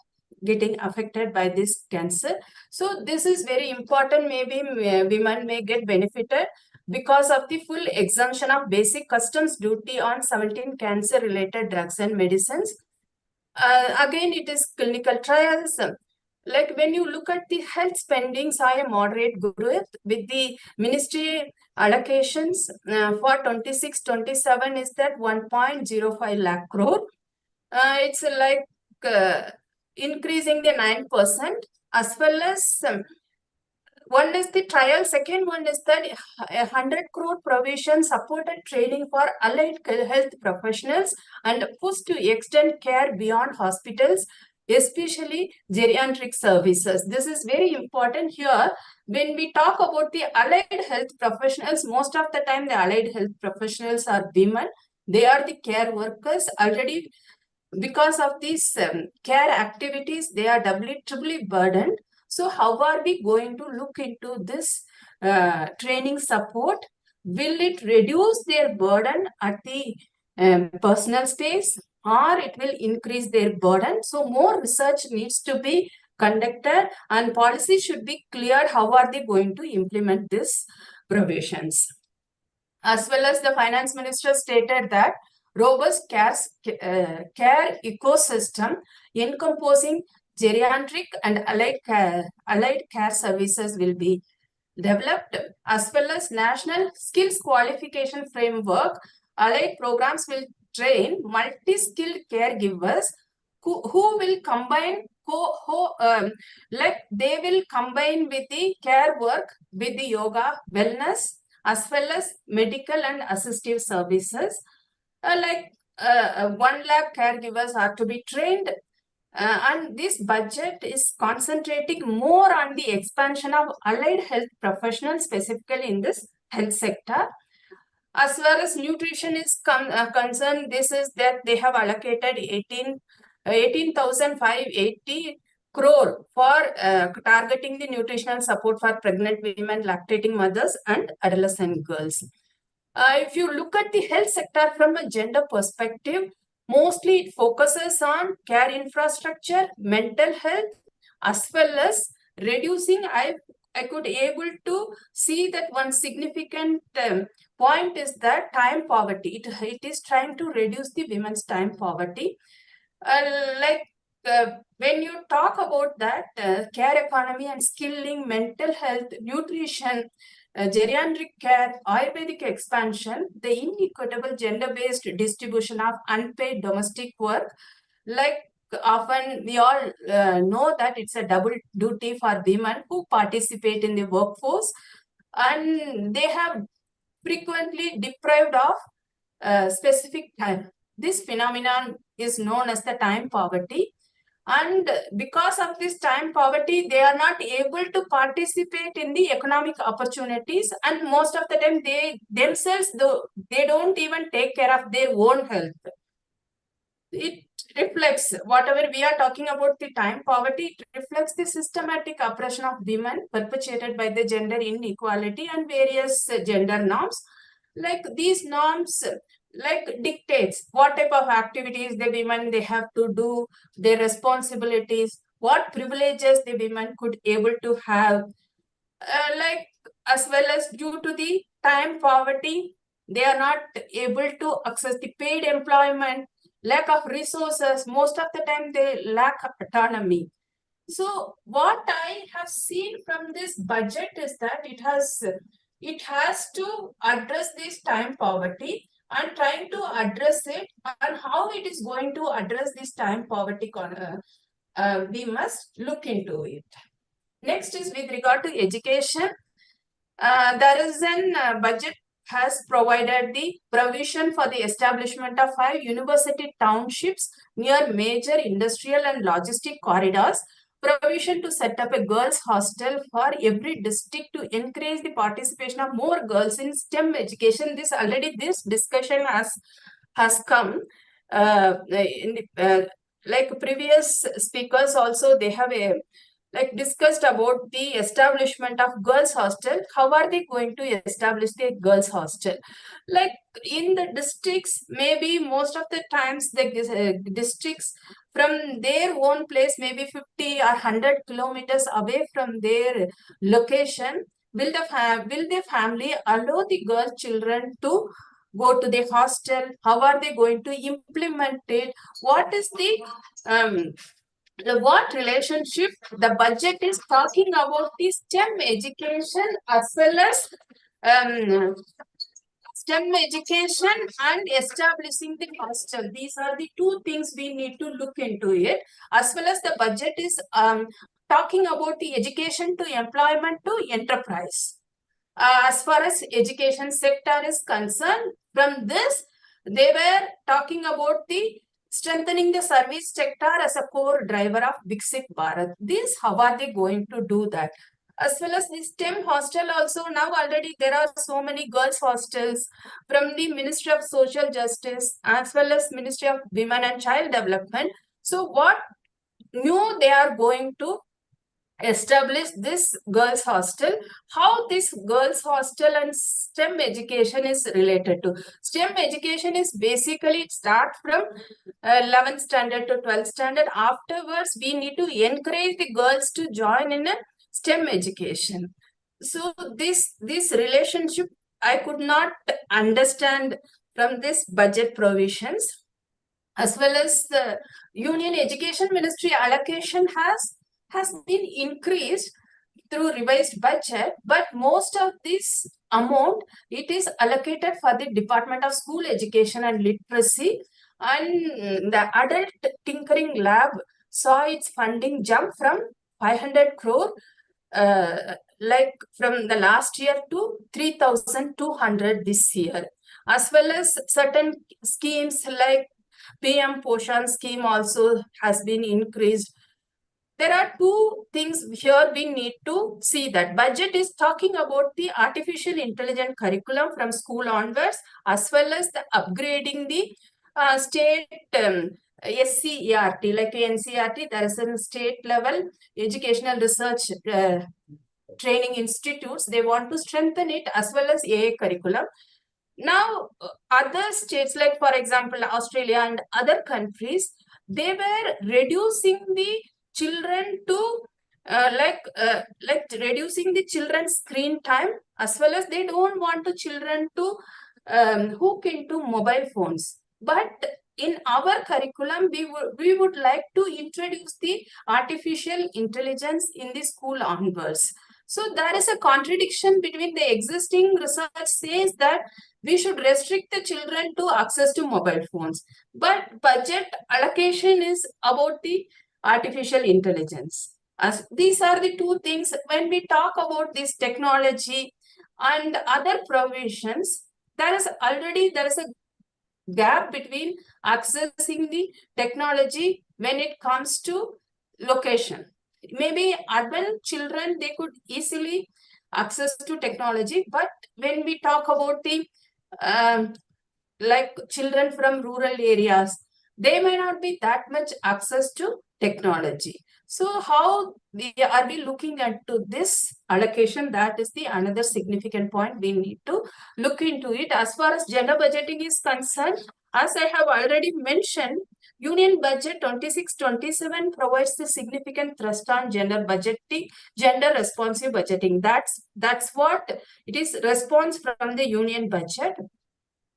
getting affected by this cancer. So this is very important. Maybe women may get benefited because of the full exemption of basic customs duty on 17 cancer-related drugs and medicines. Again, it is clinical trials. Like when you look at the health spendings, I am moderate growth with the ministry allocations for 26-27 is that 1.05 lakh crore. It's like increasing the 9%, as well as one is the trial, second one is that 100 crore provision supported training for allied health professionals and push to extend care beyond hospitals, especially geriatric services. This is very important here. When we talk about the allied health professionals, most of the time the allied health professionals are women. They are the care workers already. Because of these care activities, they are triply burdened. So how are we going to look into this training support? Will it reduce their burden at the personal space, or it will increase their burden? So more research needs to be conducted, and policy should be clear. How are they going to implement these provisions? As well as the finance minister stated that robust care ecosystem encompassing geriatric and allied care services will be developed, as well as national skills qualification framework. Allied programs will train multi-skilled caregivers who will combine they will combine with the care work with the yoga, wellness, as well as medical and assistive services. 1 lakh caregivers are to be trained. And this budget is concentrating more on the expansion of allied health professionals, specifically in this health sector. As far as nutrition is concerned, this is that they have allocated 18,580 crore for targeting the nutritional support for pregnant women, lactating mothers, and adolescent girls. If you look at the health sector from a gender perspective, mostly it focuses on care infrastructure, mental health, as well as reducing. I could able to see that one significant point is that time poverty. It is trying to reduce the women's time poverty. When you talk about that care economy and skilling, mental health, nutrition, geriatric care, Ayurvedic expansion, the inequitable gender-based distribution of unpaid domestic work, often we all know that it's a double duty for women who participate in the workforce, and they have frequently deprived of specific time. This phenomenon is known as the time poverty. And because of this time poverty, they are not able to participate in the economic opportunities. And most of the time, they themselves, they don't even take care of their own health. It reflects, whatever we are talking about the time poverty, it reflects the systematic oppression of women perpetuated by the gender inequality and various gender norms. These norms dictates what type of activities the women they have to do, their responsibilities, what privileges the women could able to have, as well as due to the time poverty, they are not able to access the paid employment, lack of resources. Most of the time they lack autonomy. So what I have seen from this budget is that it has to address this time poverty, and trying to address it, and how it is going to address this time poverty, we must look into it. Next is with regard to education. There is an budget has provided the provision for the establishment of 5 university townships near major industrial and logistic corridors, provision to set up a girls' hostel for every district to encourage the participation of more girls in STEM education. This discussion has come in the, previous speakers also, they have discussed about the establishment of girls' hostel. How are they going to establish the girls' hostel? In the districts, maybe most of the times the districts from their own place, maybe 50 or 100 kilometers away from their location, will the family allow the girl children to go to the hostel? How are they going to implement it? What is what relationship the budget is talking about the STEM education, as well as STEM education and establishing the hostel. These are the two things we need to look into it, as well as the budget is talking about the education to employment to enterprise. As far as education sector is concerned, from this, they were talking about the strengthening the service sector as a core driver of Viksit Bharat. This, how are they going to do that? As well as the STEM hostel also, now already there are so many girls hostels from the Ministry of Social Justice as well as Ministry of Women and Child Development. So what new they are going to establish this girls hostel, how this girls hostel and STEM education is related to. STEM education is basically, it starts from 11th standard to 12th standard. Afterwards, we need to encourage the girls to join in a STEM education. So this relationship, I could not understand from this budget provisions. as well as the Union Education Ministry allocation has been increased through revised budget, but most of this amount, it is allocated for the Department of School Education and Literacy, and the Adult Tinkering Lab saw its funding jump from 500 crore like from the last year to 3,200 this year, as well as certain schemes like PM Poshan scheme also has been increased. There are two things here we need to see. That budget is talking about the artificial intelligence curriculum from school onwards, as well as the upgrading the state SCERT, like NCERT, there is a state level educational research training institutes. They want to strengthen it, as well as AA curriculum. Now, other states, like for example, Australia and other countries, they were reducing the children to reducing the children's screen time, as well as they don't want the children to hook into mobile phones. But in our curriculum, we would like to introduce the artificial intelligence in the school onwards. So there is a contradiction between the existing research says that we should restrict the children to access to mobile phones, but budget allocation is about the artificial intelligence. As these are the two things. When we talk about this technology and other provisions, there is a gap between accessing the technology when it comes to location. Maybe urban children, they could easily access to technology, but when we talk about the like children from rural areas, they may not be that much access to technology. So how are we looking at to this allocation? That is the another significant point we need to look into it. As far as gender budgeting is concerned, as I have already mentioned, Union Budget 26-27 provides the significant thrust on gender budgeting, gender responsive budgeting. That's what it is, response from the Union Budget.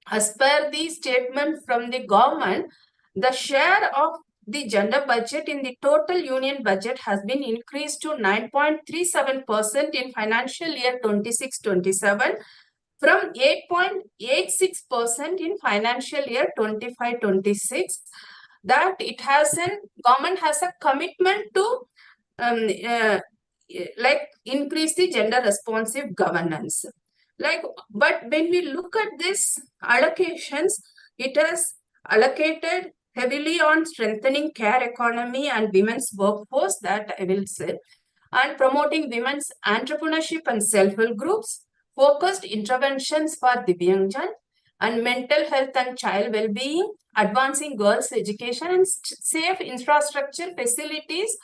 As per the statement from the government, the share of the gender budget in the total Union Budget has been increased to 9.37% in financial year 26-27 from 8.86% in financial year 25-26. That it has government has a commitment to increase the gender responsive governance. But when we look at this allocations, it has allocated heavily on strengthening care economy and women's workforce, that I will say, and promoting women's entrepreneurship and self-help groups, focused interventions for Divyangjan, and mental health and child well-being, advancing girls' education, and safe infrastructure facilities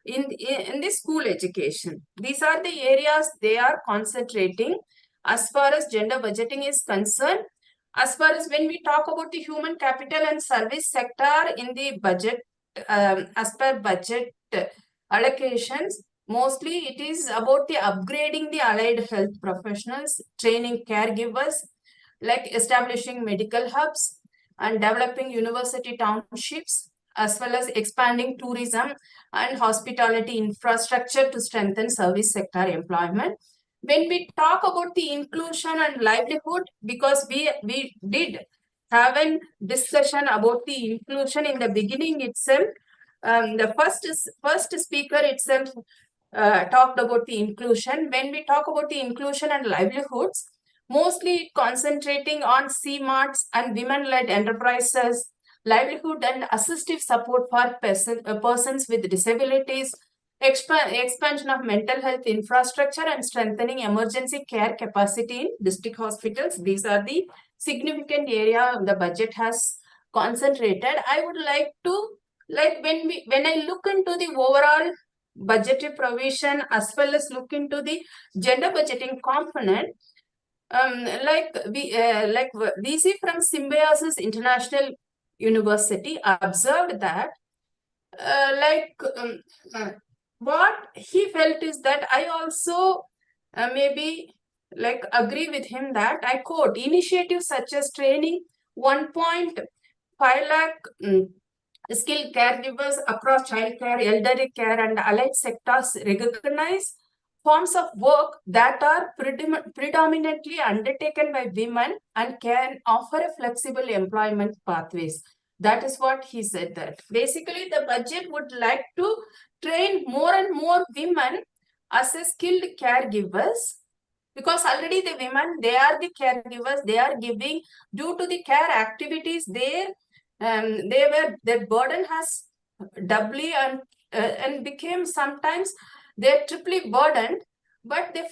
in the school education. These are the areas they are concentrating as far as gender budgeting is concerned. As far as when we talk about the human capital and service sector in the budget, as per budget allocations, mostly it is about the upgrading the allied health professionals, training caregivers, like establishing medical hubs and developing university townships, as well as expanding tourism and hospitality infrastructure to strengthen service sector employment. When we talk about the inclusion and livelihood, because we did have a discussion about the inclusion in the beginning itself, the first speaker itself talked about the inclusion. When we talk about the inclusion and livelihoods, mostly concentrating on CMARTs and women-led enterprises, livelihood and assistive support for persons with disabilities, expansion of mental health infrastructure, and strengthening emergency care capacity in district hospitals. These are the significant area the budget has concentrated. I would like to, when I look into the overall budgetary provision as well as look into the gender budgeting component, VC from Symbiosis International University observed that what he felt is that I also maybe agree with him, that I quote, initiatives such as training 1.5 5 lakh skilled caregivers across childcare, elderly care, and allied sectors recognize forms of work that are predominantly undertaken by women and can offer a flexible employment pathways. That is what he said, that basically the budget would like to train more and more women as a skilled caregivers, because already the women, they are the caregivers, they are giving, due to the care activities there, their burden has doubly and became sometimes they're triply burdened. But the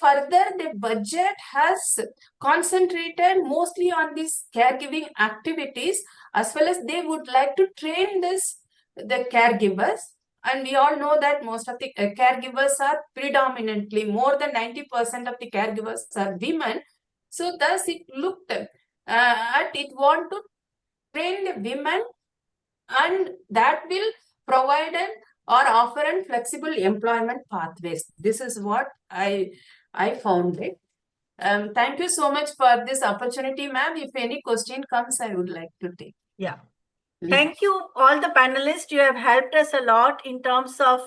budget has concentrated mostly on these caregiving activities, as well as they would like to train the caregivers. And we all know that most of the caregivers are predominantly, more than 90% of the caregivers are women. So thus it looked at it want to train the women, and that will provide or offer an flexible employment pathways. This is what I found it. Thank you so much for this opportunity, ma'am. If any question comes, I would like to take. Yeah. Thank you, all the panelists. You have helped us a lot in terms of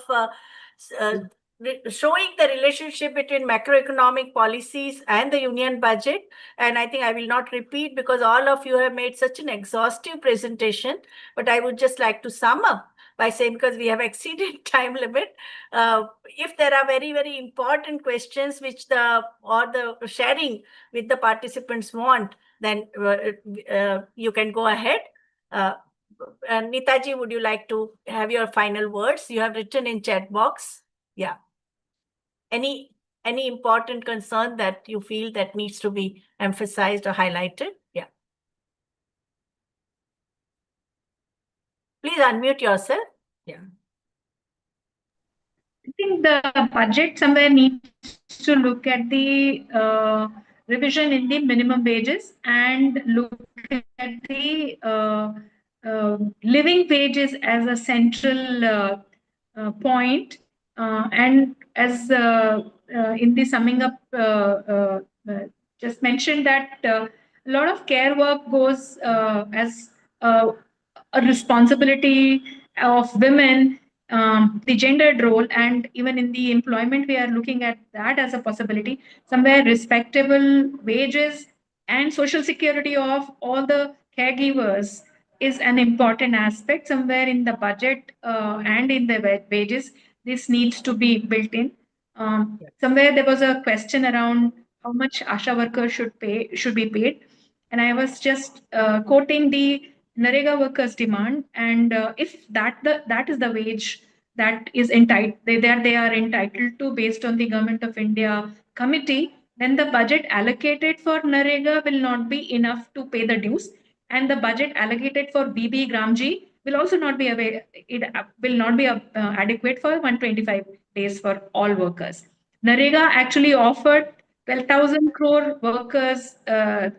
showing the relationship between macroeconomic policies and the union budget. And I think I will not repeat because all of you have made such an exhaustive presentation. But I would just like to sum up by saying, because we have exceeded time limit, if there are very, very important questions which the sharing with the participants want, then you can go ahead. Neetaji, would you like to have your final words? You have written in chat box. Yeah. Any important concern that you feel that needs to be emphasized or highlighted? Yeah. Please unmute yourself. Yeah. I think the budget somewhere needs to look at the revision in the minimum wages and look at the living wages as a central point. And as in the summing up, just mentioned that a lot of care work goes as a responsibility of women, the gendered role, and even in the employment, we are looking at that as a possibility. Somewhere respectable wages and social security of all the caregivers is an important aspect. Somewhere in the budget and in the wages, this needs to be built in. Somewhere there was a question around how much ASHA workers should be paid, and I was just quoting the Narega workers' demand, and if that is the wage that is entitled, they are entitled to based on the Government of India committee, then the budget allocated for Narega will not be enough to pay the dues, and the budget allocated for BB Gramji will also not be adequate for 125 days for all workers. Narega actually offered 12,000 crore workers the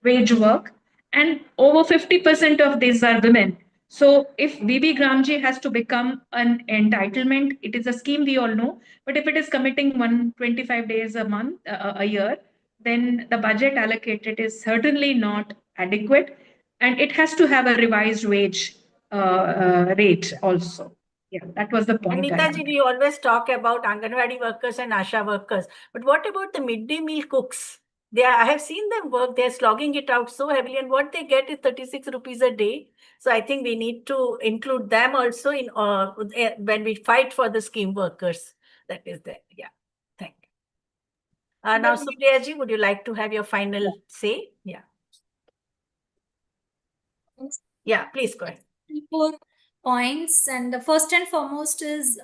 wage work, and over 50% of these are women. So if BB Gramji has to become an entitlement, it is a scheme we all know, but if it is committing 125 days a month, a year, then the budget allocated is certainly not adequate, and it has to have a revised wage rate also. Yeah, that was the point. Neetaji, we always talk about Anganwadi workers and ASHA workers, but what about the midday meal cooks? I have seen them work. They're slogging it out so heavily, and what they get is 36 rupees a day. So I think we need to include them also in when we fight for the scheme workers. That is there. Yeah. Thank you. Now, Supriya Ji, would you like to have your final say? Yeah. Yeah, please go ahead. 4 points, and the first and foremost is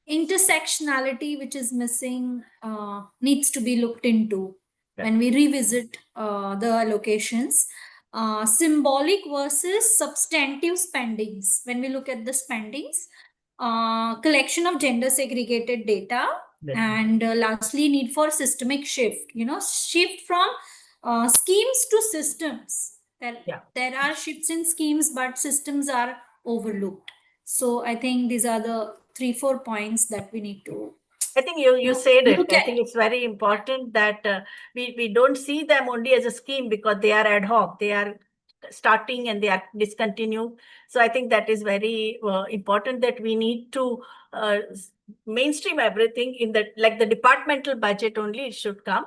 intersectionality, which is missing, needs to be looked into when we revisit the allocations. Symbolic versus substantive spendings. When we look at the spendings, collection of gender segregated data, and lastly, need for systemic shift. Shift from schemes to systems. There are shifts in schemes, but systems are overlooked. So I think these are the 3-4 points that we need to I think you said it. Look I at- think it's very important that we don't see them only as a scheme because they are ad hoc. They are starting and they are discontinued. So I think that is very important that we need to mainstream everything in the, like the departmental budget only it should come.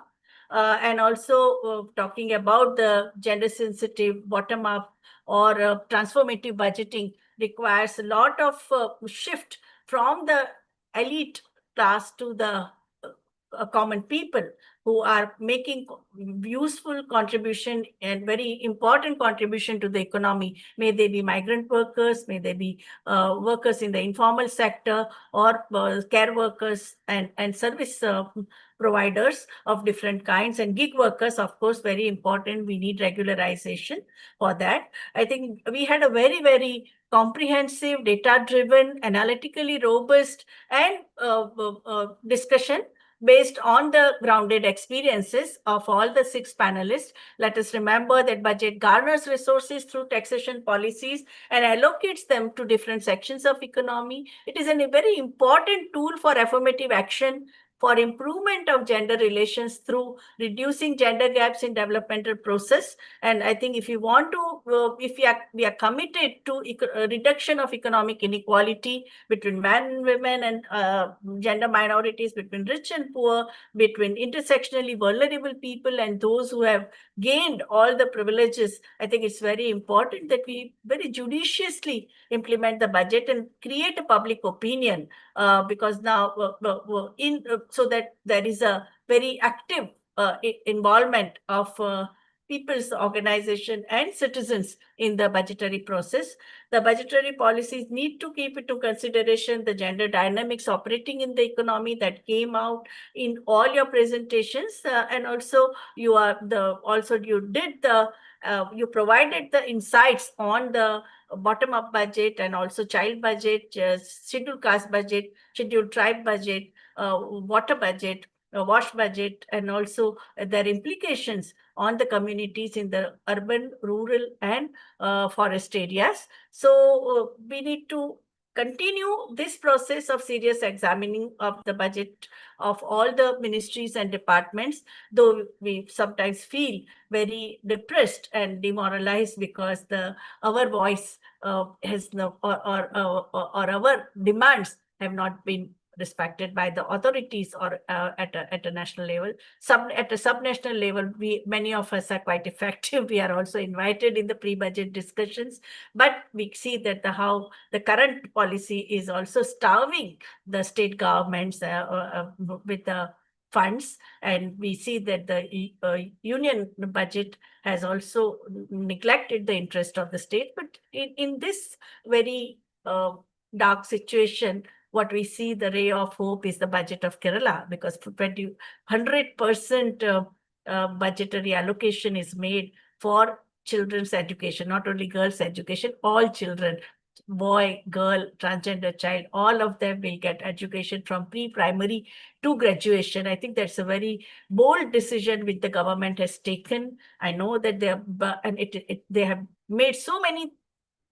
And also talking about the gender sensitive bottom up or transformative budgeting requires a lot of shift from the elite class to the common people who are making useful contribution and very important contribution to the economy. May they be migrant workers, may they be workers in the informal sector, or care workers and service providers of different kinds, and gig workers, of course, very important. We need regularization for that. I think we had a very, very comprehensive, data-driven, analytically robust, and discussion based on the grounded experiences of all the 6 panelists. Let us remember that budget garners resources through taxation policies and allocates them to different sections of economy. It is a very important tool for affirmative action, for improvement of gender relations through reducing gender gaps in developmental process. And I think if you want to, if we are committed to reduction of economic inequality between men and women and gender minorities, between rich and poor, between intersectionally vulnerable people and those who have gained all the privileges, I think it's very important that we very judiciously implement the budget and create a public opinion, because now so that there is a very active involvement of people's organization and citizens in the budgetary process. The budgetary policies need to keep into consideration the gender dynamics operating in the economy that came out in all your presentations, and also you provided the insights on the bottom-up budget and also child budget, scheduled caste budget, scheduled tribe budget, water budget, wash budget, and also their implications on the communities in the urban, rural, and forest areas. So we need to continue this process of serious examining of the budget of all the ministries and departments, though we sometimes feel very depressed and demoralized because our voice has no, or our demands have not been respected by the authorities or at a national level. At a subnational level, many of us are quite effective. We are also invited in the pre-budget discussions, but we see that how the current policy is also starving the state governments with the funds, and we see that the union budget has also neglected the interest of the state. But in this very dark situation, what we see, the ray of hope, is the budget of Kerala, because 100% budgetary allocation is made for children's education, not only girls' education, all children, boy, girl, transgender child, all of them will get education from pre-primary to graduation. I think that's a very bold decision which the government has taken. I know that they have made so many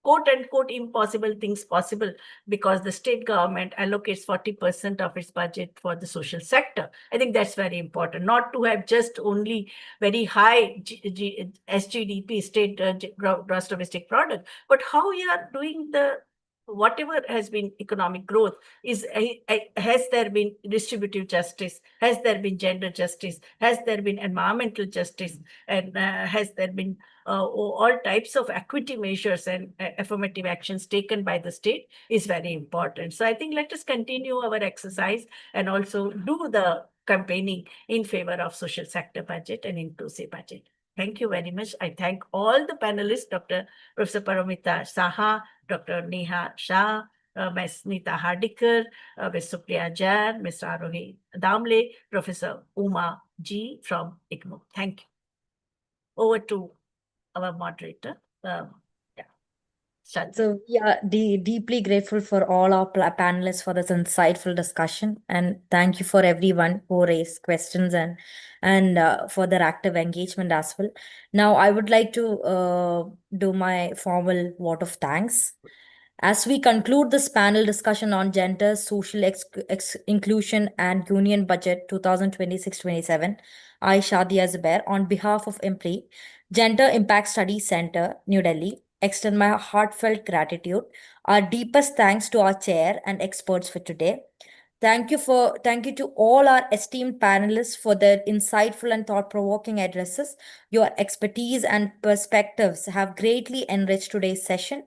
quote-unquote impossible things possible, because the state government allocates 40% of its budget for the social sector. I think that's very important, not to have just only very high SGDP, state gross domestic product, but how you are doing whatever has been economic growth. Has there been distributive justice? Has there been gender justice? Has there been environmental justice? And has there been all types of equity measures and affirmative actions taken by the state is very important. So I think let us continue our exercise and also do the campaigning in favor of social sector budget and inclusive budget. Thank you very much. I thank all the panelists, Professor Paramita Saha, Dr. Neha, Shah, Ms. Neeta Hardikar, Ms. Supriya Jaan, Ms. Aarohi Damle, Professor Uma G from IGNOU. Thank you. Over to our moderator. So yeah, deeply grateful for all our panelists for this insightful discussion, and thank you for everyone who raised questions and for their active engagement as well. Now I would like to do my formal vote of thanks. As we conclude this panel discussion on gender, social inclusion, and Union Budget 2026-27, I, Shadia Zubair, on behalf of IMPRI, Gender Impact Studies Center, New Delhi, extend my heartfelt gratitude. Our deepest thanks to our chair and experts for today. Thank you to all our esteemed panelists for their insightful and thought-provoking addresses. Your expertise and perspectives have greatly enriched today's session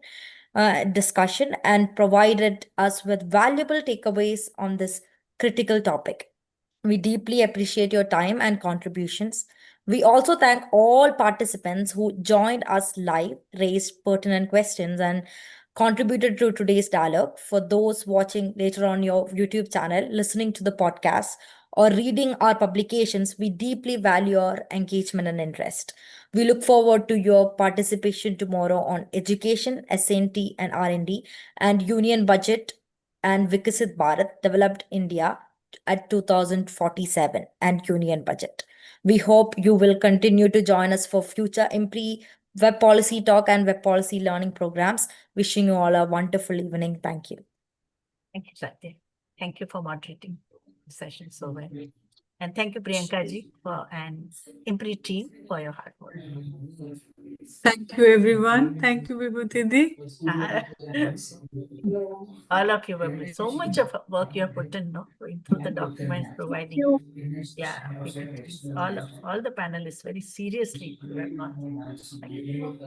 discussion and provided us with valuable takeaways on this critical topic. We deeply appreciate your time and contributions. We also thank all participants who joined us live, raised pertinent questions, and contributed to today's dialogue. For those watching later on your YouTube channel, listening to the podcast, or reading our publications, we deeply value your engagement and interest. We look forward to your participation tomorrow on education, S&T and R&D, and Union Budget and Vikasit Bharat, Developed India at 2047 and Union Budget. We hope you will continue to join us for future IMPRI Web Policy Talk and Web Policy Learning programs. Wishing you all a wonderful evening. Thank you. Thank you, Satya. Thank you for moderating the session so well. And thank you, Priyanka ji, and IMPRI team for your hard work. Thank you, everyone. Thank you, Vibhuti di. All of you have so much of work you have put in, no? Going through the documents, providing. Yeah, PPTs. All the panelists very seriously. You have gone. Thank you.